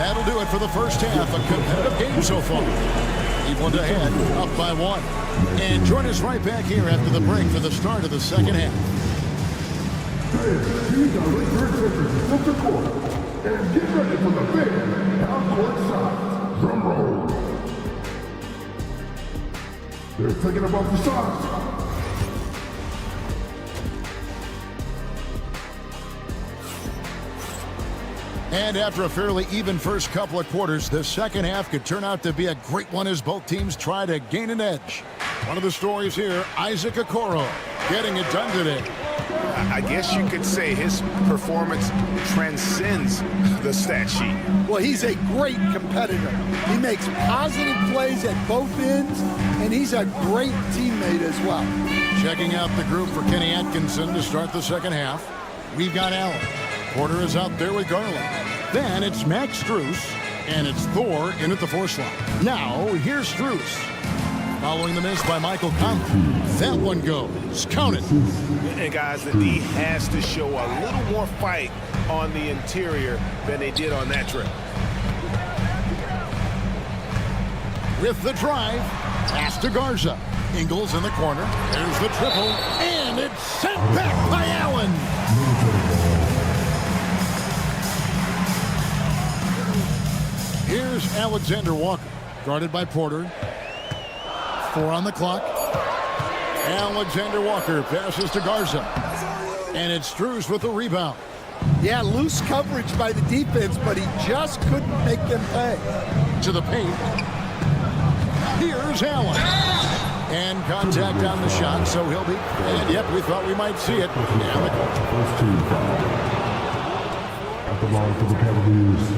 That'll do it for the first half. A competitive game so far. Cleveland ahead, up by 1. And join us right back here after the break for the start of the second half. These are return takers of the court. And get ready for the fan half-court shots. Drum roll. They're taking about the shots. And after a fairly even first couple of quarters, the second half could turn out to be a great one as both teams try to gain an edge. One of the stories here, Isaac Okoro getting it done today. I guess you could say his performance transcends the stat sheet. Well, he's a great competitor. He makes positive plays at both ends, and he's a great teammate as well. Checking out the group for Kenny Atkinson to start the second half. We've got Allen. Porter is out there with Garland. Then it's Max Strus, and it's Thor in at the 4 slot. Now, here's Strus. Following the miss by Michael Conley. That one goes. Count it. And guys, the D has to show a little more fight on the interior than they did on that trip. With the drive, pass to Garza. Ingles in the corner. There's the triple, and it's sent back by Allen. Here's Alexander Walker, guarded by Porter. 4 on the clock. Alexander Walker passes to Garza. And it's Strus with the rebound. Yeah, loose coverage by the defense, but he just couldn't make them pay. To the paint. Here's Allen. And contact on the shot, so he'll be. And yep, we thought we might see it. First team foul. At the line for the Cavaliers.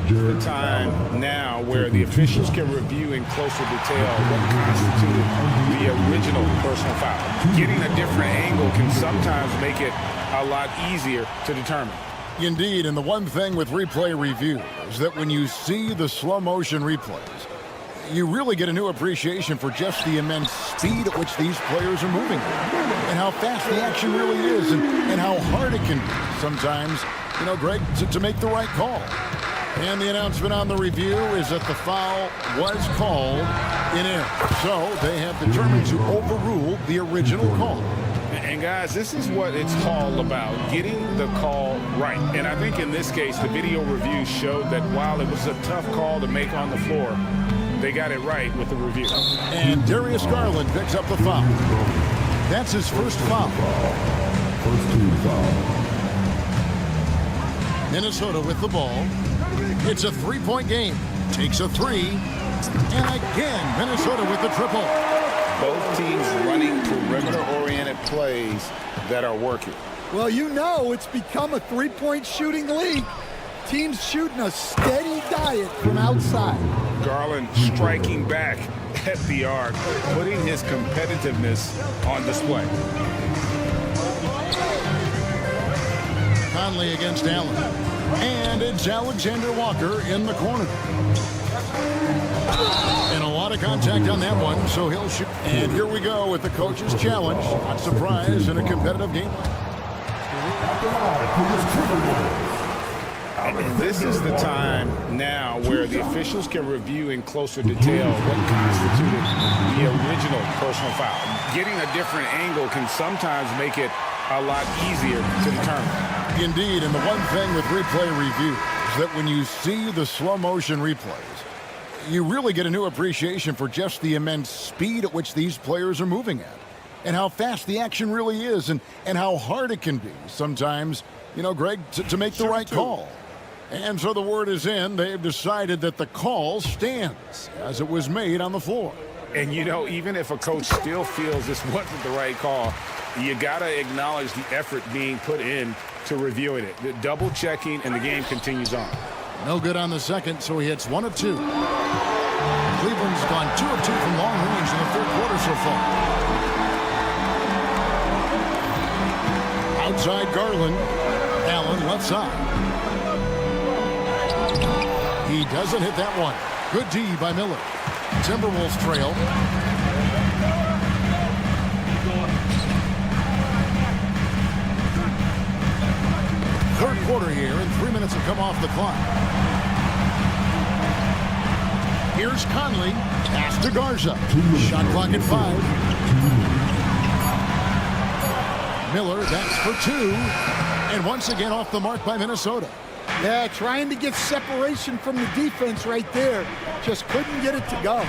The time now where the officials can review in closer detail what constituted the original personal foul. Getting a different angle can sometimes make it a lot easier to determine. Indeed, and the one thing with replay review is that when you see the slow motion replays, you really get a new appreciation for just the immense speed at which these players are moving and how fast the action really is and how hard it can be sometimes, Greg, to make the right call. And the announcement on the review is that the foul was called in error. So they have determined to overrule the original call. And guys, this is what it's all about, getting the call right. And I think in this case, the video review showed that while it was a tough call to make on the floor, they got it right with the review. And Darius Garland picks up the foul. That's his first foul. First team foul. Minnesota with the ball. It's a 3-point game. Takes a 3. And again, Minnesota with the triple. Both teams running perimeter-oriented plays that are working. Well, it's become a 3-point shooting league. Teams shooting a steady diet from outside. Garland striking back at the arc, putting his competitiveness on display. Conley against Allen. And it's Alexander Walker in the corner. And a lot of contact on that one, so he'll shoot. And here we go with the coach's challenge. Not surprise in a competitive game. This is the time now where the officials can review in closer detail what constituted the original personal foul. Getting a different angle can sometimes make it a lot easier to determine. Indeed, and the one thing with replay review is that when you see the slow motion replays, you really get a new appreciation for just the immense speed at which these players are moving at and how fast the action really is and how hard it can be sometimes, Greg, to make the right call. And so the word is in. They've decided that the call stands as it was made on the floor. And, even if a coach still feels this wasn't the right call, you got to acknowledge the effort being put in to reviewing it. The double checking, and the game continues on. No good on the second, so he hits 1 of 2. Cleveland's gone 2 of 2 from long range in the third quarter so far. Outside Garland. Allen left side. He doesn't hit that one. Good D by Miller. Timberwolves trail. Third quarter here, and 3 minutes have come off the clock. Here's Conley. Pass to Garza. Shot clock at 5. Miller, that's for 2. And once again off the mark by Minnesota. Yeah, trying to get separation from the defense right there. Just couldn't get it to go.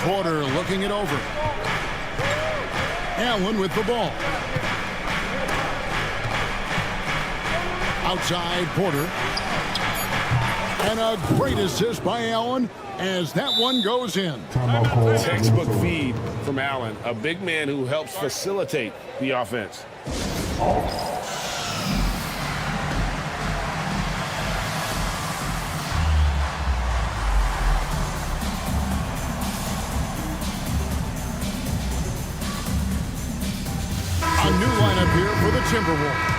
Porter looking it over. Allen with the ball. Outside Porter. And a great assist by Allen as that one goes in. Textbook feed from Allen, a big man who helps facilitate the offense. A new lineup here for the Timberwolves.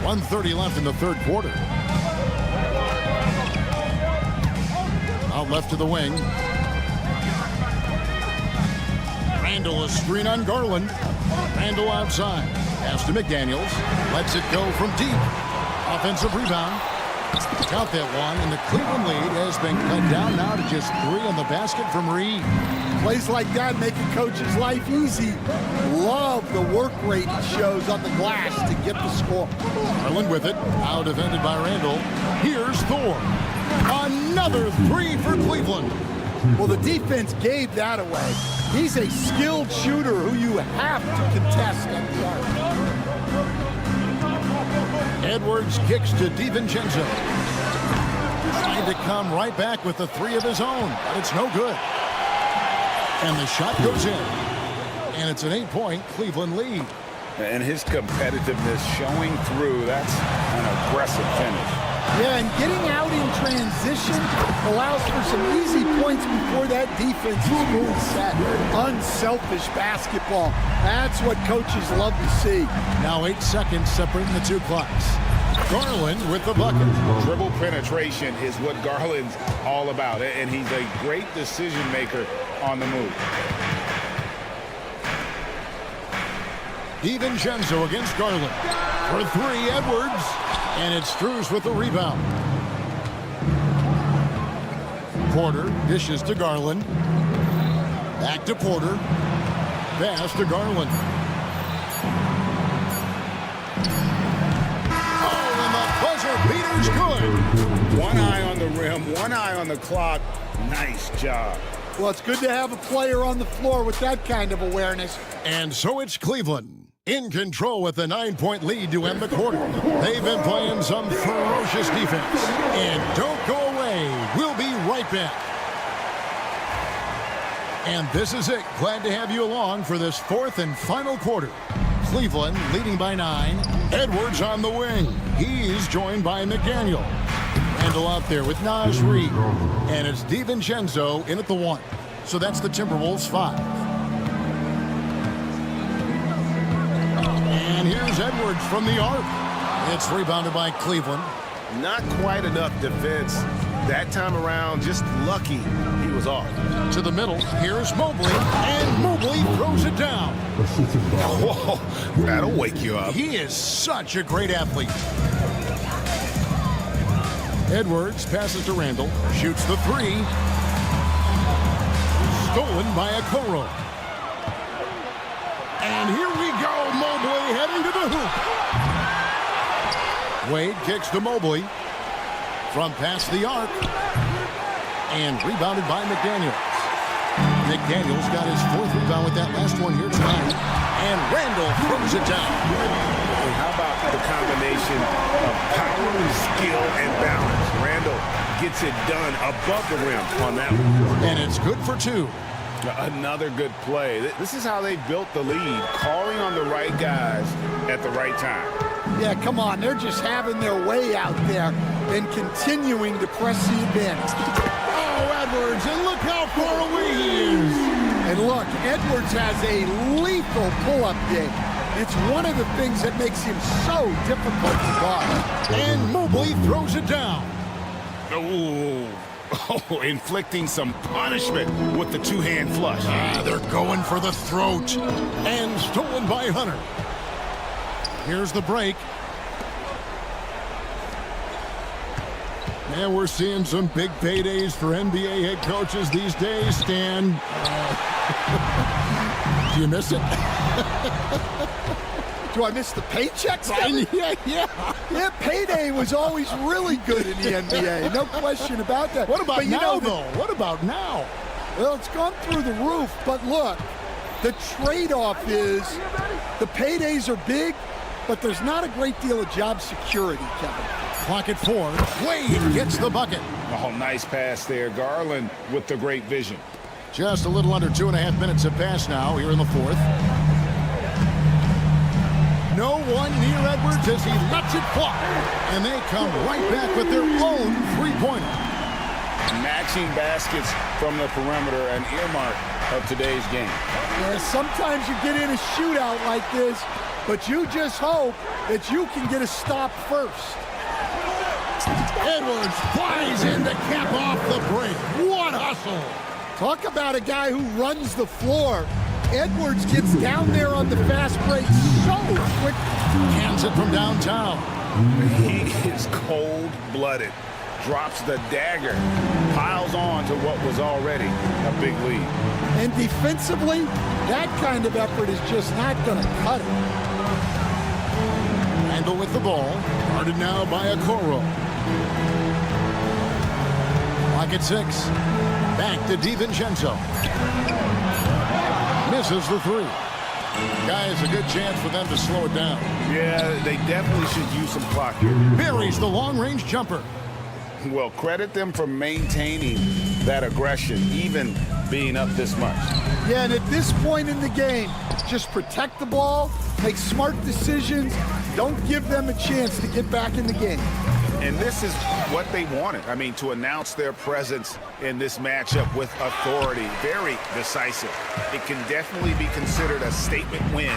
1:30 left in the third quarter. Out left to the wing. Randall, a screen on Garland. Randall outside. Pass to McDaniels. Lets it go from deep. Offensive rebound. Got that one, and the Cleveland lead has been cut down now to just 3 on the basket from Reed. Plays like that make a coach's life easy. Love the work rate he shows on the glass to get the score. Garland with it. Now defended by Randall. Here's Thor. Another 3 for Cleveland. Well, the defense gave that away. He's a skilled shooter who you have to contest at the arc. Edwards kicks to DiVincenzo. Trying to come right back with the 3 of his own, but it's no good. And the shot goes in. And it's an 8-point Cleveland lead. And his competitiveness showing through. That's an aggressive finish. Yeah, and getting out in transition allows for some easy points before that defense is fully set. Unselfish basketball. That's what coaches love to see. Now 8 seconds separating the 2 clocks. Garland with the bucket. Dribble penetration is what Garland's all about, and he's a great decision maker on the move. DiVincenzo against Garland. For 3, Edwards. And it's Strus with the rebound. Porter dishes to Garland. Back to Porter. Pass to Garland. Oh, and the buzzer beater's good. One eye on the rim, one eye on the clock. Nice job. Well, it's good to have a player on the floor with that kind of awareness. And so it's Cleveland in control with a 9-point lead to end the quarter. They've been playing some ferocious defense. And don't go away. We'll be right back. And this is it. Glad to have you along for this 4th and final quarter. Cleveland leading by 9. Edwards on the wing. He's joined by McDaniel. Randall out there with Naz Reid. And it's DiVincenzo in at the 1. So that's the Timberwolves 5. And here's Edwards from the arc. It's rebounded by Cleveland. Not quite enough defense that time around. Just lucky he was off. To the middle. Here's Mobley. And Mobley throws it down. Whoa, that'll wake you up. He is such a great athlete. Edwards passes to Randall. Shoots the 3. Stolen by Okoro. And here we go. Mobley heading to the hoop. Wade kicks to Mobley. From past the arc. And rebounded by McDaniels. McDaniels got his 4th rebound with that last one here tonight. And Randall throws it down. And how about the combination of power, skill, and balance? Randall gets it done above the rim on that one. And it's good for 2. Another good play. This is how they built the lead, calling on the right guys at the right time. Yeah, come on. They're just having their way out there and continuing to press the advantage. Oh, Edwards, and look how far away he is. And look, Edwards has a lethal pull-up game. It's one of the things that makes him so difficult to guard. And Mobley throws it down. Oh, inflicting some punishment with the 2-hand flush. They're going for the throat. And stolen by Hunter. Here's the break. And we're seeing some big paydays for NBA head coaches these days, Stan. Do you miss it? Do I miss the paychecks? Yeah, payday was always really good in the NBA. No question about that. What about but now, though? What about now? Well, it's gone through the roof. But look, the trade-off is the paydays are big, but there's not a great deal of job security, Kevin. Clock at 4. Wade gets the bucket. Oh, nice pass there. Garland with the great vision. Just a little under 2.5 minutes have passed now here in the fourth. No one near Edwards as he lets it fly. And they come right back with their own three-pointer. Matching baskets from the perimeter, an earmark of today's game. Yeah, sometimes you get in a shootout like this, but you just hope that you can get a stop first. Edwards flies in to cap off the break. What hustle! Talk about a guy who runs the floor. Edwards gets down there on the fast break so quick. Cans it from downtown. He is cold-blooded. Drops the dagger. Piles on to what was already a big lead. And defensively, that kind of effort is just not going to cut it. Randall with the ball. Guarded now by Okoro. Clock at 6. Back to DiVincenzo. Misses the three. Guys, a good chance for them to slow it down. Yeah, they definitely should use some clock here. Buries the long-range jumper. Well, credit them for maintaining that aggression, even being up this much. Yeah, and at this point in the game, just protect the ball, make smart decisions, don't give them a chance to get back in the game. And this is what they wanted. I mean, to announce their presence in this matchup with authority, very decisive. It can definitely be considered a statement win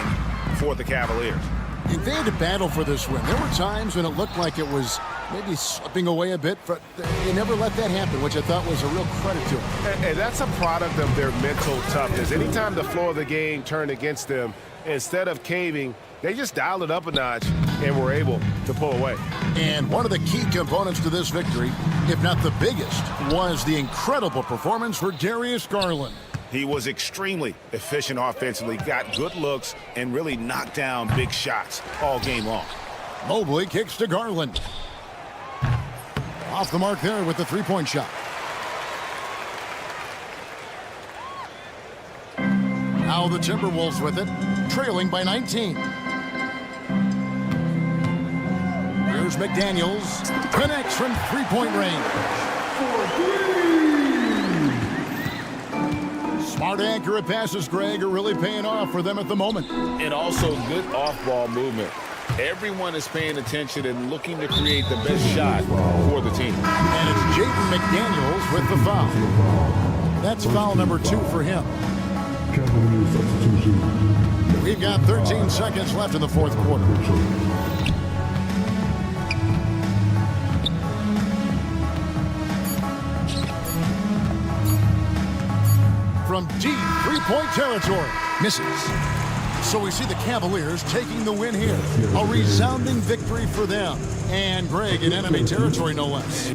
for the Cavaliers. And they had to battle for this win. There were times when it looked like it was maybe slipping away a bit, but they never let that happen, which I thought was a real credit to them. And that's a product of their mental toughness. Anytime the flow of the game turned against them, instead of caving, they just dialed it up a notch and were able to pull away. And one of the key components to this victory, if not the biggest, was the incredible performance for Darius Garland. He was extremely efficient offensively, got good looks, and really knocked down big shots all game long. Mobley kicks to Garland. Off the mark there with the three-point shot. Now the Timberwolves with it, trailing by 19. Here's McDaniels, connects from three-point range. Smart, accurate passes, Greg, are really paying off for them at the moment. And also good off-ball movement. Everyone is paying attention and looking to create the best shot for the team. And it's Jaden McDaniels with the foul. That's foul number 2 for him. We've got 13 seconds left in the fourth quarter. From deep three-point territory. Misses. So we see the Cavaliers taking the win here. A resounding victory for them. And Greg in enemy territory, no less.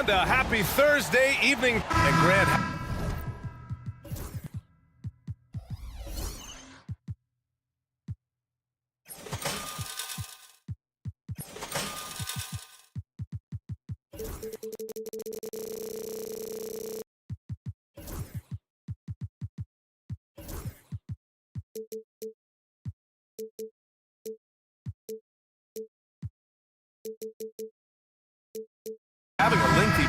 And a happy Thursday evening and grand. Having a lengthy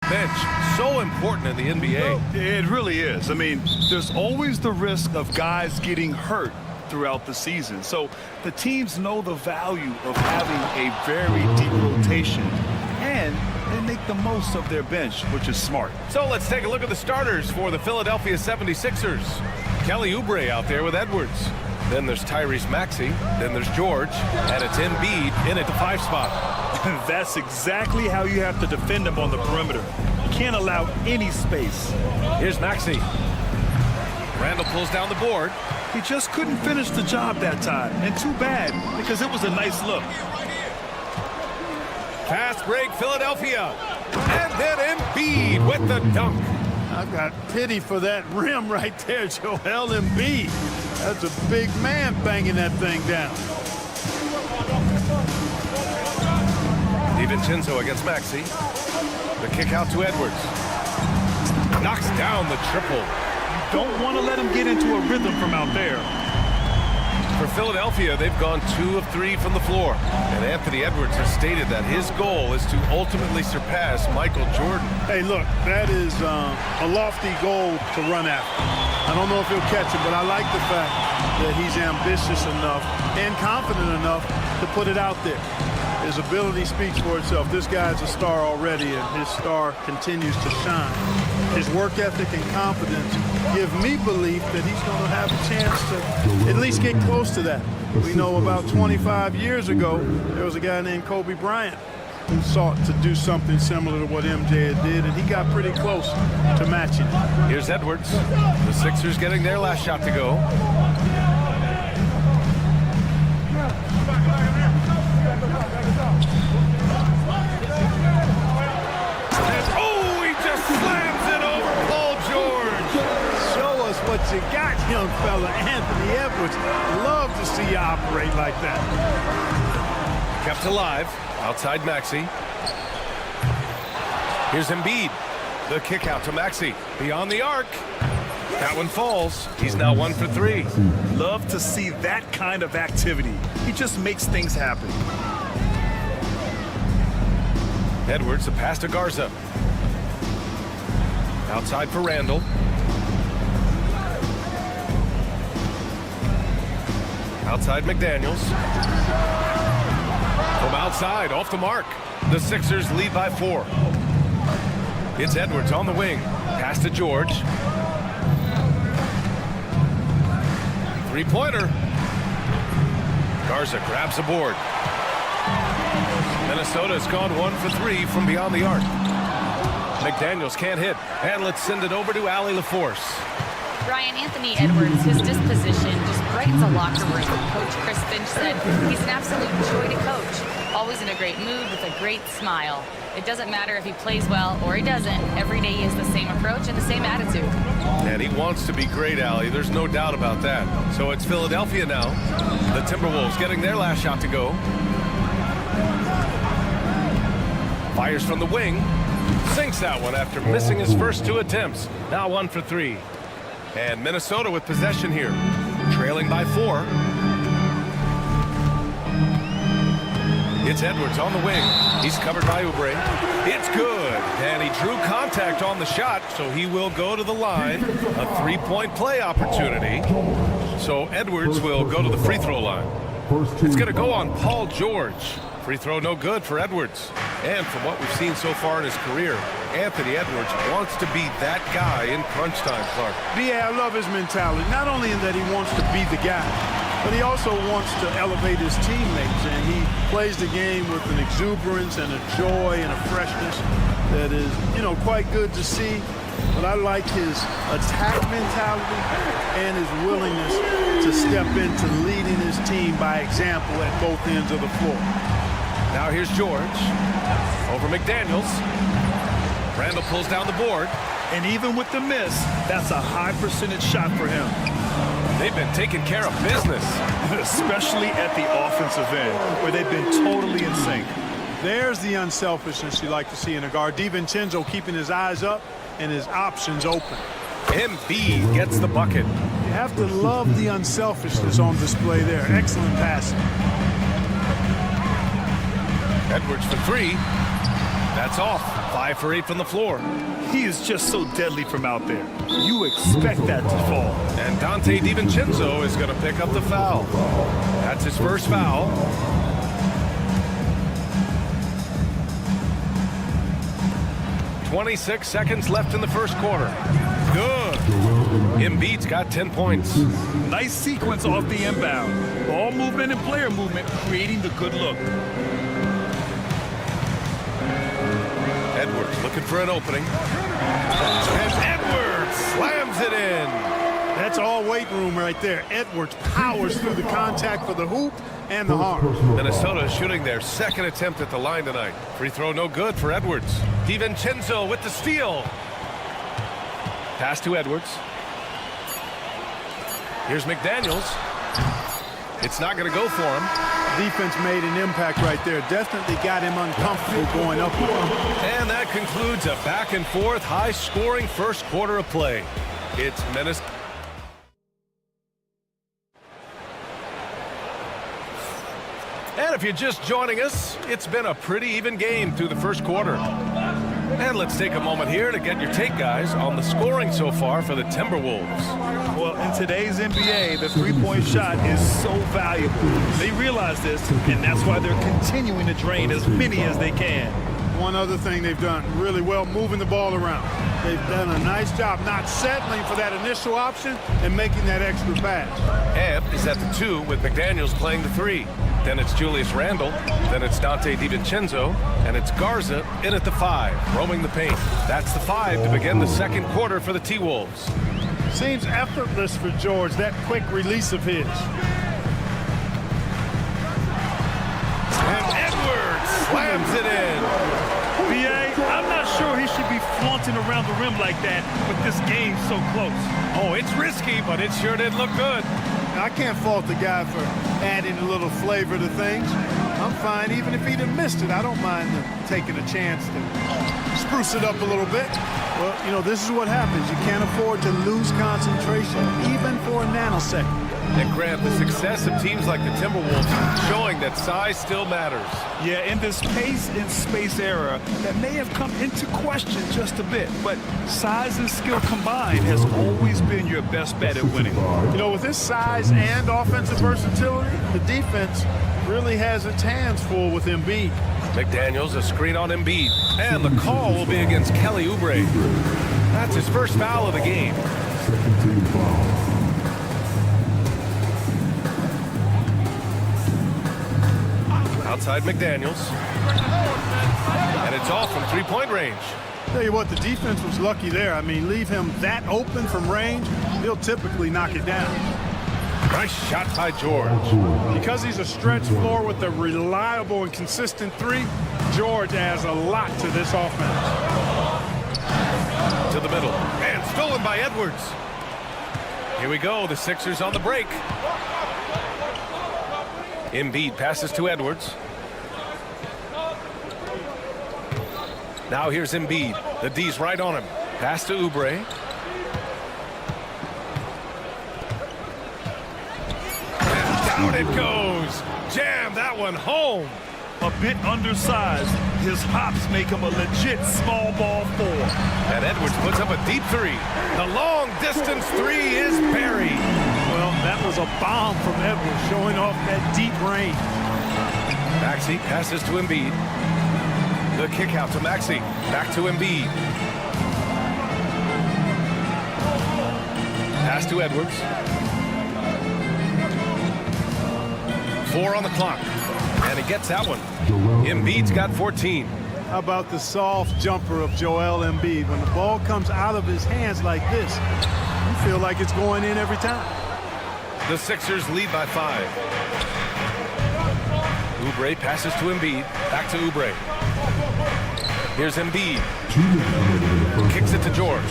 bench, so important in the NBA. It really is. I mean, there's always the risk of guys getting hurt throughout the season. So the teams know the value of having a very deep rotation, and they make the most of their bench, which is smart. So let's take a look at the starters for the Philadelphia 76ers. Kelly Oubre out there with Edwards. Then there's Tyrese Maxey. Then there's George. And it's Embiid in at the 5 spot. That's exactly how you have to defend him on the perimeter. You can't allow any space. Here's Maxey. Randall pulls down the board. He just couldn't finish the job that time. And too bad, because it was a nice look. Fast break, Philadelphia. And then Embiid with the dunk. I've got pity for that rim right there, Joel Embiid. That's a big man banging that thing down. DiVincenzo against Maxey. The kick out to Edwards. Knocks down the triple. Don't want to let him get into a rhythm from out there. For Philadelphia, they've gone 2 of 3 from the floor. And Anthony Edwards has stated that his goal is to ultimately surpass Michael Jordan. Hey, look, that is a lofty goal to run after. I don't know if he'll catch it, but I like the fact that he's ambitious enough and confident enough to put it out there. His ability speaks for itself. This guy's a star already, and his star continues to shine. His work ethic and confidence give me belief that he's going to have a chance to at least get close to that. We know about 25 years ago, there was a guy named Kobe Bryant who sought to do something similar to what MJ did, and he got pretty close to matching it. Here's Edwards. The Sixers getting their last shot to go. What you got, young fella. Anthony Edwards. Love to see you operate like that. Kept alive. Outside Maxey. Here's Embiid. The kick out to Maxey. Beyond the arc. That one falls. He's now 1 for 3. Love to see that kind of activity. He just makes things happen. Edwards, the pass to Garza. Outside for Randall. Outside McDaniels. From outside, off the mark. The Sixers lead by 4. It's Edwards on the wing. Pass to George. 3-pointer. Garza grabs the board. Minnesota's gone 1 for 3 from beyond the arc. McDaniels can't hit. And let's send it over to Allie LaForce. Brian, Anthony Edwards, his disposition just brightens the locker room. Coach Chris Finch said he's an absolute joy to coach. Always in a great mood with a great smile. It doesn't matter if he plays well or he doesn't. Every day he has the same approach and the same attitude. And he wants to be great, Allie. There's no doubt about that. So it's Philadelphia now. The Timberwolves getting their last shot to go. Fires from the wing. Sinks that one after missing his first 2 attempts. Now 1 for 3. And Minnesota with possession here, trailing by 4. It's Edwards on the wing. He's covered by Oubre. It's good. And he drew contact on the shot, so he will go to the line. A 3-point play opportunity. So Edwards will go to the free throw line. It's going to go on Paul George. Free throw no good for Edwards. And from what we've seen so far in his career, Anthony Edwards wants to be that guy in crunch time, Clark. Yeah, I love his mentality. Not only in that he wants to be the guy, but he also wants to elevate his teammates, and he plays the game with an exuberance and a joy and a freshness that is, quite good to see. But I like his attack mentality and his willingness to step into leading his team by example at both ends of the floor. Now here's George. Over McDaniels. Randall pulls down the board. And even with the miss, that's a high percentage shot for him. They've been taking care of business. Especially at the offensive end, where they've been totally in sync. There's the unselfishness you like to see in a guard. DiVincenzo keeping his eyes up and his options open. Embiid gets the bucket. You have to love the unselfishness on display there. Excellent passing. Edwards for three. That's off. 5 for 8 from the floor. He is just so deadly from out there. You expect that to fall. And Dante DiVincenzo is going to pick up the foul. That's his first foul. "26 seconds left in the first quarter." Good. Embiid's got 10 points. Nice sequence off the inbound. Ball movement and player movement creating the good look. Edwards looking for an opening. And Edwards slams it in. That's all weight room right there. Edwards powers through the contact for the hoop and the arm. Minnesota shooting their second attempt at the line tonight. Free throw no good for Edwards. DiVincenzo with the steal. Pass to Edwards. Here's McDaniels. It's not going to go for him. Defense made an impact right there. Definitely got him uncomfortable going up with him. And that concludes a back-and-forth, high-scoring first quarter of play. It's Minnesota. And if you're just joining us, it's been a pretty even game through the first quarter. And let's take a moment here to get your take, guys, on the scoring so far for the Timberwolves. Well, in today's NBA, the three-point shot is so valuable. They realize this, and that's why they're continuing to drain as many as they can. One other thing they've done really well, moving the ball around. They've done a nice job not settling for that initial option and making that extra pass. Amp is at the 2 with McDaniels playing the 3. Then it's Julius Randle. Then it's Dante DiVincenzo. And it's Garza in at the 5, roaming the paint. That's the 5 to begin the second quarter for the T-Wolves. Seems effortless for George, that quick release of his. And Edwards slams it in. B.A., I'm not sure he should be flaunting around the rim like that with this game so close. Oh, it's risky, but it sure did look good. I can't fault the guy for adding a little flavor to things. I'm fine, even if he'd have missed it. I don't mind taking a chance to spruce it up a little bit. Well, this is what happens. You can't afford to lose concentration, even for a nanosecond. And Grant, the success of teams like the Timberwolves showing that size still matters. Yeah, in this pace and space era, that may have come into question just a bit, but size and skill combined has always been your best bet at winning. With his size and offensive versatility, the defense really has its hands full with Embiid. McDaniels, a screen on Embiid. And the call will be against Kelly Oubre. That's his first foul of the game. Outside McDaniels. And it's off from three-point range. Tell you what, the defense was lucky there. I mean, leave him that open from range, he'll typically knock it down. Nice shot by George. Because he's a stretch floor with a reliable and consistent 3, George adds a lot to this offense. To the middle. And stolen by Edwards. Here we go. The Sixers on the break. Embiid passes to Edwards. Now here's Embiid. The D's right on him. Pass to Oubre. And down it goes. Jam that one home. A bit undersized. His hops make him a legit small ball 4. And Edwards puts up a deep 3. The long distance 3 is buried. Well, that was a bomb from Edwards, showing off that deep range. Maxey passes to Embiid. The kick out to Maxey. Back to Embiid. Pass to Edwards. 4 on the clock. And he gets that one. Embiid's got 14. How about the soft jumper of Joel Embiid? When the ball comes out of his hands like this, you feel like it's going in every time. The Sixers lead by 5. Oubre passes to Embiid. Back to Oubre. Here's Embiid. Kicks it to George.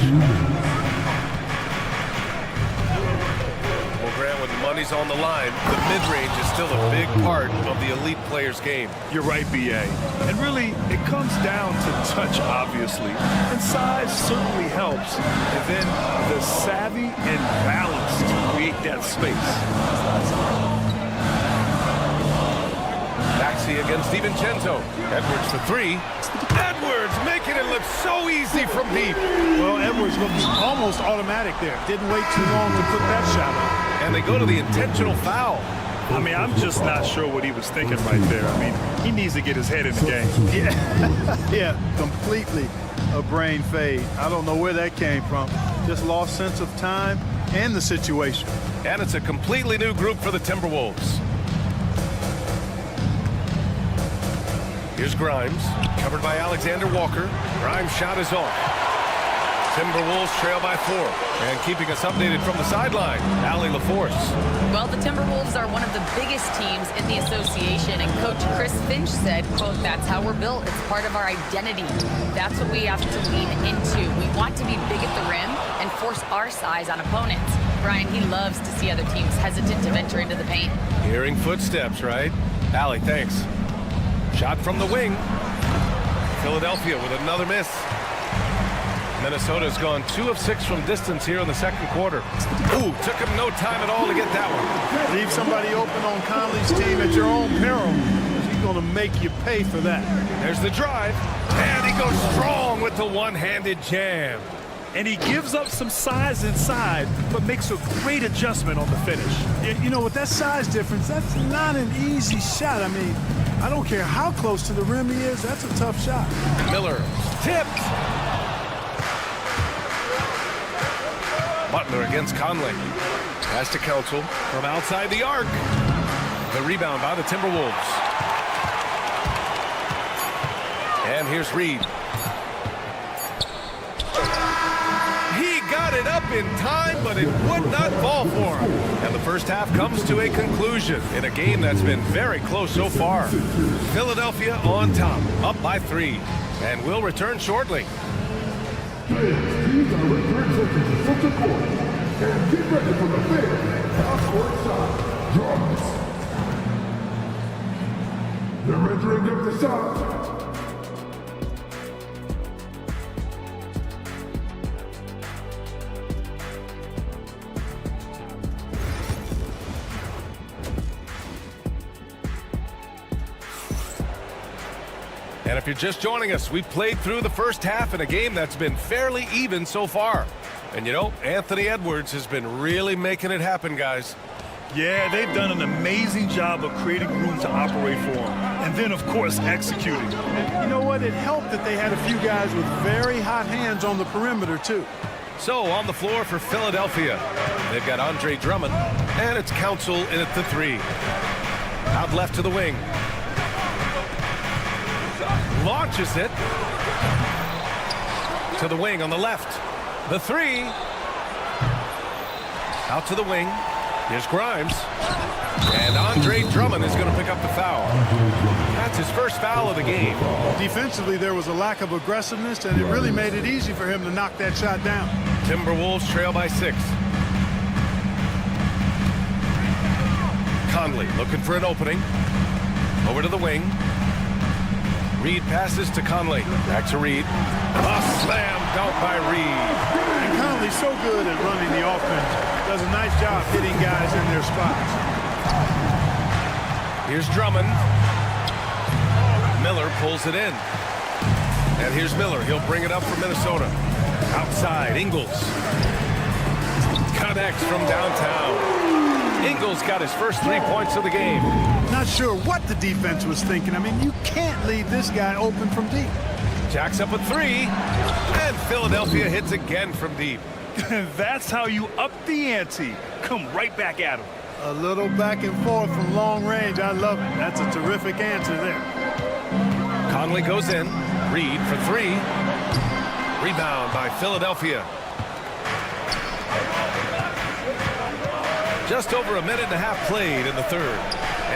Well, Grant, when money's on the line, the mid-range is still a big part of the elite player's game. You're right, B.A. And really, it comes down to touch, obviously. And size certainly helps. And then the savvy and balance to create that space. Maxey against DiVincenzo. Edwards for 3. Edwards making it look so easy from deep. Well, Edwards looked almost automatic there. Didn't wait too long to put that shot up. And they go to the intentional foul. I mean, I'm just not sure what he was thinking right there. I mean, he needs to get his head in the game. Yeah, completely a brain fade. I don't know where that came from. Just lost sense of time and the situation. And it's a completely new group for the Timberwolves. Here's Grimes, covered by Alexander Walker. Grimes' shot is off. Timberwolves trail by 4. And keeping us updated from the sideline, Allie LaForce. Well, the Timberwolves are one of the biggest teams in the association, and Coach Chris Finch said, quote, "That's how we're built. It's part of our identity. That's what we have to lean into. We want to be big at the rim and force our size on opponents." Brian, he loves to see other teams hesitant to venture into the paint. Hearing footsteps, right? Allie, thanks. Shot from the wing. Philadelphia with another miss. Minnesota's gone 2 of 6 from distance here in the second quarter. Ooh, took him no time at all to get that one. Leave somebody open on Conley's team at your own peril. He's going to make you pay for that. There's the drive. And he goes strong with the one-handed jam. And he gives up some size inside, but makes a great adjustment on the finish. You know, with that size difference, that's not an easy shot. I mean, I don't care how close to the rim he is, that's a tough shot. Miller tipped. Butler against Conley. Pass to Council from outside the arc. The rebound by the Timberwolves. And here's Reed. He got it up in time, but it would not fall for him. And the first half comes to a conclusion in a game that's been very close so far. Philadelphia on top, up by 3. And we'll return shortly. Teams are returned to the court. And get ready for the fair half-court shot. Drums. They're entering up the shot. And if you're just joining us, we've played through the first half in a game that's been fairly even so far. And you know, Anthony Edwards has been really making it happen, guys. Yeah, they've done an amazing job of creating room to operate for him. And then, of course, executing. You know what? It helped that they had a few guys with very hot hands on the perimeter, too. So, on the floor for Philadelphia, they've got Andre Drummond, and it's Council in at the 3. Out left to the wing. Launches it to the wing on the left. The 3. Out to the wing. Here's Grimes. And Andre Drummond is going to pick up the foul. That's his first foul of the game. Defensively, there was a lack of aggressiveness, and it really made it easy for him to knock that shot down. Timberwolves trail by 6. Conley looking for an opening. Over to the wing. Reed passes to Conley. Back to Reed. A slam dunk by Reed. And Conley's so good at running the offense. Does a nice job hitting guys in their spots. Here's Drummond. Miller pulls it in. And here's Miller. He'll bring it up for Minnesota. Outside, Ingles. Connects from downtown. Ingles got his first 3 points of the game. Not sure what the defense was thinking. I mean, you can't leave this guy open from deep. Jacks up a 3. And Philadelphia hits again from deep. That's how you up the ante. Come right back at him. A little back and forth from long range. I love it. That's a terrific answer there. Conley goes in. Reed for three. Rebound by Philadelphia. Just over a minute and a half played in the third.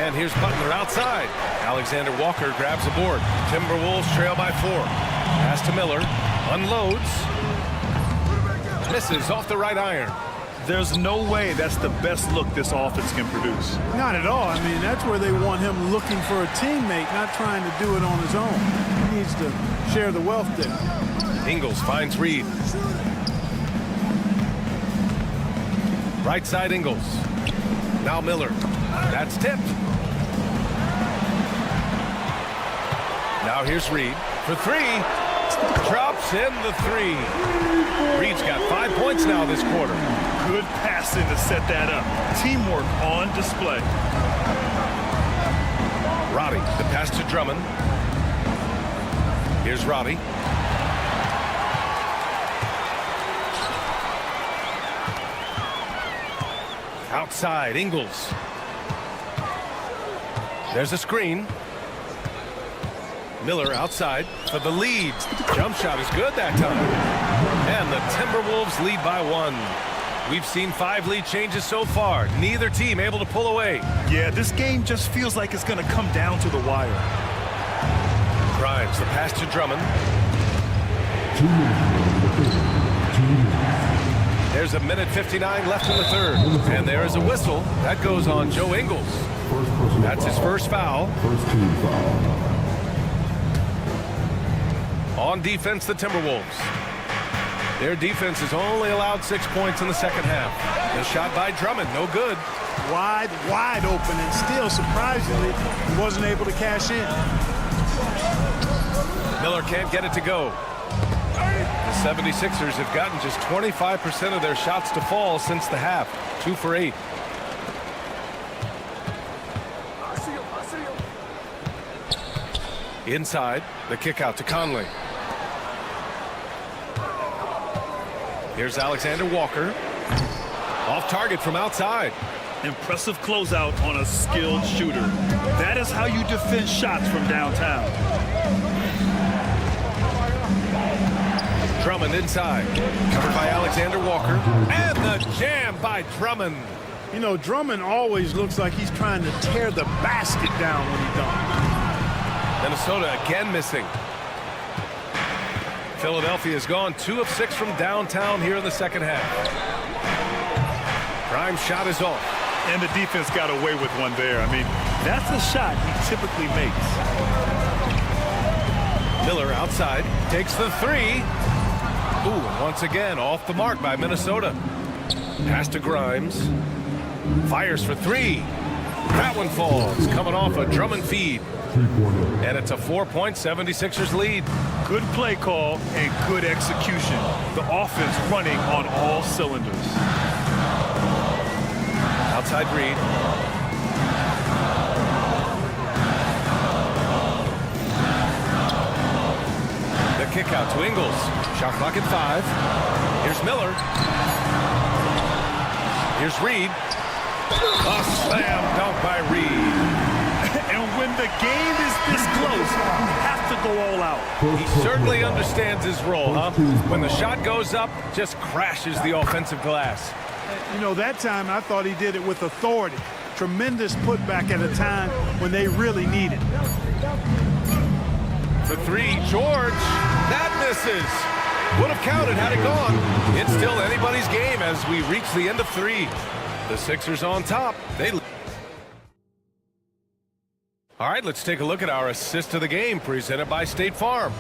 And here's Butler outside. Alexander Walker grabs the board. Timberwolves trail by 4. Pass to Miller. Unloads. Misses off the right iron. There's no way that's the best look this offense can produce. Not at all. I mean, that's where they want him looking for a teammate, not trying to do it on his own. He needs to share the wealth there. Ingles finds Reed. Right side Ingles. Now Miller. That's tipped. Now here's Reed for three. Drops in the three. Reed's got 5 points now this quarter. Good passing to set that up. Teamwork on display. Roddy, the pass to Drummond. Here's Roddy. Outside, Ingles. There's a screen. Miller outside for the lead. Jump shot is good that time. And the Timberwolves lead by 1. We've seen 5 lead changes so far. Neither team able to pull away. Yeah, this game just feels like it's going to come down to the wire. Grimes, the pass to Drummond. There's a minute 59 left in the third. And there is a whistle. That goes on Joe Ingles. That's his first foul. First team foul. On defense, the Timberwolves. Their defense has only allowed 6 points in the second half. The shot by Drummond, no good. Wide open, and still, surprisingly, he wasn't able to cash in. Miller can't get it to go. The 76ers have gotten just 25% of their shots to fall since the half. 2 for 8. Inside, the kick out to Conley. Here's Alexander Walker. Off target from outside. Impressive closeout on a skilled shooter. That is how you defend shots from downtown. Drummond inside. Covered by Alexander Walker. And the jam by Drummond. You know, Drummond always looks like he's trying to tear the basket down when he dunks. Minnesota again missing. Philadelphia has gone 2 of 6 from downtown here in the second half. Grimes' shot is off. And the defense got away with one there. I mean, that's a shot he typically makes. Miller outside, takes the 3. Ooh, and once again, off the mark by Minnesota. Pass to Grimes. Fires for 3. That one falls, coming off a Drummond feed. And it's a 4-point 76ers lead. Good play call and good execution. The offense running on all cylinders. Outside Reed. The kick out to Ingles. Shot clock at 5. Here's Miller. Here's Reed. A slam dunk by Reed. And when the game is this close, you have to go all out. He certainly understands his role, huh? When the shot goes up, just crashes the offensive glass. You know, that time I thought he did it with authority. Tremendous putback at a time when they really need it. For 3, George. That misses. Would have counted had it gone. It's still anybody's game as we reach the end of 3. The Sixers on top. All right, let's take a look at our assist of the game presented by State Farm.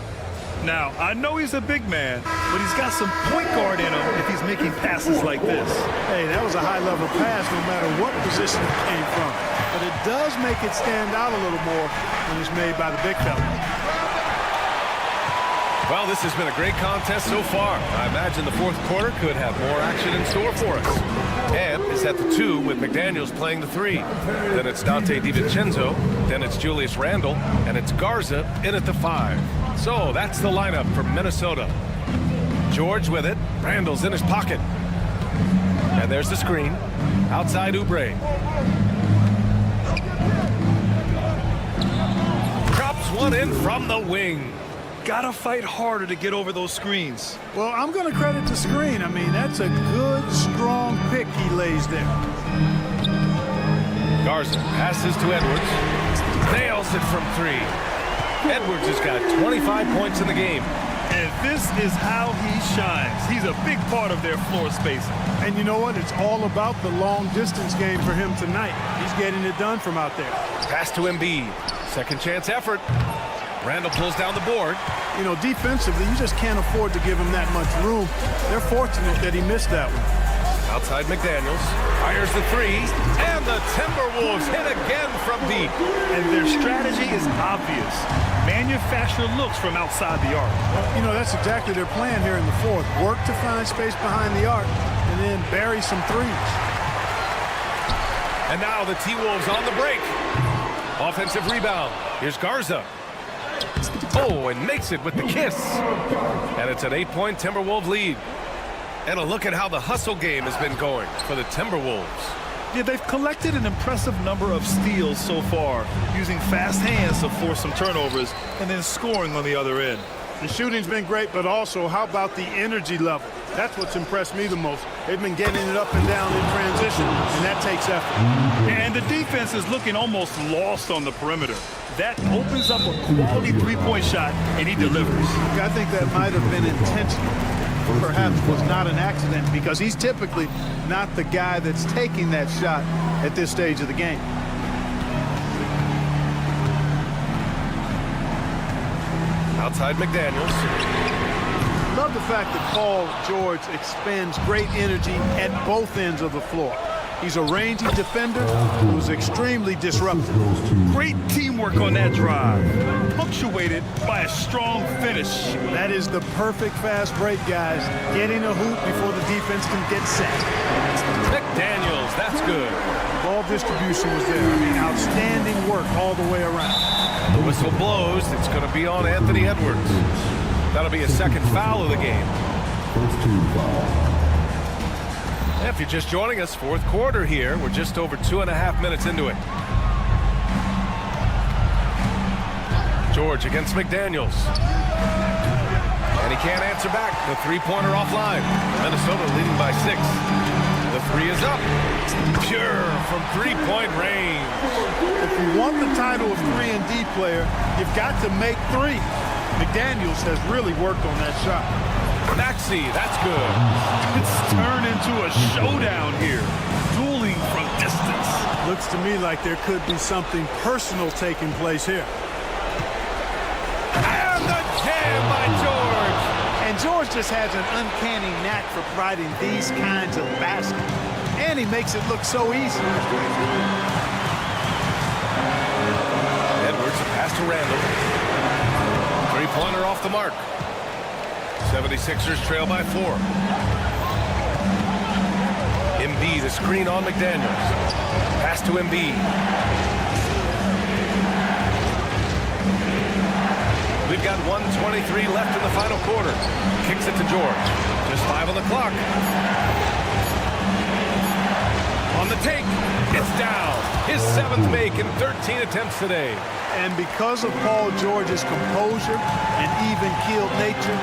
Now, I know he's a big man, but he's got some point guard in him if he's making passes like this. Hey, that was a high-level pass no matter what position it came from. But it does make it stand out a little more when it's made by the big fella. Well, this has been a great contest so far. I imagine the fourth quarter could have more action in store for us. And it's at the 2 with McDaniels playing the 3. Then it's Dante DiVincenzo. Then it's Julius Randle. And it's Garza in at the 5. So that's the lineup for Minnesota. George with it. Randle's in his pocket. And there's the screen. Outside Oubre. Drops one in from the wing. Gotta fight harder to get over those screens. Well, I'm going to credit the screen. I mean, that's a good, strong pick he lays there. Garza passes to Edwards. Nails it from 3. Edwards has got 25 points in the game. And this is how he shines. He's a big part of their floor spacing. And you know what? It's all about the long-distance game for him tonight. He's getting it done from out there. Pass to Embiid. Second chance effort. Randall pulls down the board. You know, defensively, you just can't afford to give him that much room. They're fortunate that he missed that one. Outside McDaniels. Fires the 3. And the Timberwolves hit again from deep. And their strategy is obvious. Manufacture looks from outside the arc. You know, that's exactly their plan here in the fourth. Work to find space behind the arc and then bury some threes. And now the T-Wolves on the break. Offensive rebound. Here's Garza. Oh, and makes it with the kiss. And it's an 8-point Timberwolves lead. And a look at how the hustle game has been going for the Timberwolves. Yeah, they've collected an impressive number of steals so far, using fast hands to force some turnovers and then scoring on the other end. The shooting's been great, but also how about the energy level? That's what's impressed me the most. They've been getting it up and down in transition, and that takes effort. And the defense is looking almost lost on the perimeter. That opens up a quality three-point shot, and he delivers. I think that might have been intentional. Perhaps was not an accident, because he's typically not the guy that's taking that shot at this stage of the game. Outside McDaniels. Love the fact that Paul George expends great energy at both ends of the floor. He's a rangy defender who's extremely disruptive. Great teamwork on that drive, punctuated by a strong finish. That is the perfect fast break, guys. Getting a hoop before the defense can get set. McDaniels, that's good. Ball distribution was there. I mean, outstanding work all the way around. The whistle blows. It's going to be on Anthony Edwards. That'll be a second foul of the game. If you're just joining us, fourth quarter here. We're just over 2.5 minutes into it. George against McDaniels. And he can't answer back. The three-pointer offline. Minnesota leading by 6. The 3 is up. Pure from three-point range. If you want the title of 3-and-D player, you've got to make 3. McDaniels has really worked on that shot. Maxey, that's good. It's turned into a showdown here. Dueling from distance. Looks to me like there could be something personal taking place here. And the jam by George. And George just has an uncanny knack for providing these kinds of baskets. And he makes it look so easy. Edwards, a pass to Randall. Three-pointer off the mark. 76ers trail by 4. Embiid, a screen on McDaniels. Pass to Embiid. We've got 1:23 left in the final quarter. Kicks it to George. Just 5 on the clock. On the take, it's down. His 7th make in 13 attempts today. And because of Paul George's composure and even-keeled nature,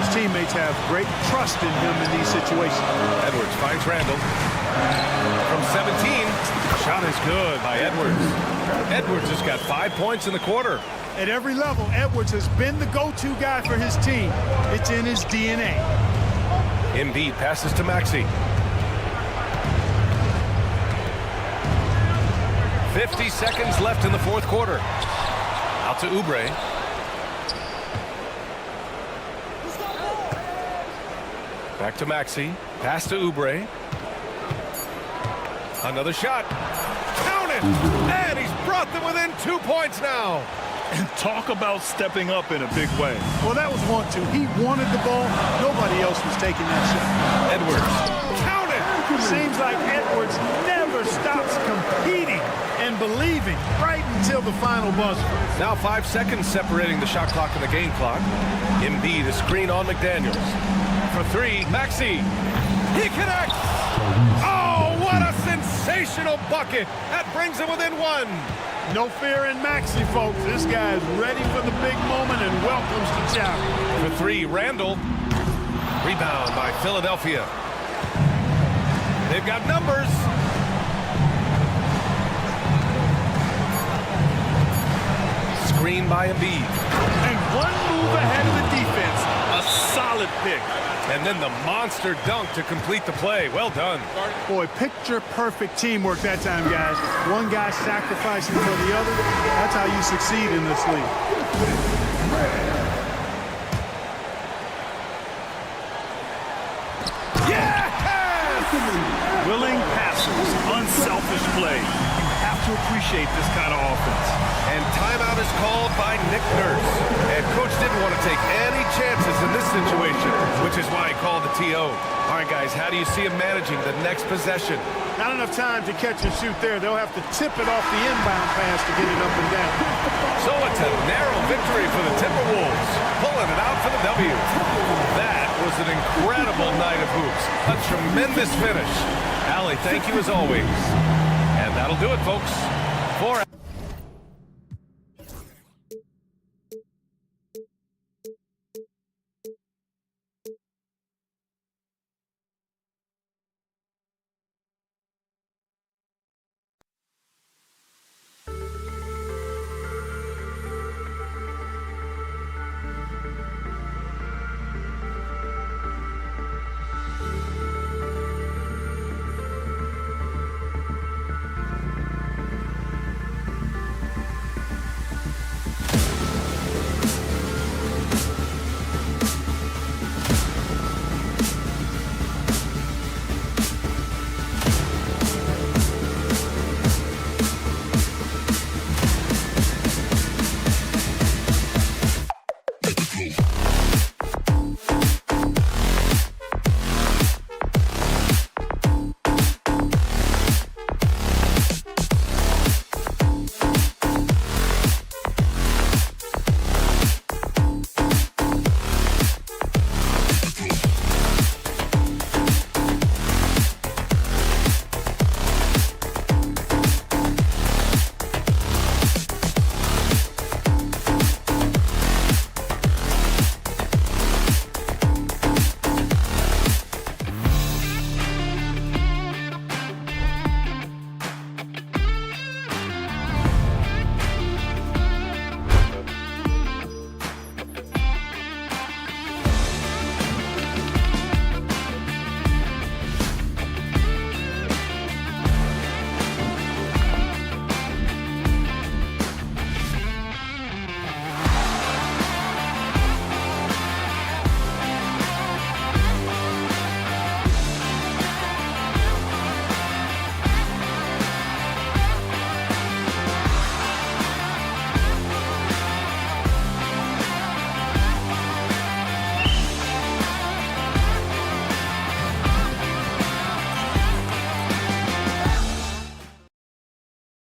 his teammates have great trust in him in these situations. Edwards finds Randall. From 17, shot is good by Edwards. Edwards has got 5 points in the quarter. At every level, Edwards has been the go-to guy for his team. It's in his DNA. Embiid passes to Maxey. 50 seconds left in the fourth quarter. Out to Oubre. Back to Maxey. Pass to Oubre. Another shot. Count it! And he's brought them within 2 points now. And talk about stepping up in a big way. Well, that was 1-2. He wanted the ball. Nobody else was taking that shot. Edwards. Count it! Seems like Edwards never stops competing and believing right until the final buzzer. Now 5 seconds separating the shot clock and the game clock. Embiid, a screen on McDaniels. For 3, Maxey. He connects! Oh, what a sensational bucket. That brings him within one. No fear in Maxey, folks. This guy is ready for the big moment and welcomes the challenge. For three, Randall. Rebound by Philadelphia. They've got numbers. Screen by Embiid. And one move ahead of the defense. A solid pick. And then the monster dunk to complete the play. Well done. Boy, picture-perfect teamwork that time, guys. One guy sacrificing for the other. That's how you succeed in this league. Willing passers, unselfish play. You have to appreciate this kind of offense. And timeout is called by Nick Nurse. And coach didn't want to take any chances in this situation, which is why he called the TO. All right, guys, how do you see him managing the next possession? Not enough time to catch and shoot there. They'll have to tip it off the inbound pass to get it up and down. So it's a narrow victory for the Timberwolves, pulling it out for the W. That was an incredible night of hoops. A tremendous finish. Allie, thank you as always. And that'll do it, folks. For